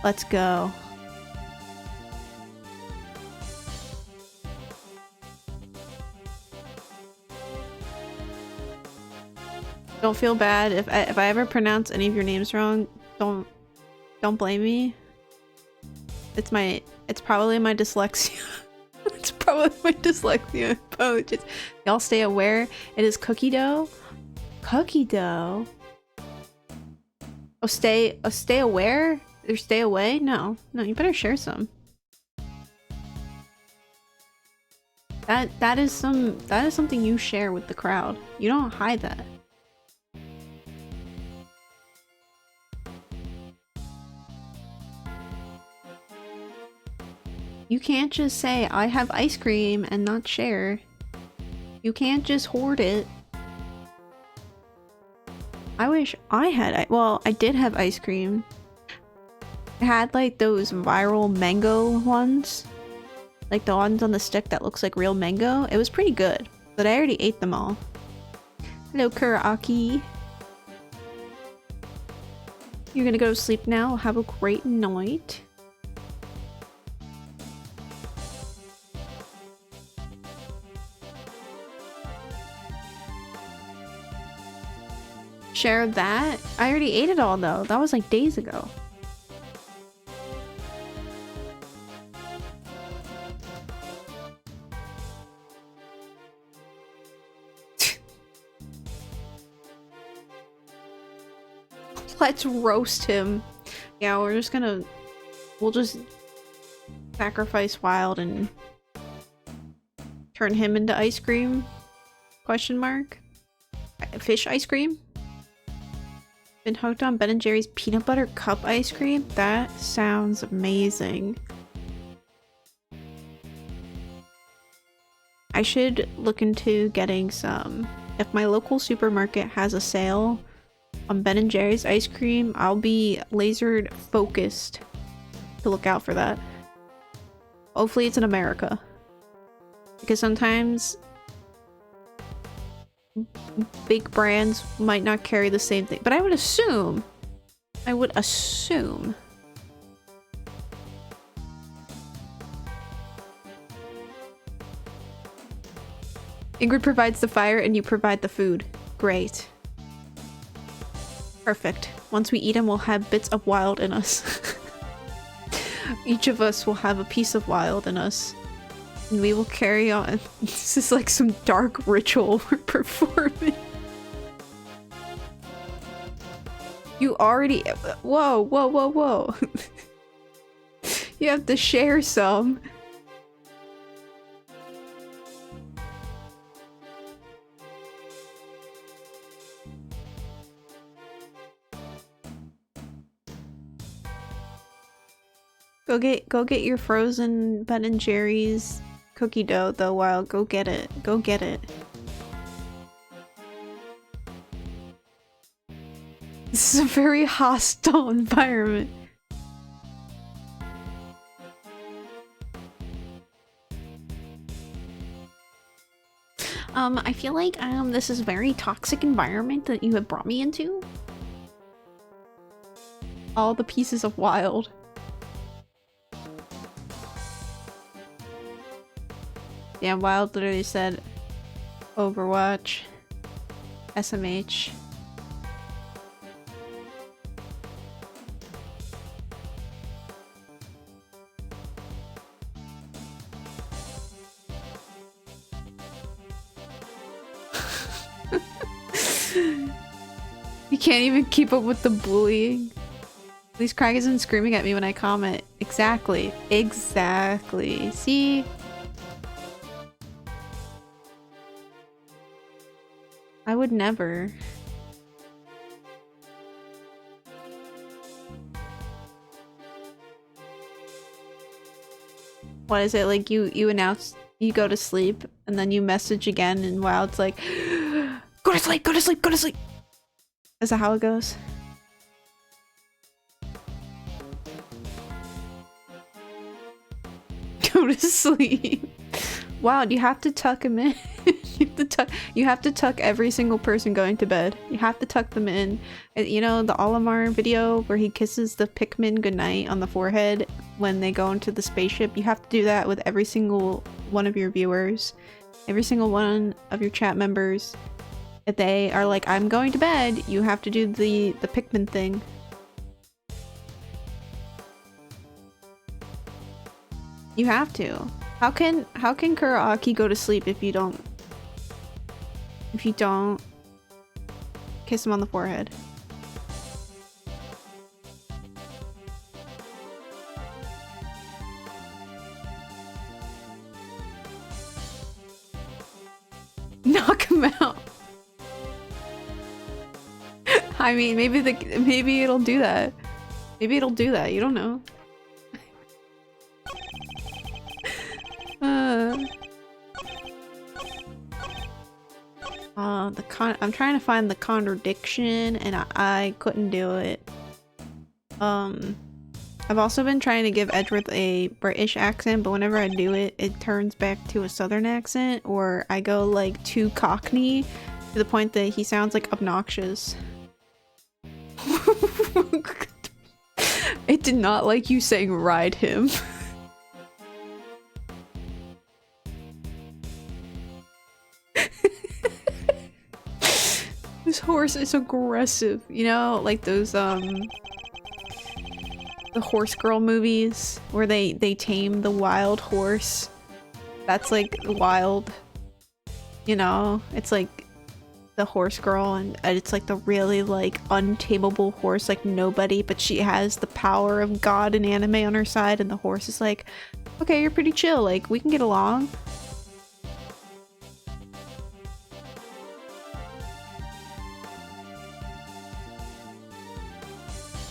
Let's go. Don't feel bad if I ever pronounce any of your names wrong. Don't blame me. It's probably my dyslexia. It's probably my dyslexia. Apologies. Y'all stay aware. It is cookie dough. Cookie dough. Oh, stay aware or stay away. No, you better share some. That is something you share with the crowd. You don't hide that. You can't just say, I have ice cream and not share. You can't just hoard it. I wish I had, well, I did have ice cream. I had like those viral mango ones. Like the ones on the stick that looks like real mango. It was pretty good, but I already ate them all. Hello, Kuraki. You're gonna go to sleep now. Have a great night. Share that? I already ate it all though. That was like days ago. Let's roast him. Yeah, we'll just sacrifice Wild and turn him into ice cream? Question mark? Fish ice cream? Been hooked on Ben & Jerry's peanut butter cup ice cream? That sounds amazing. I should look into getting some. If my local supermarket has a sale on Ben & Jerry's ice cream, I'll be lasered focused to look out for that. Hopefully it's in America. Because sometimes big brands might not carry the same thing, but I would assume Ingrid provides the fire and you provide the food. Great. Perfect. Once we eat them, we'll have bits of Wild in us. Each of us will have a piece of Wild in us. And we will carry on. This is like some dark ritual we're performing. You already- whoa, whoa, whoa, whoa. You have to share some. Go get your frozen Ben & Jerry's cookie dough though, Wild. Go get it. Go get it. This is a very hostile environment. I feel like this is a very toxic environment that you have brought me into. All the pieces of Wild. Yeah, Wild literally said Overwatch, SMH. You can't even keep up with the bullying. At least Craig isn't screaming at me when I comment. Exactly. Exactly. See? I would never. What is it like? You announce you go to sleep and then you message again, and while it's like, go to sleep, go to sleep, go to sleep. Is that how it goes? Go to sleep. Wow, you have to tuck him in. You have to tuck every single person going to bed. You have to tuck them in. You know the Olimar video where he kisses the Pikmin goodnight on the forehead when they go into the spaceship? You have to do that with every single one of your viewers. Every single one of your chat members. If they are like, I'm going to bed, you have to do the Pikmin thing. You have to. How can Kuraki go to sleep if you don't kiss him on the forehead? Knock him out. I mean, maybe it'll do that. Maybe it'll do that. You don't know. I'm trying to find the contradiction and I couldn't do it. I've also been trying to give Edgeworth a British accent, but whenever I do it, it turns back to a southern accent, or I go like too cockney to the point that he sounds like obnoxious. It did not like you saying ride him. This horse is aggressive, you know, like those the horse girl movies where they tame the wild horse. That's like wild, you know, it's like the horse girl, and it's like the really like untamable horse, like nobody, but she has the power of God and anime on her side, and the horse is like, okay, you're pretty chill, like we can get along.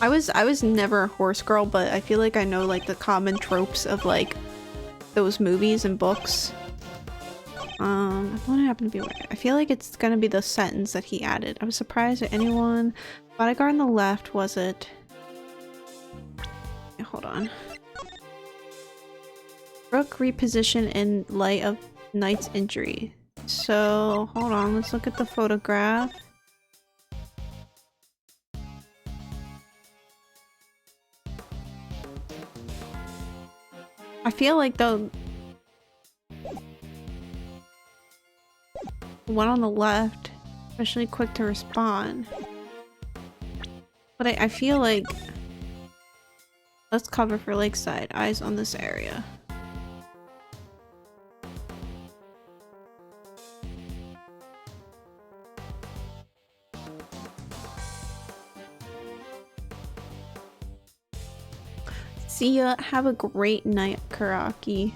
I was never a horse girl, but I feel like I know like the common tropes of like those movies and books. What happened to be right? I feel like it's gonna be the sentence that he added. I was surprised at anyone. Bodyguard on the left, was it? Yeah, hold on. Brooke repositioned in light of Knight's injury. So, hold on, let's look at the photograph. I feel like the one on the left, especially quick to respond. But I feel like let's cover for Lakeside. Eyes on this area. See ya. Have a great night, Kuraki.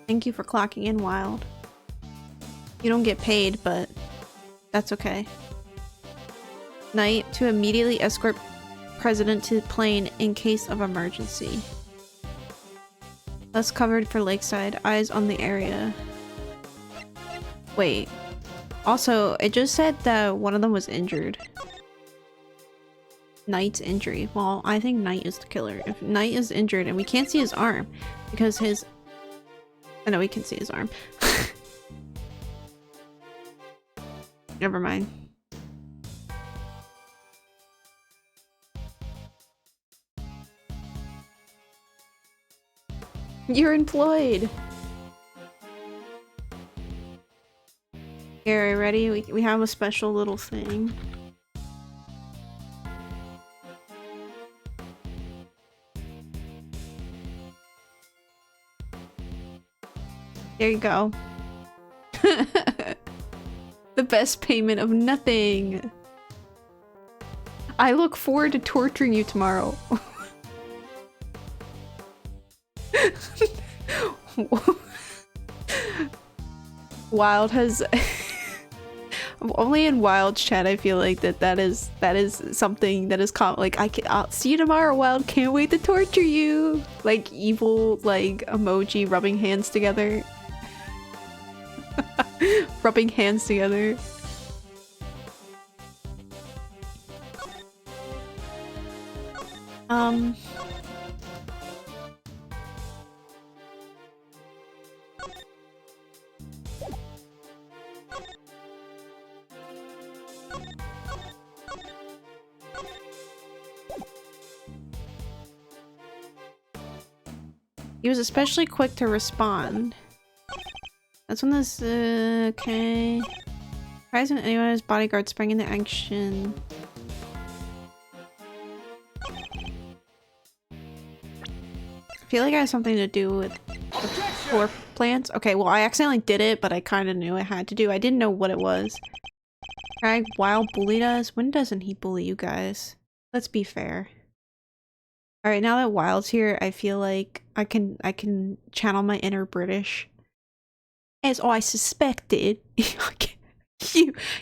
Thank you for clocking in, Wild. You don't get paid, but that's okay. Knight to immediately escort President to plane in case of emergency. Less covered for Lakeside. Eyes on the area. Wait. Also, it just said that one of them was injured. Knight's injury. Well, I think Knight is the killer. If Knight is injured and we can't see his arm because his... I know we can see his arm. Never mind. You're employed! Here, are you ready? We have a special little thing. There you go. The best payment of nothing. I look forward to torturing you tomorrow. Wild has only in Wild's chat I feel like that is something that is like I'll see you tomorrow, Wild, can't wait to torture you, like evil like emoji rubbing hands together. Rubbing hands together. He was especially quick to respond. That's when this, okay. Why isn't anyone his bodyguard spring into action? I feel like it has something to do with the floor plans. Okay, well I accidentally did it, but I kind of knew I had to do. I didn't know what it was. Craig, Wild bullied us? When doesn't he bully you guys? Let's be fair. Alright, now that Wild's here, I feel like I can channel my inner British. As I suspected,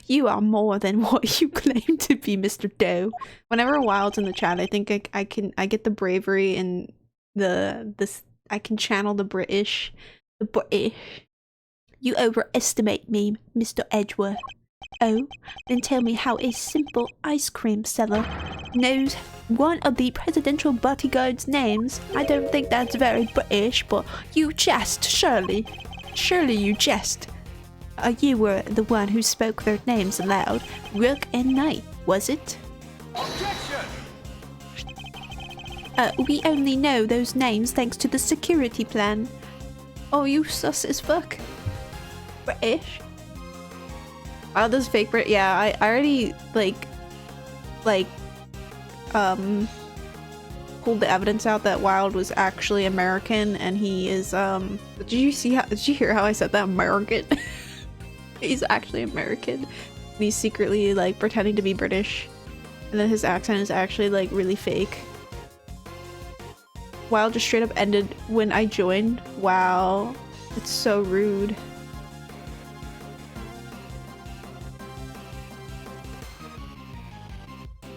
you are more than what you claim to be, Mr. Doe. Whenever Wild's in the chat, I think I get the bravery and I can channel the British. The British. You overestimate me, Mr. Edgeworth. Oh, then tell me how a simple ice cream seller knows one of the presidential bodyguard's names. I don't think that's very British, but you jest, surely. Surely you jest. You were the one who spoke their names aloud. Rook and Knight, was it? Objection! We only know those names thanks to the security plan. Oh, you sus as fuck. British. Oh, this fake Brit. Yeah, I already pulled the evidence out that Wild was actually American, and he is did you hear how I said that? American? He's actually American, and he's secretly like pretending to be British, and then his accent is actually like really fake. Wild just straight up ended when I joined. Wow, it's so rude.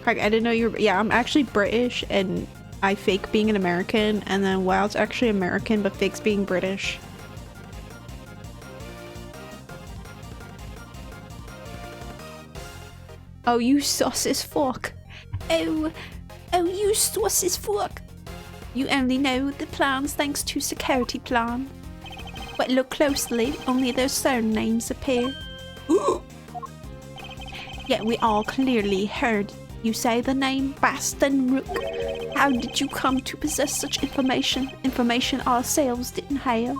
Craig, I didn't know you were. Yeah, I'm actually British, and I fake being an American, and then Wild's actually American but fakes being British. Oh, you sus as fuck. Oh, you sus as fuck. You only know the plans thanks to security plan. But look closely, only their surnames appear. Yet we all clearly heard you say the name Baston Rook. How did you come to possess such information? Information ourselves didn't have.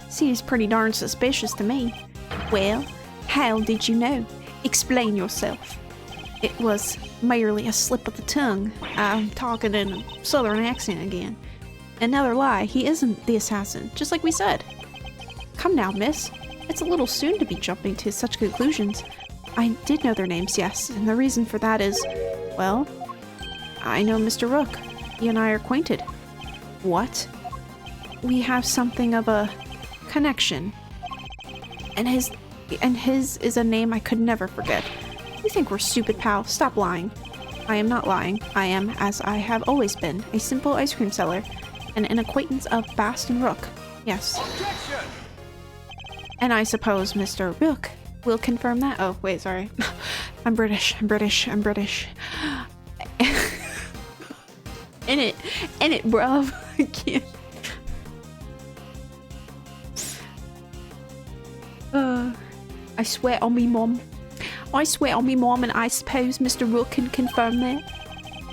Seems pretty darn suspicious to me. Well, how did you know? Explain yourself. It was merely a slip of the tongue. I'm talking in a southern accent again. Another lie, he isn't the assassin, just like we said. Come now, miss. It's a little soon to be jumping to such conclusions. I did know their names, yes, and the reason for that is, well, I know Mr. Rook. He and I are acquainted. What? We have something of a connection. And his is a name I could never forget. You think we're stupid, pal? Stop lying. I am not lying. I am, as I have always been, a simple ice cream seller and an acquaintance of Baston Rook. Yes. Objection! And I suppose Mr. Rook will confirm that. Oh, wait, sorry. I'm British. In it, bruv. I can't. I swear on me mom. I swear on me mom, and I suppose Mr. Rook can confirm that.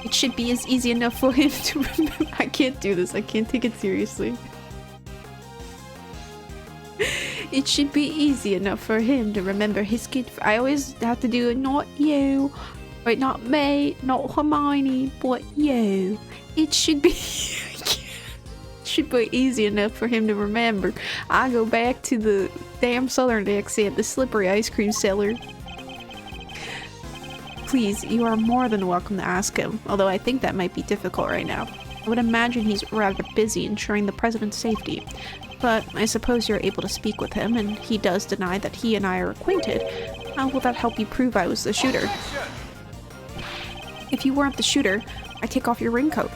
It should be as easy enough for him to remember. I can't do this. I can't take it seriously. It should be easy enough for him to remember his good. I always have to do it. Not you, right? Not me, not Hermione, but you. It should be. should be easy enough for him to remember. I go back to the damn southern accent, the slippery ice cream seller. Please, you are more than welcome to ask him, although I think that might be difficult right now. I would imagine he's rather busy ensuring the president's safety. But I suppose you're able to speak with him, and he does deny that he and I are acquainted. How will that help you prove I was the shooter? If you weren't the shooter, I take off your raincoat.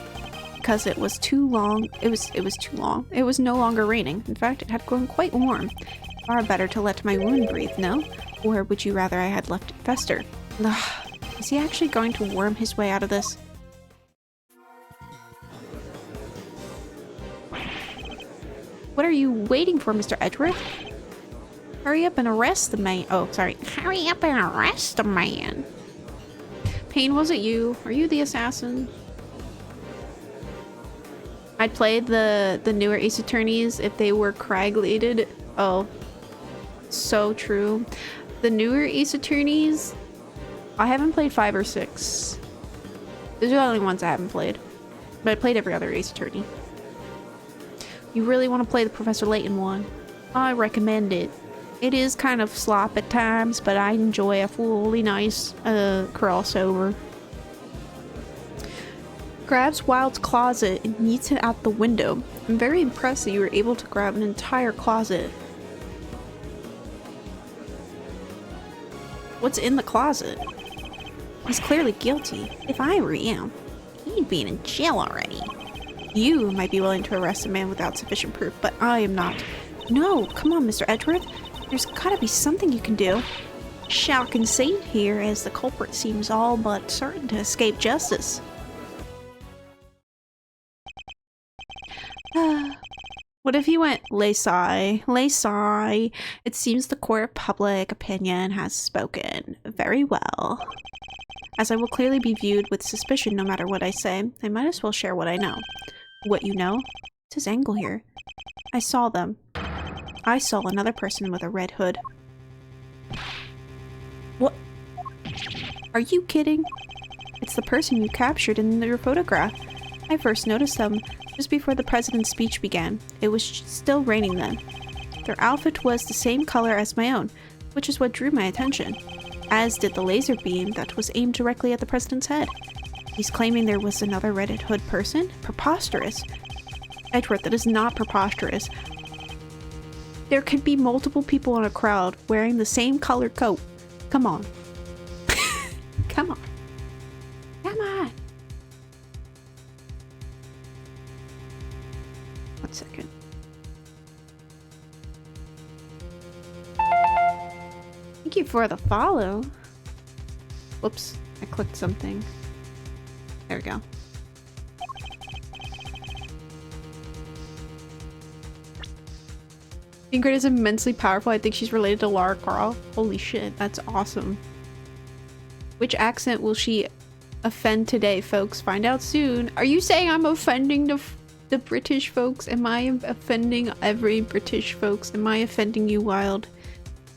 Because it was too long. It was too long. It was no longer raining. In fact, it had grown quite warm. Far better to let my wound breathe, no? Or would you rather I had left it fester? Ugh. Is he actually going to worm his way out of this? What are you waiting for, Mr. Edgeworth? Hurry up and arrest the man. Oh, sorry. Hurry up and arrest the man. Payne, was it you? Are you the assassin? I'd play the newer Ace Attorneys if they were Craig-lated. Oh, so true. The newer Ace Attorneys, I haven't played 5 or 6. Those are the only ones I haven't played. But I played every other Ace Attorney. You really want to play the Professor Layton one? I recommend it. It is kind of slop at times, but I enjoy a fully nice crossover. Grabs Wild's closet and yeets it out the window. I'm very impressed that you were able to grab an entire closet. What's in the closet? He's clearly guilty. If I were him, he'd be in jail already. You might be willing to arrest a man without sufficient proof, but I am not. No, come on, Mr. Edgeworth. There's gotta be something you can do. Shall concede here, as the culprit seems all but certain to escape justice. What if he went, Laysai? Laysai. It seems the court of public opinion has spoken. Very well. As I will clearly be viewed with suspicion no matter what I say, I might as well share what I know. What you know? It says Angle here. I saw them. I saw another person with a red hood. What? Are you kidding? It's the person you captured in your photograph. I first noticed them just before the president's speech began. It was still raining then. Their outfit was the same color as my own, which is what drew my attention, as did the laser beam that was aimed directly at the president's head. He's claiming there was another Red Hood person? Preposterous. Edgeworth, that is not preposterous. There could be multiple people in a crowd wearing the same colored coat. Come on. Come on. Come on. One second. Thank you for the follow. Whoops, I clicked something. There we go. Ingrid is immensely powerful. I think she's related to Lara Croft. Holy shit, that's awesome. Which accent will she offend today, folks? Find out soon. Are you saying I'm offending the British folks? Am I offending every British folks? Am I offending you, Wild,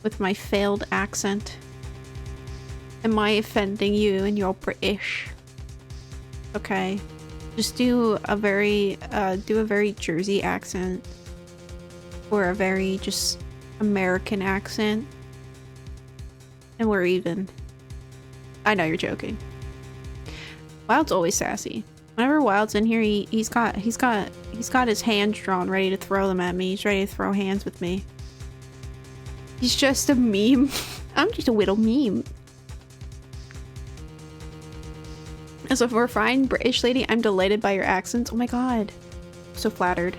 with my failed accent? Am I offending you and your British? Okay, just do a very Jersey accent, or a very just American accent, and we're even. I know you're joking. Wild's always sassy. Whenever Wild's in here, he's got his hands drawn, ready to throw them at me. He's ready to throw hands with me. He's just a meme. I'm just a little meme. As a refined British lady, I'm delighted by your accents. Oh my god. I'm so flattered.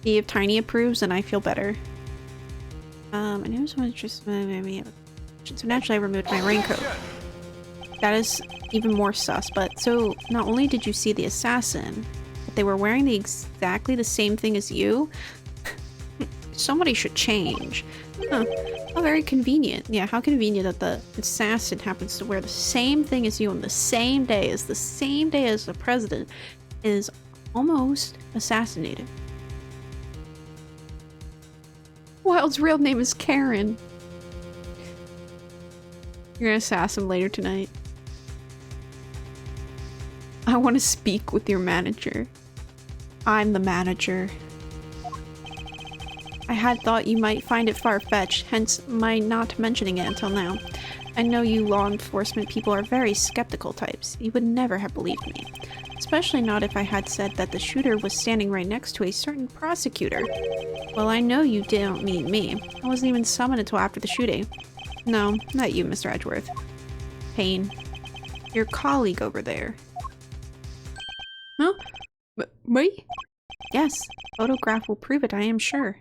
See if Tiny approves and I feel better. I know someone just maybe. So naturally I removed my raincoat. That is even more sus, but so not only did you see the assassin, but they were wearing exactly the same thing as you? Somebody should change. Huh. How very convenient. Yeah, how convenient that the assassin happens to wear the same thing as you on the same day as the president is almost assassinated. Wild's real name is Karen. You're gonna assassin later tonight. I want to speak with your manager. I'm the manager. I had thought you might find it far-fetched, hence my not mentioning it until now. I know you law enforcement people are very skeptical types. You would never have believed me. Especially not if I had said that the shooter was standing right next to a certain prosecutor. Well, I know you didn't mean me. I wasn't even summoned until after the shooting. No, not you, Mr. Edgeworth. Payne. Your colleague over there. Huh? Me? Yes. Photograph will prove it, I am sure.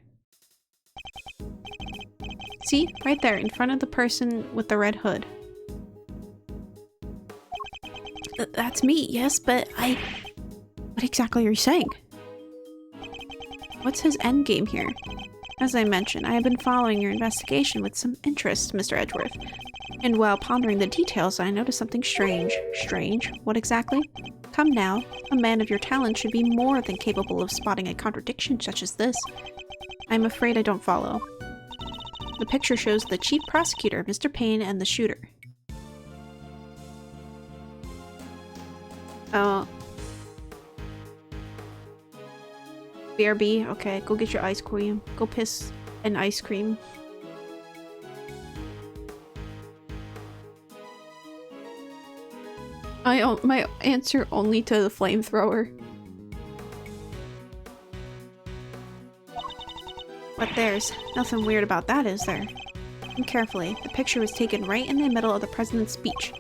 See? Right there, in front of the person with the red hood. That's me, yes, but What exactly are you saying? What's his endgame here? As I mentioned, I have been following your investigation with some interest, Mr. Edgeworth. And while pondering the details, I noticed something strange. Strange? What exactly? Come now. A man of your talent should be more than capable of spotting a contradiction such as this. I'm afraid I don't follow. The picture shows the chief prosecutor, Mr. Payne, and the shooter. Oh. BRB? Okay, go get your ice cream. Go piss an ice cream. My answer only to the flamethrower. But there's nothing weird about that, is there? Listen carefully. The picture was taken right in the middle of the president's speech.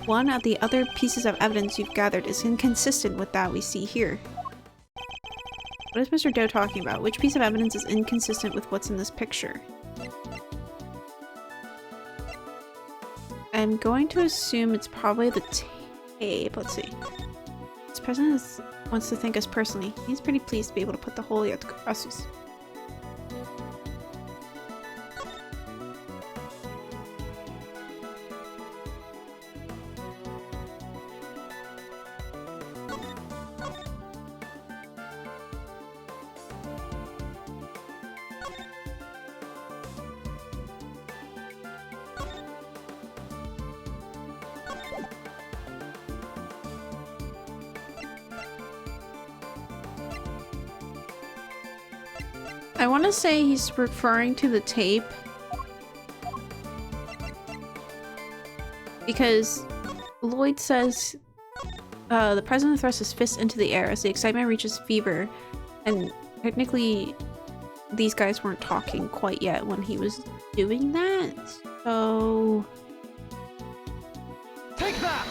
One of the other pieces of evidence you've gathered is inconsistent with that we see here. What is Mr. Doe talking about? Which piece of evidence is inconsistent with what's in this picture? I'm going to assume it's probably the tape. Let's see. This president wants to thank us personally. He's pretty pleased to be able to put the Holy out to us. I want to say he's referring to the tape because Lloyd says the president thrusts his fist into the air as the excitement reaches fever, and technically these guys weren't talking quite yet when he was doing that, so... Take that!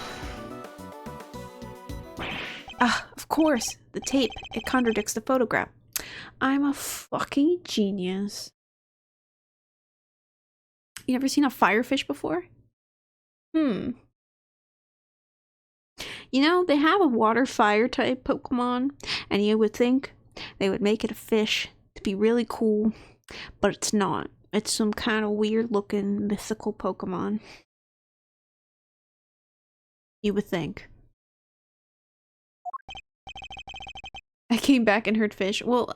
Ah, of course! The tape. It contradicts the photograph. I'm a fucking genius. You ever seen a firefish before? You know, they have a water fire type Pokemon, and you would think they would make it a fish to be really cool, but it's not. It's some kind of weird looking mythical Pokemon. You would think. I came back and heard fish. Well,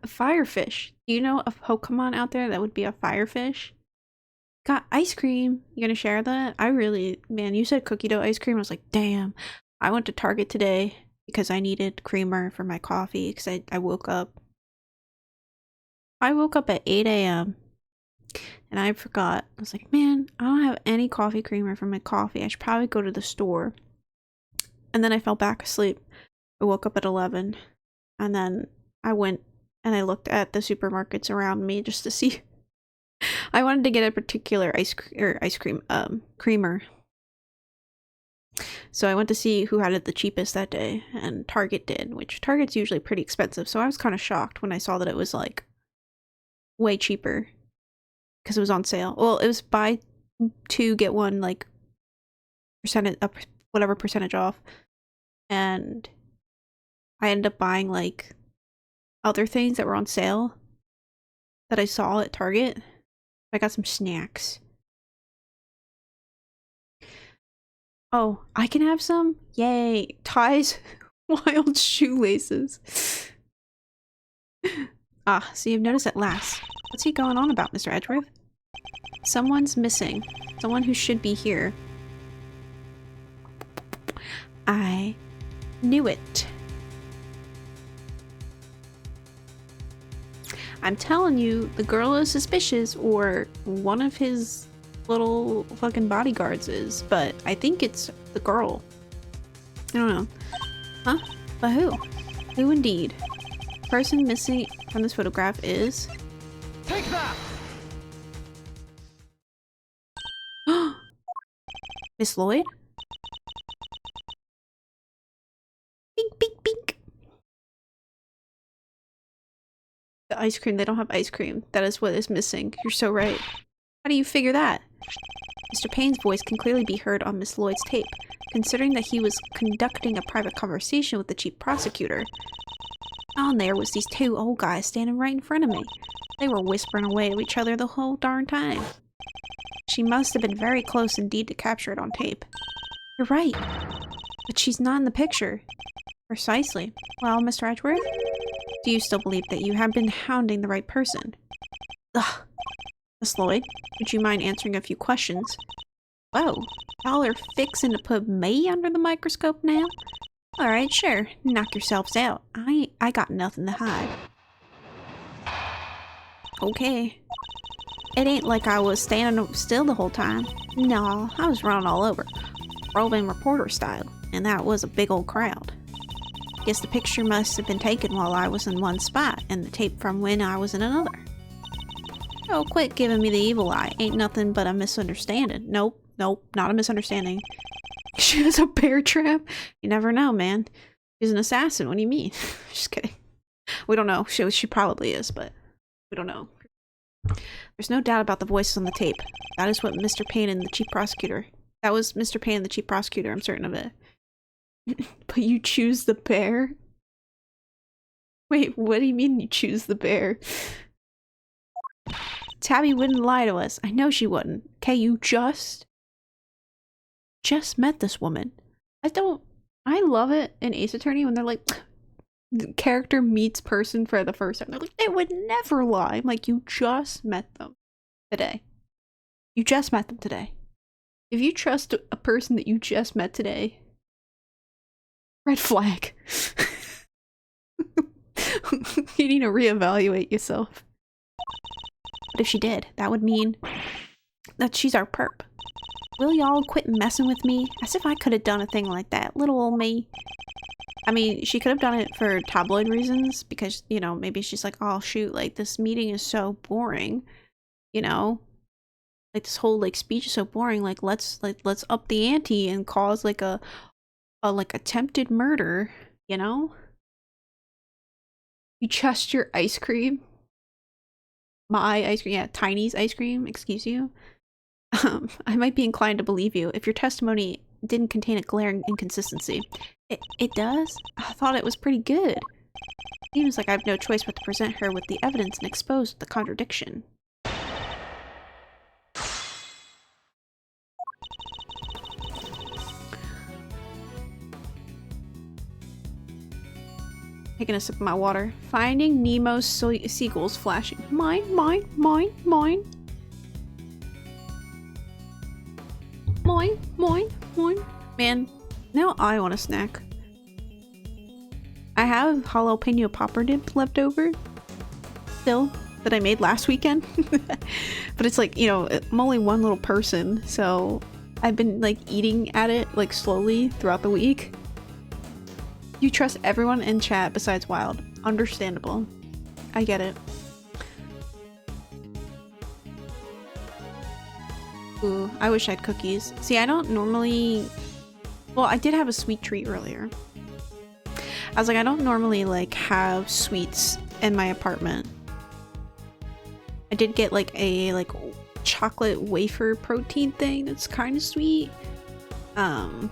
firefish. Do you know a Pokemon out there that would be a firefish? Got ice cream. You gonna share that? I really, man, you said cookie dough ice cream. I was like, damn. I went to Target today because I needed creamer for my coffee because I woke up. I woke up at 8 a.m. and I forgot. I was like, man, I don't have any coffee creamer for my coffee. I should probably go to the store. And then I fell back asleep. I woke up at 11 and then I went and I looked at the supermarkets around me just to see. I wanted to get a particular creamer. So I went to see who had it the cheapest that day, and Target did, which Target's usually pretty expensive. So I was kind of shocked when I saw that it was like way cheaper because it was on sale. Well, it was buy two get one like percentage up, whatever percentage off, and I ended up buying like other things that were on sale that I saw at Target. I got some snacks. Oh, I can have some? Yay. Ties wild shoelaces. Ah, so you've noticed at last. What's he going on about, Mr. Edgeworth? Someone's missing. Someone who should be here. I knew it. I'm telling you, the girl is suspicious, or one of his little fucking bodyguards is, but I think it's the girl. I don't know. Huh? But who? Who indeed? The person missing from this photograph is... Take that! Miss Lloyd? Bink, bink, bink. The ice cream. They don't have ice cream. That is what is missing. You're so right. How do you figure that? Mr. Payne's voice can clearly be heard on Miss Lloyd's tape, considering that he was conducting a private conversation with the chief prosecutor. On there was these two old guys standing right in front of me. They were whispering away to each other the whole darn time. She must have been very close indeed to capture it on tape. You're right. But she's not in the picture. Precisely. Well, Mr. Edgeworth, do you still believe that you have been hounding the right person? Ugh. Miss Lloyd, would you mind answering a few questions? Whoa, y'all are fixing to put me under the microscope now? Alright, sure. Knock yourselves out. I got nothing to hide. Okay. It ain't like I was standing still the whole time. No, I was running all over. Roving reporter style. And that was a big old crowd. Guess the picture must have been taken while I was in one spot, and the tape from when I was in another. Oh, quit giving me the evil eye. Ain't nothing but a misunderstanding. Nope, not a misunderstanding. She was a bear trap? You never know, man. She's an assassin. What do you mean? Just kidding. We don't know. She probably is, but we don't know. There's no doubt about the voices on the tape. That is what Mr. Payne and the chief prosecutor. That was Mr. Payne and the chief prosecutor, I'm certain of it. But you choose the bear? Wait, what do you mean you choose the bear? Tabby wouldn't lie to us. I know she wouldn't. Okay, you just met this woman. I love it in Ace Attorney when they're like, the character meets person for the first time. They're like, they would never lie. I'm like, you just met them today. You just met them today. If you trust a person that you just met today, red flag. You need to reevaluate yourself. But if she did, that would mean that she's our perp. Will y'all quit messing with me? As if I could have done a thing like that. Little old me. I mean, she could have done it for tabloid reasons, because, you know, maybe she's like, oh shoot, like this meeting is so boring, you know? Like this whole like speech is so boring, like let's up the ante and cause like a like attempted murder, you know? You trust your ice cream? My ice cream, yeah, Tiny's ice cream, excuse you. I might be inclined to believe you if your testimony didn't contain a glaring inconsistency. It does? I thought it was pretty good. Seems like I have no choice but to present her with the evidence and expose the contradiction. Taking a sip of my water. Finding Nemo's seagulls flashing. Mine. Man, now I want a snack. I have jalapeno popper dip left over still that I made last weekend. But it's like, you know, I'm only one little person, so I've been like eating at it like slowly throughout the week. You trust everyone in chat besides Wild. Understandable. I get it. Ooh, I wish I had cookies. See, I don't normally... Well, I did have a sweet treat earlier. I was like, I don't normally like have sweets in my apartment. I did get like a chocolate wafer protein thing that's kind of sweet. But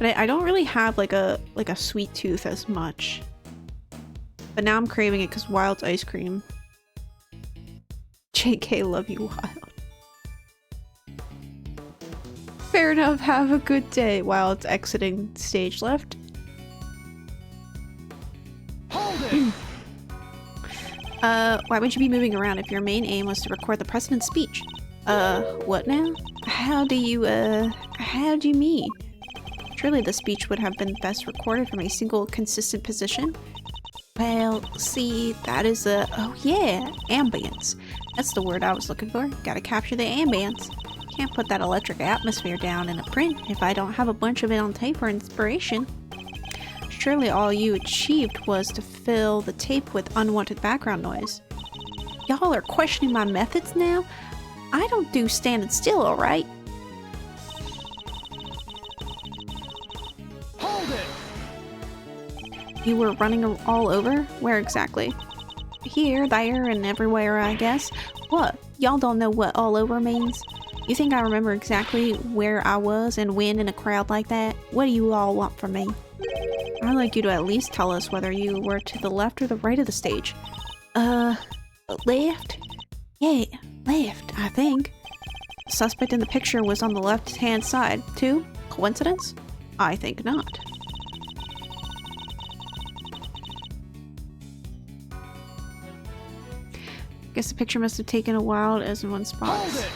I don't really have like a sweet tooth as much. But now I'm craving it because Wild's ice cream. JK, love you, Wild. Fair enough, have a good day. Wild's exiting stage left. Hold it! Why would you be moving around if your main aim was to record the president's speech? What now? How do you mean? Surely the speech would have been best recorded from a single consistent position. Well, see, that is oh yeah, ambience. That's the word I was looking for. Gotta capture the ambience. Can't put that electric atmosphere down in a print if I don't have a bunch of it on tape for inspiration. Surely all you achieved was to fill the tape with unwanted background noise. Y'all are questioning my methods now? I don't do standing still, alright? Hold it! You were running all over? Where exactly? Here, there, and everywhere, I guess. What? Y'all don't know what all over means? You think I remember exactly where I was and when in a crowd like that? What do you all want from me? I'd like you to at least tell us whether you were to the left or the right of the stage. Left? Yeah, left, I think. The suspect in the picture was on the left-hand side, too? Coincidence? I think not. Guess the picture must have taken a while as in one spot. Hold it!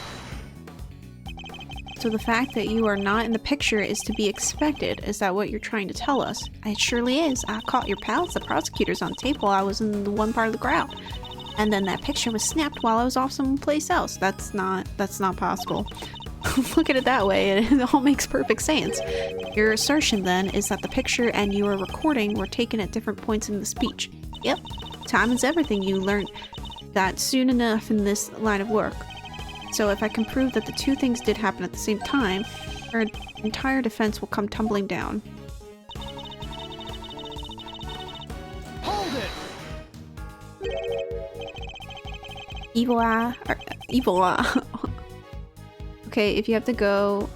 So the fact that you are not in the picture is to be expected. Is that what you're trying to tell us? It surely is. I caught your pals, the prosecutors, on tape while I was in the one part of the crowd. And then that picture was snapped while I was off someplace else. That's not possible. Look at it that way, it all makes perfect sense. Your assertion, then, is that the picture and your recording were taken at different points in the speech. Yep. Time is everything. You learned that soon enough in this line of work. So if I can prove that the two things did happen at the same time, our entire defense will come tumbling down. Hold it! Evil eye. Evil eye. Okay, if you have to go,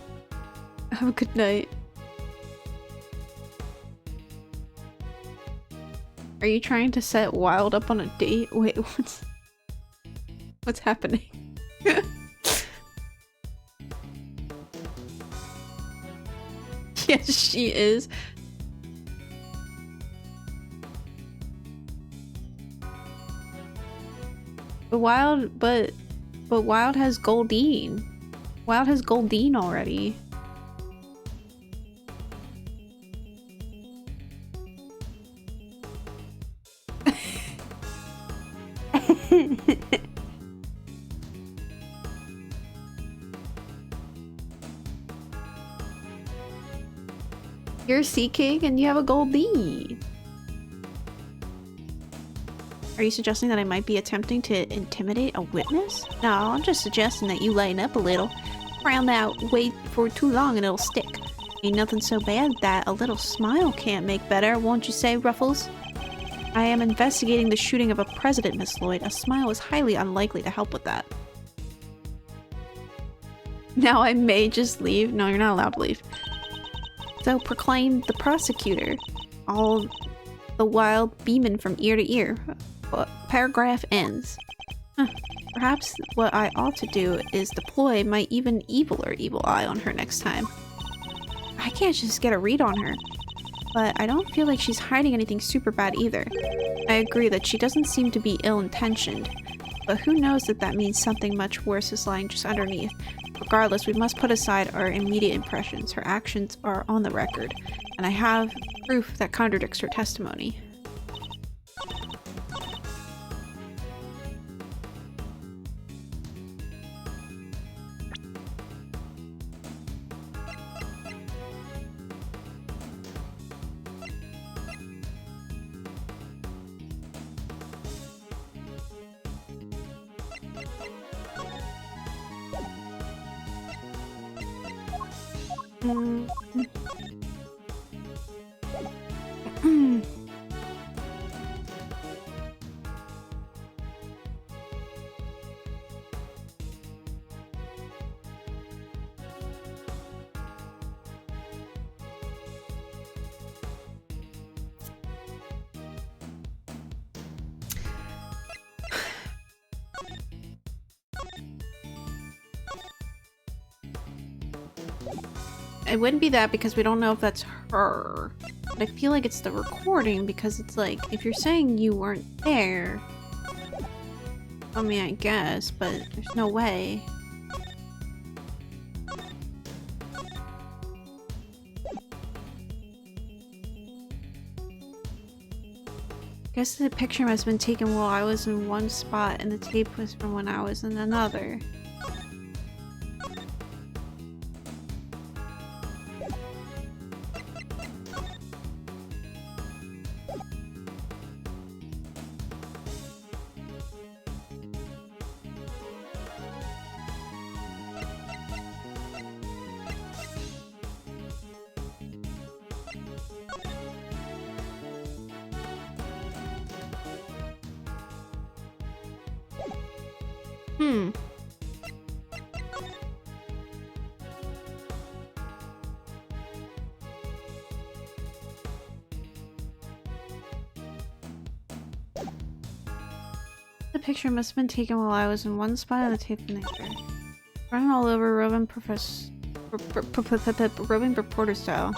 have a good night. Are you trying to set Wild up on a date? Wait, what's happening? Yes, she is. But Wild has Goldine. Wild has Goldine already. You're a Sea King and you have a Goldine. Are you suggesting that I might be attempting to intimidate a witness? No, I'm just suggesting that you lighten up a little. Around that wait for too long and it'll stick. Ain't nothing so bad that a little smile can't make better, won't you say, Ruffles? I am investigating the shooting of a president, Miss Lloyd. A smile is highly unlikely to help with that. Now I may just leave. No, you're not allowed to leave. So proclaimed the prosecutor, all the while beaming from ear to ear. Paragraph ends. Perhaps what I ought to do is deploy my even eviler evil eye on her next time. I can't just get a read on her. But I don't feel like she's hiding anything super bad either. I agree that she doesn't seem to be ill-intentioned. But who knows that that means something much worse is lying just underneath. Regardless, we must put aside our immediate impressions. Her actions are on the record, and I have proof that contradicts her testimony. It wouldn't be that because we don't know if that's her. But I feel like it's the recording because it's like, if you're saying you weren't there, I mean, I guess, but there's no way. Guess the picture must have been taken while I was in one spot and the tape was from when I was in another. The picture must have been taken while I was in one spot and the tape in the other. Running all over roving reporter style.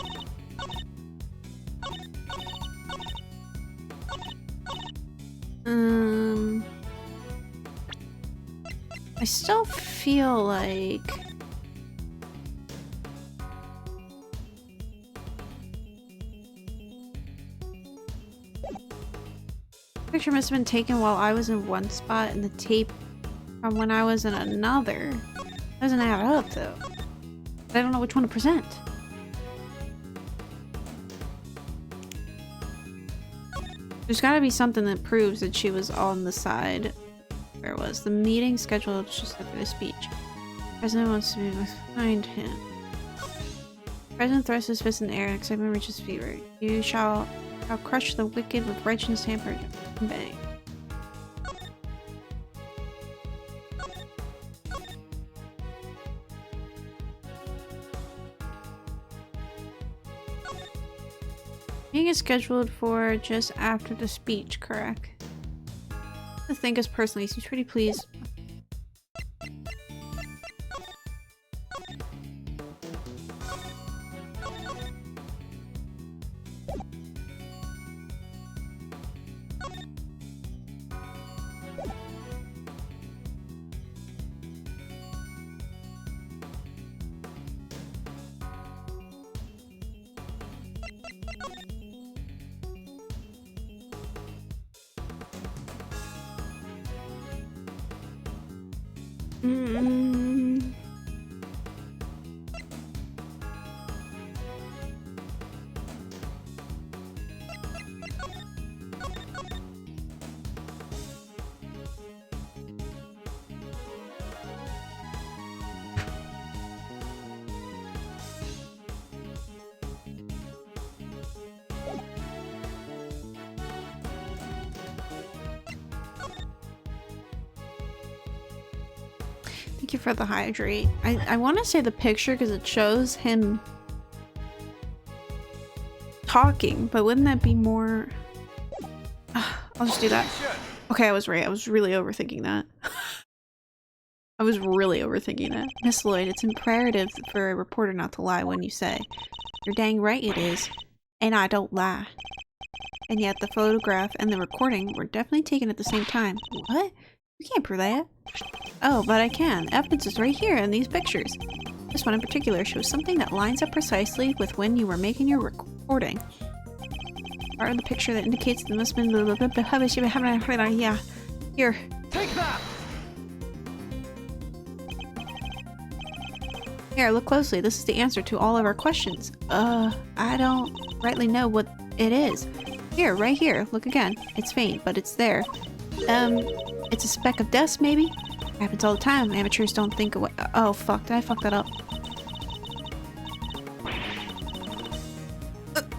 I still feel like the picture must have been taken while I was in one spot and the tape from when I was in another. Doesn't add up though. I don't know which one to present. There's gotta be something that proves that she was on the side. Where was the meeting scheduled just after the speech? President wants to be behind him. President thrusts his fist in the air and excitement reaches fever. You shall crush the wicked with righteousness hampered and bang. Meeting is scheduled for just after the speech, correct? I think us personally, seems pretty pleased. Thank you for the hydrate. I want to say the picture because it shows him talking, but wouldn't that be more... I'll just do that. Okay, I was right. I was really overthinking that. I was really overthinking that. Miss Lloyd, it's imperative for a reporter not to lie when you say, "You're dang right it is, and I don't lie." And yet the photograph and the recording were definitely taken at the same time. What? You can't prove that. Oh, but I can. Evidence is right here in these pictures. This one in particular shows something that lines up precisely with when you were making your recording. Part of the picture that indicates the must have been... Yeah. Here. Take that! Here, look closely. This is the answer to all of our questions. I don't rightly know what it is. Here, right here. Look again. It's faint, but it's there. It's a speck of dust, maybe? Happens all the time. Amateurs don't think of what— oh, fuck. Did I fuck that up?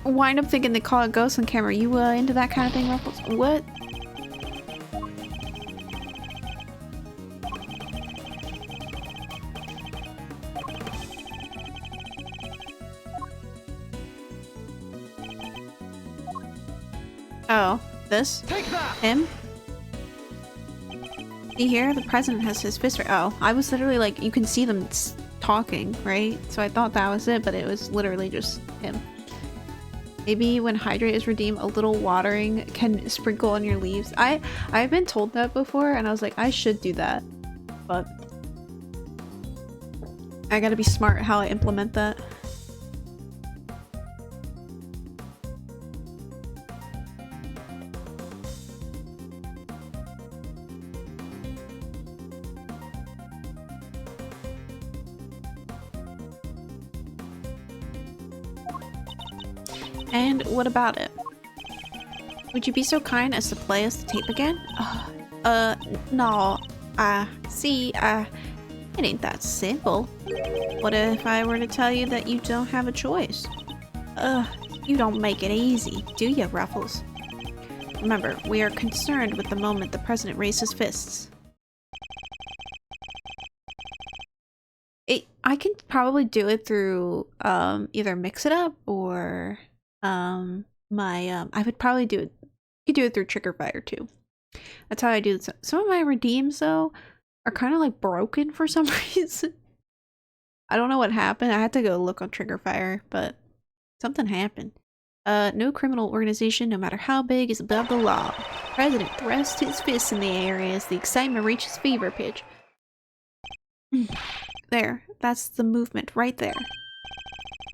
Wind up thinking they call it ghosts on camera. You, into that kind of thing, Ruffles? What? Oh, this? Take that! Him? See here? The president has his fist right— oh, I was literally like, you can see them talking, right? So I thought that was it, but it was literally just him. Maybe when hydrate is redeemed, a little watering can sprinkle on your leaves. I've been told that before, and I was like, I should do that. But I gotta be smart how I implement that. And what about it? Would you be so kind as to play us the tape again? No. See, it ain't that simple. What if I were to tell you that you don't have a choice? You don't make it easy, do you, Ruffles? Remember, we are concerned with the moment the president raised his fists. I can probably do it through, either Mix It Up or, I would probably do it. You could do it through Trigger Fire too. That's how I do this. Some of my redeems though are kind of like broken for some reason. I don't know what happened. I had to go look on Trigger Fire, but something happened. No criminal organization, no matter how big, is above the law. President thrusts his fists in the air as the excitement reaches fever pitch. There, that's the movement right there.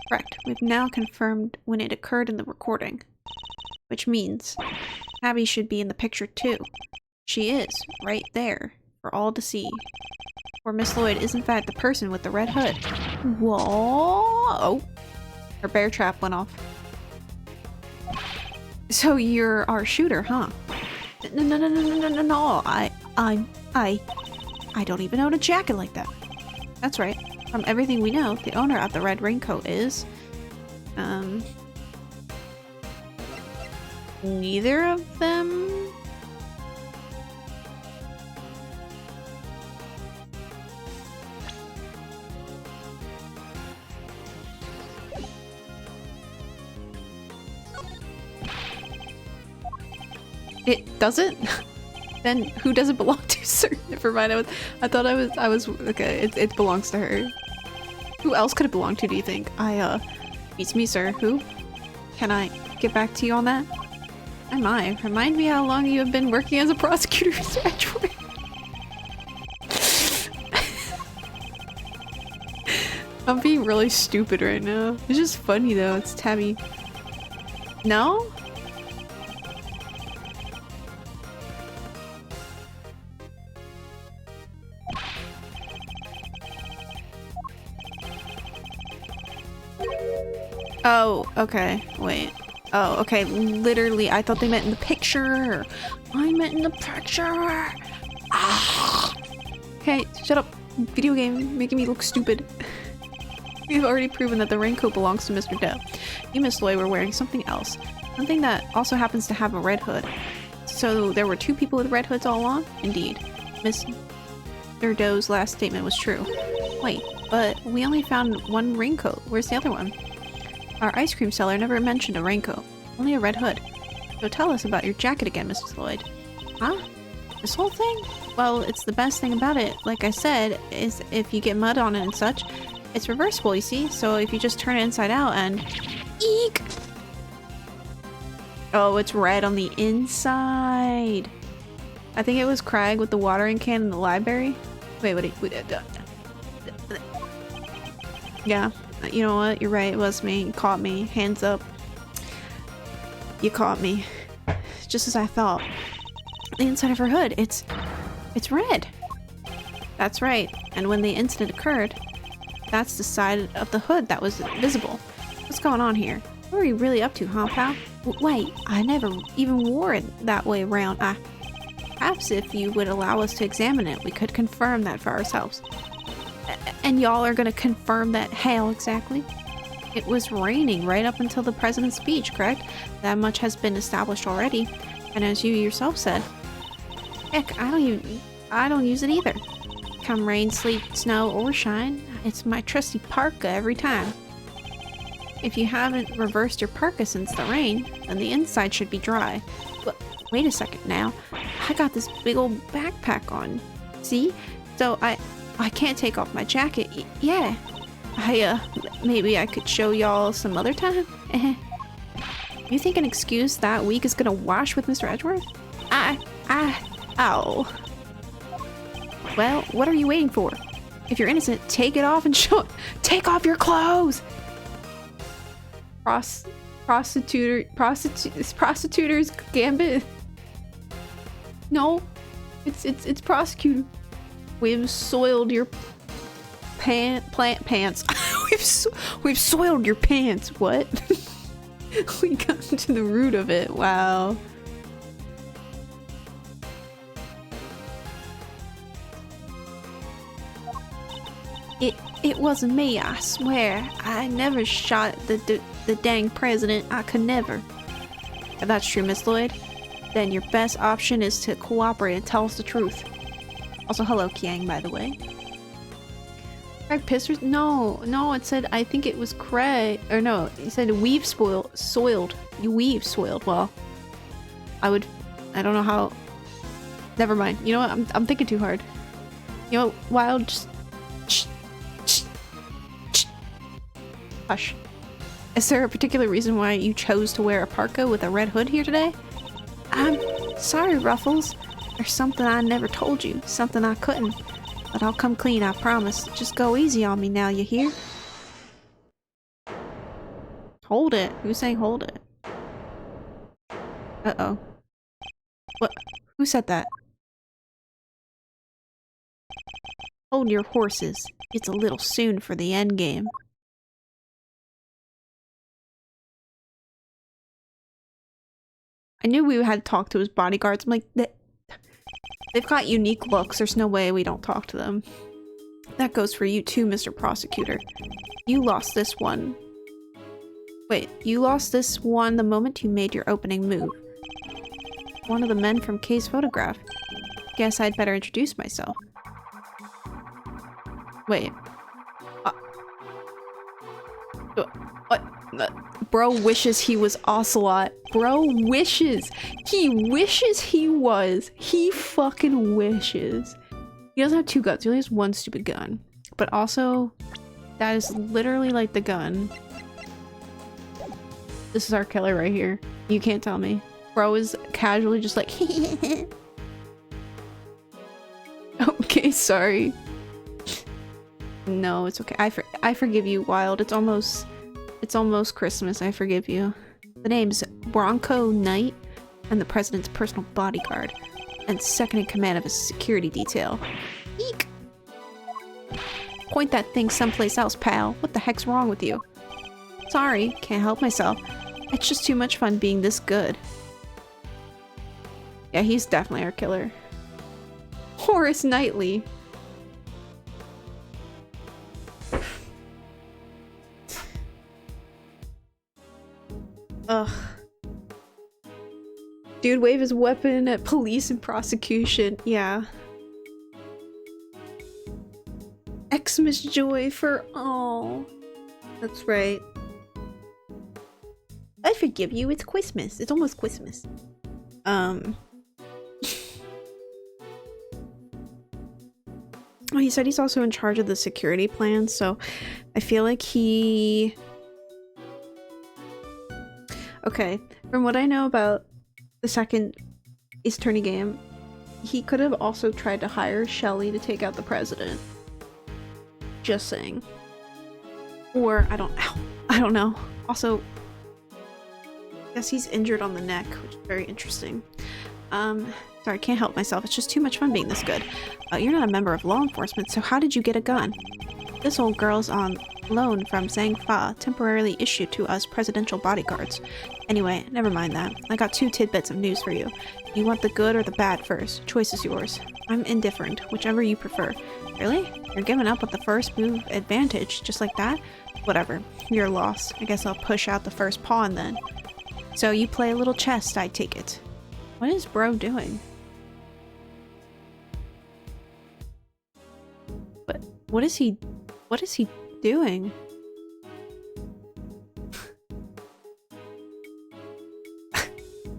Correct. We've now confirmed when it occurred in the recording. Which means Abby should be in the picture too. She is, right there, for all to see. Or Miss Lloyd is in fact the person with the red hood. Whoa! Oh, her bear trap went off. So you're our shooter, huh? No. I don't even own a jacket like that. That's right. From everything we know, the owner of the red raincoat is, neither of them? It doesn't? Then who does it belong to, sir? Never mind, I thought I was okay, it belongs to her. Who else could it belong to, do you think? Beats me, sir. Who? Can I get back to you on that? I might. Remind me how long you have been working as a prosecutor, Mr. Edgeworth. I'm being really stupid right now. It's just funny though, it's Tabby. No? Oh, okay. Wait. Oh, okay. Literally, I thought they meant in the picture. I meant in the picture. Ah. Okay, shut up. Video game making me look stupid. We've already proven that the raincoat belongs to Mr. Doe. You, Miss Loy, were wearing something else. Something that also happens to have a red hood. So there were two people with red hoods all along? Indeed. Mr. Doe's last statement was true. Wait, but we only found one raincoat. Where's the other one? Our ice cream seller never mentioned a raincoat, only a red hood. So tell us about your jacket again, Mrs. Lloyd. Huh? This whole thing? Well, it's the best thing about it, like I said, is if you get mud on it and such, it's reversible, you see? So if you just turn it inside out and... Eek! Oh, it's red on the inside. I think it was Craig with the watering can in the library. Wait, yeah. You know what? You're right. It was me. You caught me. Hands up. You caught me. Just as I thought. The inside of her hood. It's red. That's right. And when the incident occurred, that's the side of the hood that was visible. What's going on here? What are you really up to, huh, pal? Wait, I never even wore it that way around. Perhaps if you would allow us to examine it, we could confirm that for ourselves. And y'all are gonna confirm that how exactly? It was raining right up until the president's speech, correct? That much has been established already. And as you yourself said, heck, I don't use it either. Come rain, sleet, snow, or shine, it's my trusty parka every time. If you haven't reversed your parka since the rain, then the inside should be dry. But wait a second now. I got this big old backpack on. See? So I can't take off my jacket. Yeah. Maybe I could show y'all some other time? You think an excuse that weak is gonna wash with Mr. Edgeworth? Ow. Well, what are you waiting for? If you're innocent, take it off and show it. Take off your clothes! Prosecutor's Gambit. No, it's Prosecutor. We've soiled your pants. We've soiled your pants. What? We got to the root of it. Wow. It wasn't me, I swear. I never shot the dang president. I could never. If that's true, Miss Lloyd, then your best option is to cooperate and tell us the truth. Also, hello, Kiang, by the way. Craig Pisters? No, it said, I think it was Craig. Or no, it said weave soiled. You weave soiled. Well, I don't know how. Never mind. You know what? I'm thinking too hard. You know what? Wild, just. Hush. Is there a particular reason why you chose to wear a parka with a red hood here today? I'm sorry, Ruffles. There's something I never told you. Something I couldn't. But I'll come clean, I promise. Just go easy on me now, you hear? Hold it. Who's saying hold it? Uh-oh. What? Who said that? Hold your horses. It's a little soon for the endgame. I knew we had to talk to his bodyguards. I'm like, they've got unique looks. There's no way we don't talk to them. That goes for you too, Mr. Prosecutor. You lost this one. Wait, you lost this one the moment you made your opening move. One of the men from Kay's photograph. Guess I'd better introduce myself. Wait. What? Bro wishes he was Ocelot. Bro wishes. He wishes he was. He fucking wishes. He doesn't have two guns. He only has one stupid gun. But also, that is literally like the gun. This is our killer right here. You can't tell me. Bro is casually just like, okay, sorry. No, it's okay. I forgive you, Wild. It's almost Christmas. I forgive you. The name's Bronco Knight, and the president's personal bodyguard, and second in command of his security detail. Eek! Point that thing someplace else, pal. What the heck's wrong with you? Sorry, can't help myself. It's just too much fun being this good. Yeah, he's definitely our killer. Horace Knightley. Ugh. Dude, wave his weapon at police and prosecution. Yeah. Xmas joy for all. That's right. I forgive you, it's Christmas. It's almost Christmas. Well, he said he's also in charge of the security plan, so I feel like he... Okay, from what I know about the second Ace Attorney game, he could have also tried to hire Shelly to take out the president. Just saying. Or, I don't know. Also, I guess he's injured on the neck, which is very interesting. Sorry, can't help myself. It's just too much fun being this good. You're not a member of law enforcement, so how did you get a gun? This old girl's on loan from Zhang Fa, temporarily issued to us presidential bodyguards. Anyway, never mind that. I got 2 tidbits of news for you. You want the good or the bad first? Choice is yours. I'm indifferent, whichever you prefer. Really? You're giving up with the first move advantage, just like that? Whatever. You're lost. I guess I'll push out the first pawn then. So you play a little chess, I take it. What is bro doing? But what is he doing?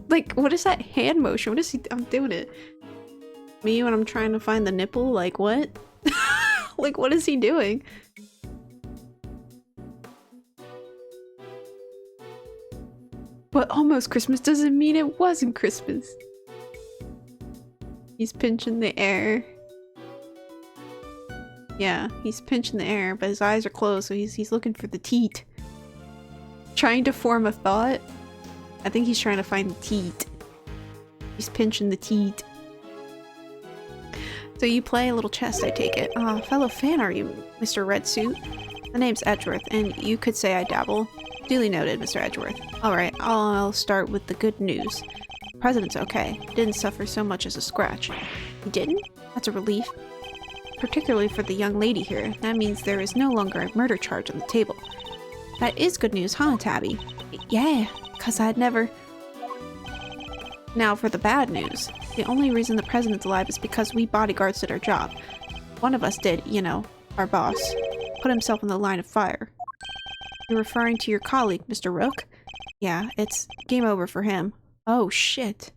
Like, what is that hand motion? What is he? I'm doing it. Me when I'm trying to find the nipple? Like, what? Like, what is he doing? But almost Christmas doesn't mean it wasn't Christmas. He's pinching the air. Yeah, he's pinching the air, but his eyes are closed, so he's looking for the teat. Trying to form a thought? I think he's trying to find the teat. He's pinching the teat. So you play a little chess, I take it. Fellow fan are you, Mr. Red Suit? The name's Edgeworth, and you could say I dabble. Duly noted, Mr. Edgeworth. Alright, I'll start with the good news. The president's okay. Didn't suffer so much as a scratch. He didn't? That's a relief. Particularly for the young lady here. That means there is no longer a murder charge on the table. That is good news, huh, Tabby? Yeah, 'cause I'd never... Now for the bad news. The only reason the president's alive is because we bodyguards did our job. One of us did, you know, our boss. Put himself in the line of fire. You're referring to your colleague, Mr. Rook? Yeah, it's game over for him. Oh, shit.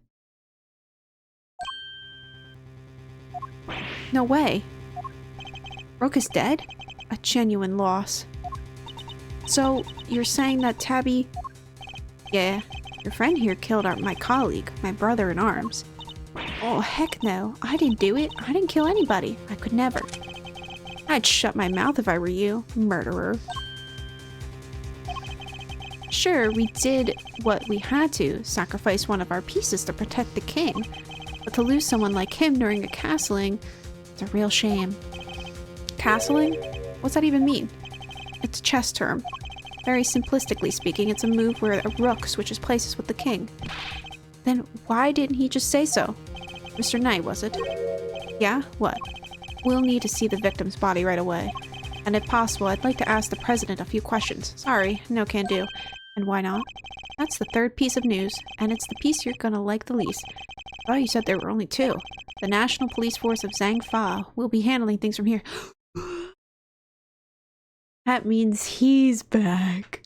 No way. Rook is dead? A genuine loss. So, you're saying that Tabby... Yeah, your friend here killed my colleague, my brother in arms. Oh, heck no. I didn't do it. I didn't kill anybody. I could never. I'd shut my mouth if I were you, murderer. Sure, we did what we had to, sacrifice one of our pieces to protect the king. But to lose someone like him during a castling, it's a real shame. Castling? What's that even mean? It's a chess term. Very simplistically speaking, it's a move where a rook switches places with the king. Then why didn't he just say so? Mr. Knight, was it? Yeah? What? We'll need to see the victim's body right away. And if possible, I'd like to ask the president a few questions. Sorry, no can do. And why not? That's the third piece of news, and it's the piece you're gonna like the least. Oh, you said there were only two. The National Police Force of Zhang will be handling things from here. That means he's back.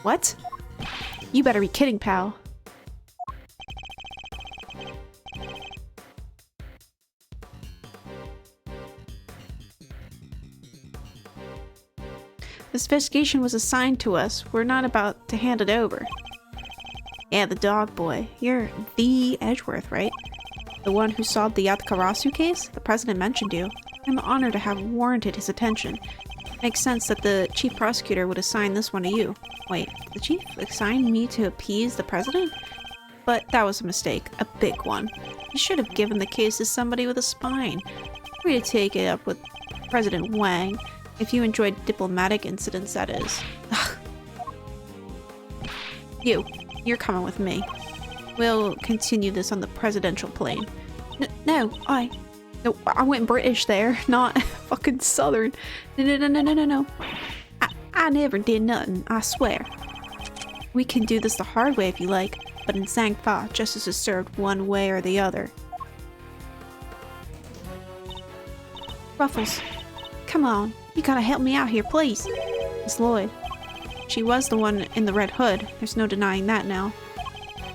What? You better be kidding, pal. This investigation was assigned to us. We're not about to hand it over. Yeah, the dog boy. You're the Edgeworth, right? The one who solved the Yatkarasu case? The president mentioned you. I'm honored to have warranted his attention. Makes sense that the chief prosecutor would assign this one to you. Wait, the chief assigned me to appease the president? But that was a mistake. A big one. He should have given the case to somebody with a spine. Free to take it up with President Wang. If you enjoyed diplomatic incidents, that is. Ugh. You're coming with me. We'll continue this on the presidential plane. No, I went British there, not fucking Southern. No. I never did nothing, I swear. We can do this the hard way if you like, but in Zhangfa, justice is served one way or the other. Ruffles, come on. You gotta help me out here, please. Miss Lloyd. She was the one in the red hood. There's no denying that now.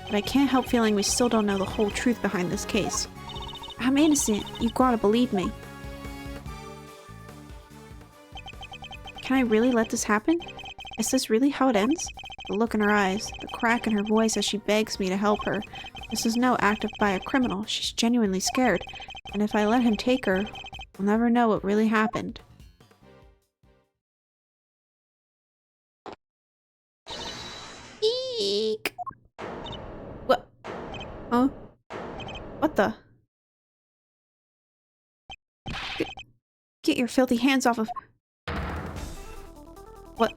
But I can't help feeling we still don't know the whole truth behind this case. I'm innocent. You gotta believe me. Can I really let this happen? Is this really how it ends? The look in her eyes, the crack in her voice as she begs me to help her. This is no act by a criminal. She's genuinely scared. And if I let him take her, we'll never know what really happened. Eek! What? Huh? What the? Get your filthy hands off of... What?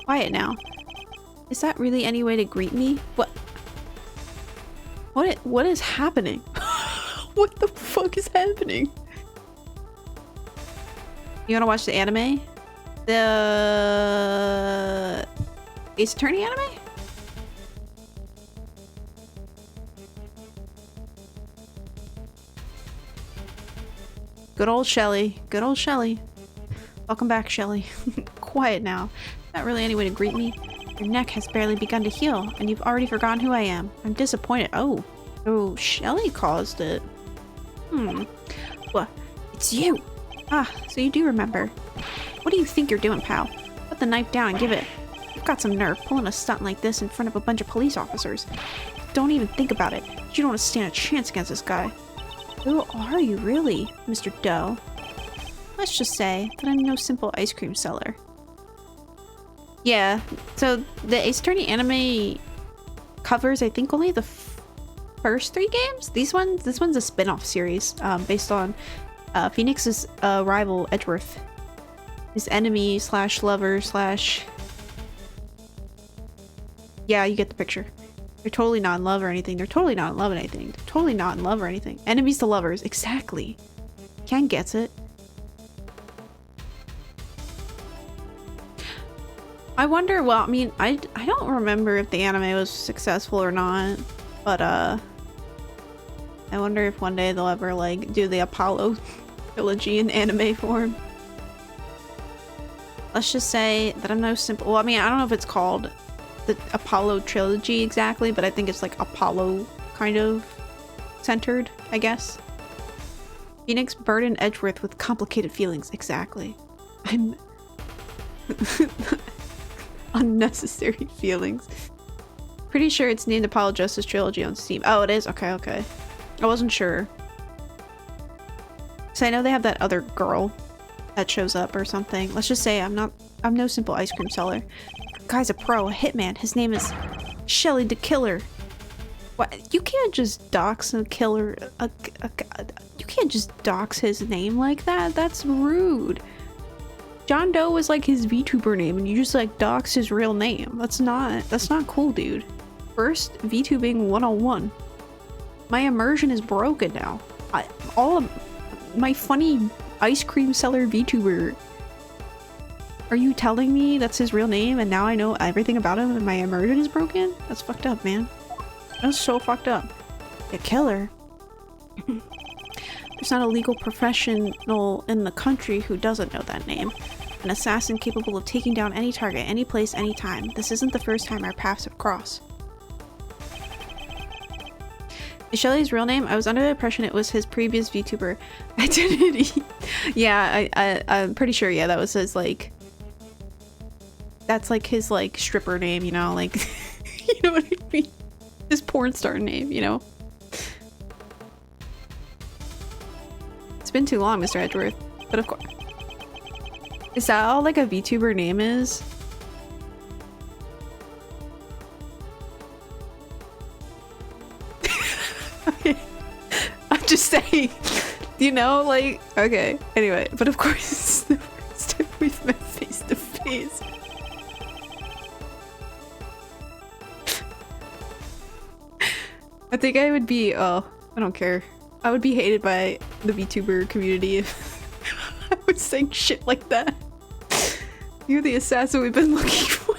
Quiet now. Is that really any way to greet me? What? What is happening? What the fuck is happening? You wanna watch the anime? The... Ace Attorney anime? Good old Shelly. Good old Shelly. Welcome back, Shelly. Quiet now. Not really any way to greet me. Your neck has barely begun to heal, and you've already forgotten who I am. I'm disappointed. Oh, Shelly caused it. What? It's you! Ah, so you do remember. What do you think you're doing, pal? Put the knife down and give it. You've got some nerve pulling a stunt like this in front of a bunch of police officers. Don't even think about it. You don't want to stand a chance against this guy. Who are you really, Mr. Doe? Let's just say that I'm no simple ice cream seller. Yeah, so the Ace Attorney anime covers, I think, only the first 3 games. This one's a spin-off series based on Phoenix's rival Edgeworth. his enemy slash lover slash... Yeah, you get the picture. They're totally not in love or anything. They're totally not in love or anything. They're totally not in love or anything. Enemies to lovers. Exactly. Ken gets it. I wonder, well, I mean, I don't remember if the anime was successful or not, but I wonder if one day they'll ever like do the Apollo trilogy in anime form. Let's just say that I'm no simple, well, I mean, I don't know if it's called the Apollo trilogy exactly, but I think it's like Apollo kind of centered, I guess. Phoenix burdened Edgeworth with complicated feelings. Exactly. I'm unnecessary feelings. Pretty sure it's named Apollo Justice Trilogy on Steam. Oh, it is? Okay, okay. I wasn't sure. So I know they have that other girl that shows up or something. Let's just say I'm no simple ice cream seller. Guy's a pro, a hitman. His name is Shelly the Killer. What? You can't just dox a killer. You can't just dox his name like that. That's rude. John Doe was like his VTuber name, and you just like dox his real name. That's not cool, dude. First, VTubing 101. My immersion is broken now. All of my funny ice cream seller VTuber. Are you telling me that's his real name and now I know everything about him and my immersion is broken? That's fucked up, man. That's so fucked up. A killer? There's not a legal professional in the country who doesn't know that name. An assassin capable of taking down any target, any place, any time. This isn't the first time our paths have crossed. Is Shelly's real name? I was under the impression it was his previous VTuber identity. Yeah, I'm pretty sure, yeah, that was his, like... That's like his, like, stripper name, you know? Like, you know what I mean? His porn star name, you know? It's been too long, Mr. Edgeworth. But of course. Is that all, like, a VTuber name is? I'm just saying, you know, like, okay, anyway, but of course it's the first time we've met face to face. I think I would be, oh, I don't care. I would be hated by the VTuber community if I was saying shit like that. You're the assassin we've been looking for.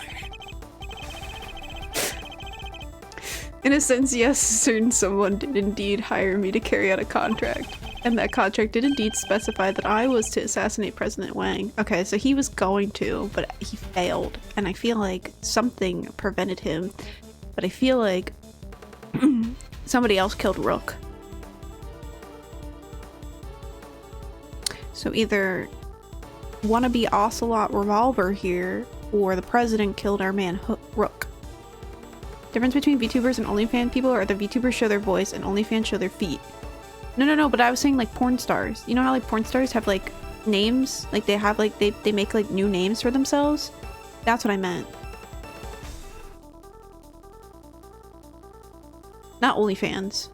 In a sense, yes, certain someone did indeed hire me to carry out a contract. And that contract did indeed specify that I was to assassinate President Wang. Okay, so he was going to, but he failed. And I feel like something prevented him. But I feel like somebody else killed Rook. So either wannabe Ocelot Revolver here, or the president killed our man Rook. Difference between VTubers and OnlyFans people are the VTubers show their voice and OnlyFans show their feet. No, but I was saying like porn stars. You know how like porn stars have like names? Like they have like, they make like new names for themselves? That's what I meant. Not OnlyFans.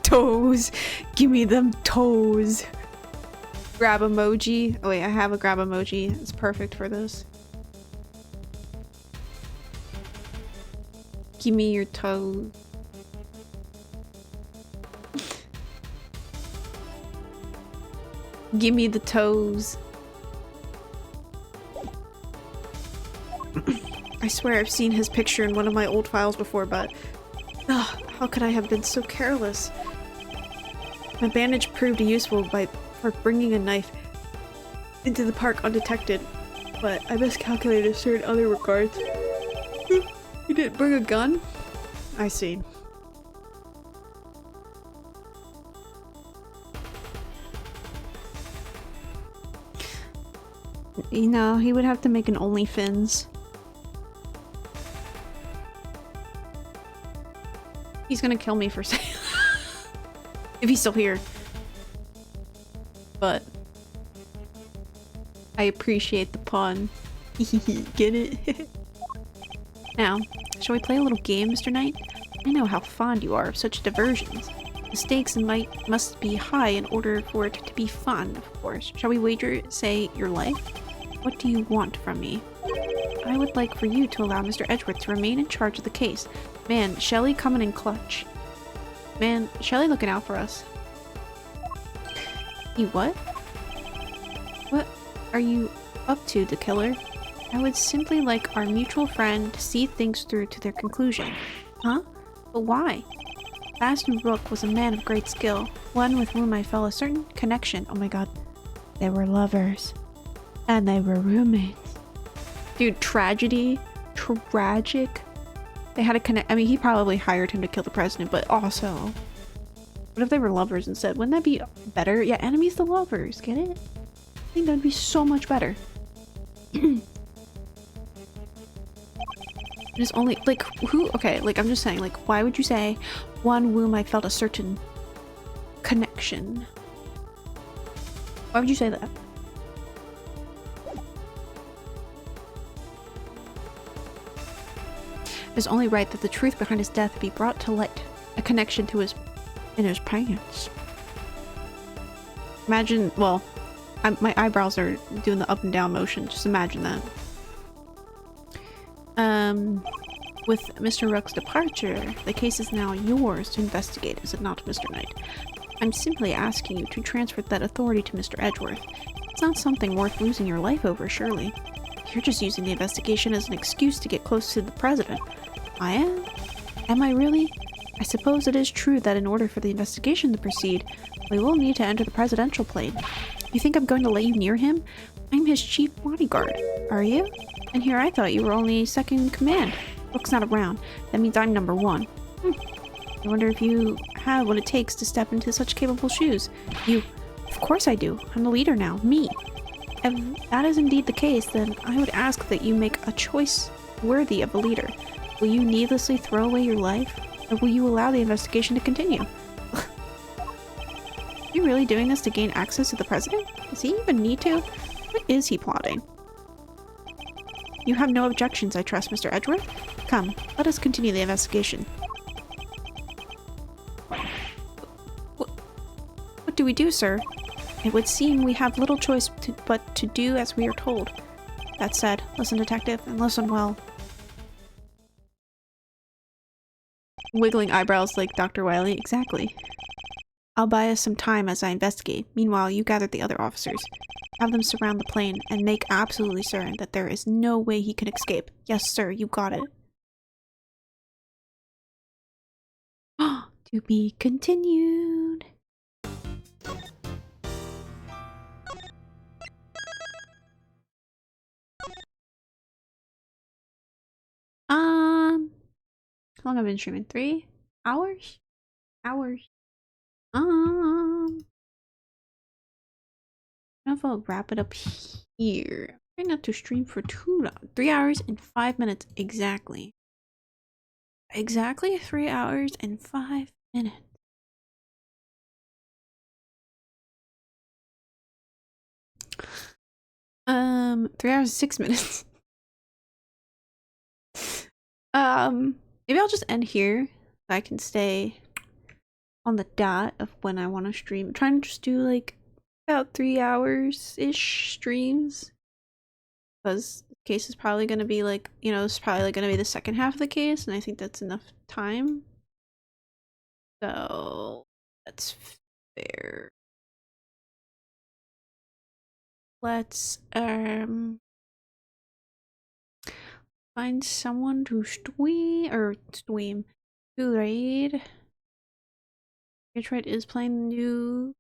Toes. Give me them toes. Grab emoji. Oh wait, I have a grab emoji. It's perfect for this. Give me your toes. Give me the toes. I swear I've seen his picture in one of my old files before, but how could I have been so careless? My bandage proved useful for bringing a knife into the park undetected, but I miscalculated certain other regards. You didn't bring a gun? I see. You know, he would have to make an OnlyFans. He's gonna kill me for saying if he's still here. But I appreciate the pun. Get it? Now, Shall we play a little game, Mr. Knight? I know how fond you are of such diversions. The stakes must be high in order for it to be fun, of course. Shall we wager, say, your life? What do you want from me? I would like for you to allow Mr. Edgeworth to remain in charge of the case. Man, Shelley coming in clutch. Man, Shelley looking out for us. You what? What are you up to, the killer? I would simply like our mutual friend to see things through to their conclusion. Huh? But why? Bastion Rook was a man of great skill, one with whom I felt a certain connection. Oh my god. They were lovers. And they were roommates. Dude, tragedy. Tragic. They had a connect. I mean, he probably hired him to kill the president, but also, what if they were lovers instead? Wouldn't that be better? Yeah, enemies to lovers. Get it? I think that would be so much better. It's only like who? Okay, like I'm just saying, like, why would you say one whom I felt a certain connection? Why would you say that? It is only right that the truth behind his death be brought to light. A connection to his pants. Imagine, well, my eyebrows are doing the up and down motion. Just imagine that. With Mr. Rook's departure, the case is now yours to investigate, is it not, Mr. Knight? I'm simply asking you to transfer that authority to Mr. Edgeworth. It's not something worth losing your life over, surely. You're just using the investigation as an excuse to get close to the president. I am? Am I really? I suppose it is true that in order for the investigation to proceed, we will need to enter the presidential plane. You think I'm going to let you near him? I'm his chief bodyguard. Are you? And here I thought you were only second in command. Rook's not around. That means I'm number one. I wonder if you have what it takes to step into such capable shoes. You. Of course I do. I'm the leader now. Me. If that is indeed the case, then I would ask that you make a choice worthy of a leader. Will you needlessly throw away your life? Or will you allow the investigation to continue? Are you really doing this to gain access to the president? Does he even need to? What is he plotting? You have no objections, I trust, Mr. Edgeworth? Come, let us continue the investigation. What do we do, sir? It would seem we have little choice but to do as we are told. That said, listen, detective, and listen well. Wiggling eyebrows like Dr. Wiley. Exactly. I'll buy us some time as I investigate. Meanwhile, you gather the other officers. Have them surround the plane and make absolutely certain that there is no way he can escape. Yes, sir, you got it. To be continued. How long have I been streaming? 3 hours? Hours. I don't know if I'll wrap it up here. Try not to stream for too long. 3 hours and 5 minutes exactly. Exactly 3 hours and 5 minutes. Um, 3 hours and 6 minutes. Maybe I'll just end here so I can stay on the dot of when I want to stream. I'm trying to just do like about 3 hours-ish streams. Because the case is probably going to be like, you know, it's probably going to be the second half of the case, and I think that's enough time. So, that's fair. Let's, find someone to stream, to raid. Detroit is playing new,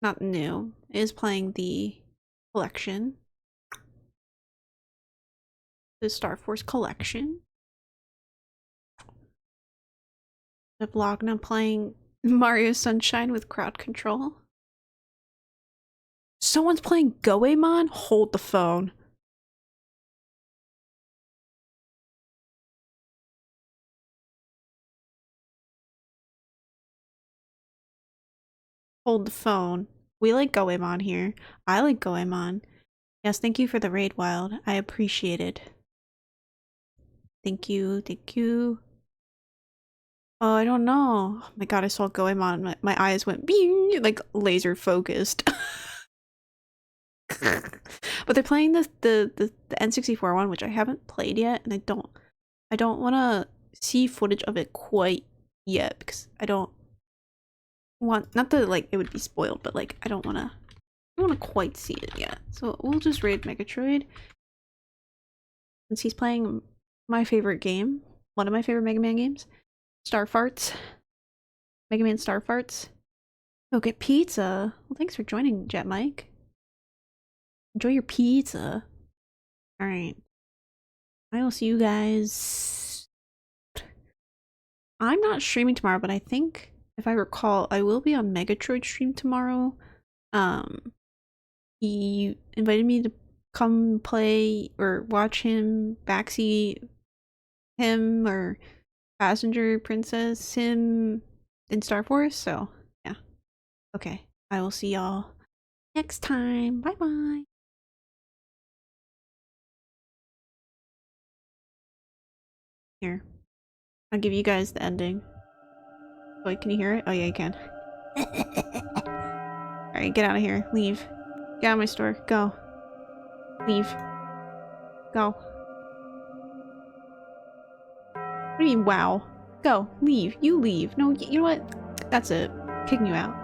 not new, is playing the collection. The Star Force collection. The Blogna playing Mario Sunshine with crowd control. Someone's playing Goemon? Hold the phone. Hold the phone. We like Goemon here. I like Goemon. Yes, thank you for the raid, Wild. I appreciate it. Thank you, thank you. Oh, I don't know. Oh my god, I saw Goemon. My eyes went bing, like laser focused. But they're playing the N64 one, which I haven't played yet, and I don't want to see footage of it quite yet because I don't want, not that like it would be spoiled, but like I don't want to quite see it yet. So we'll just raid Megatroid since he's playing my favorite game, one of my favorite Mega Man games, Star Farts, Mega Man Star Farts. Go get pizza. Well, thanks for joining, Jet Mike. Enjoy your pizza. All right. I will see you guys. I'm not streaming tomorrow, but I think, if I recall, I will be on Megatroid stream tomorrow. He invited me to come play or watch him backseat him or passenger princess him in Star Force. So yeah. Okay. I will see y'all next time. Bye bye. Here. I'll give you guys the ending. Wait, can you hear it? Oh yeah, you can. Alright, get out of here. Leave. Get out of my store. Go. Leave. Go. What do you mean, wow? Go. Leave. You leave. No, you know what? That's it. Kicking you out.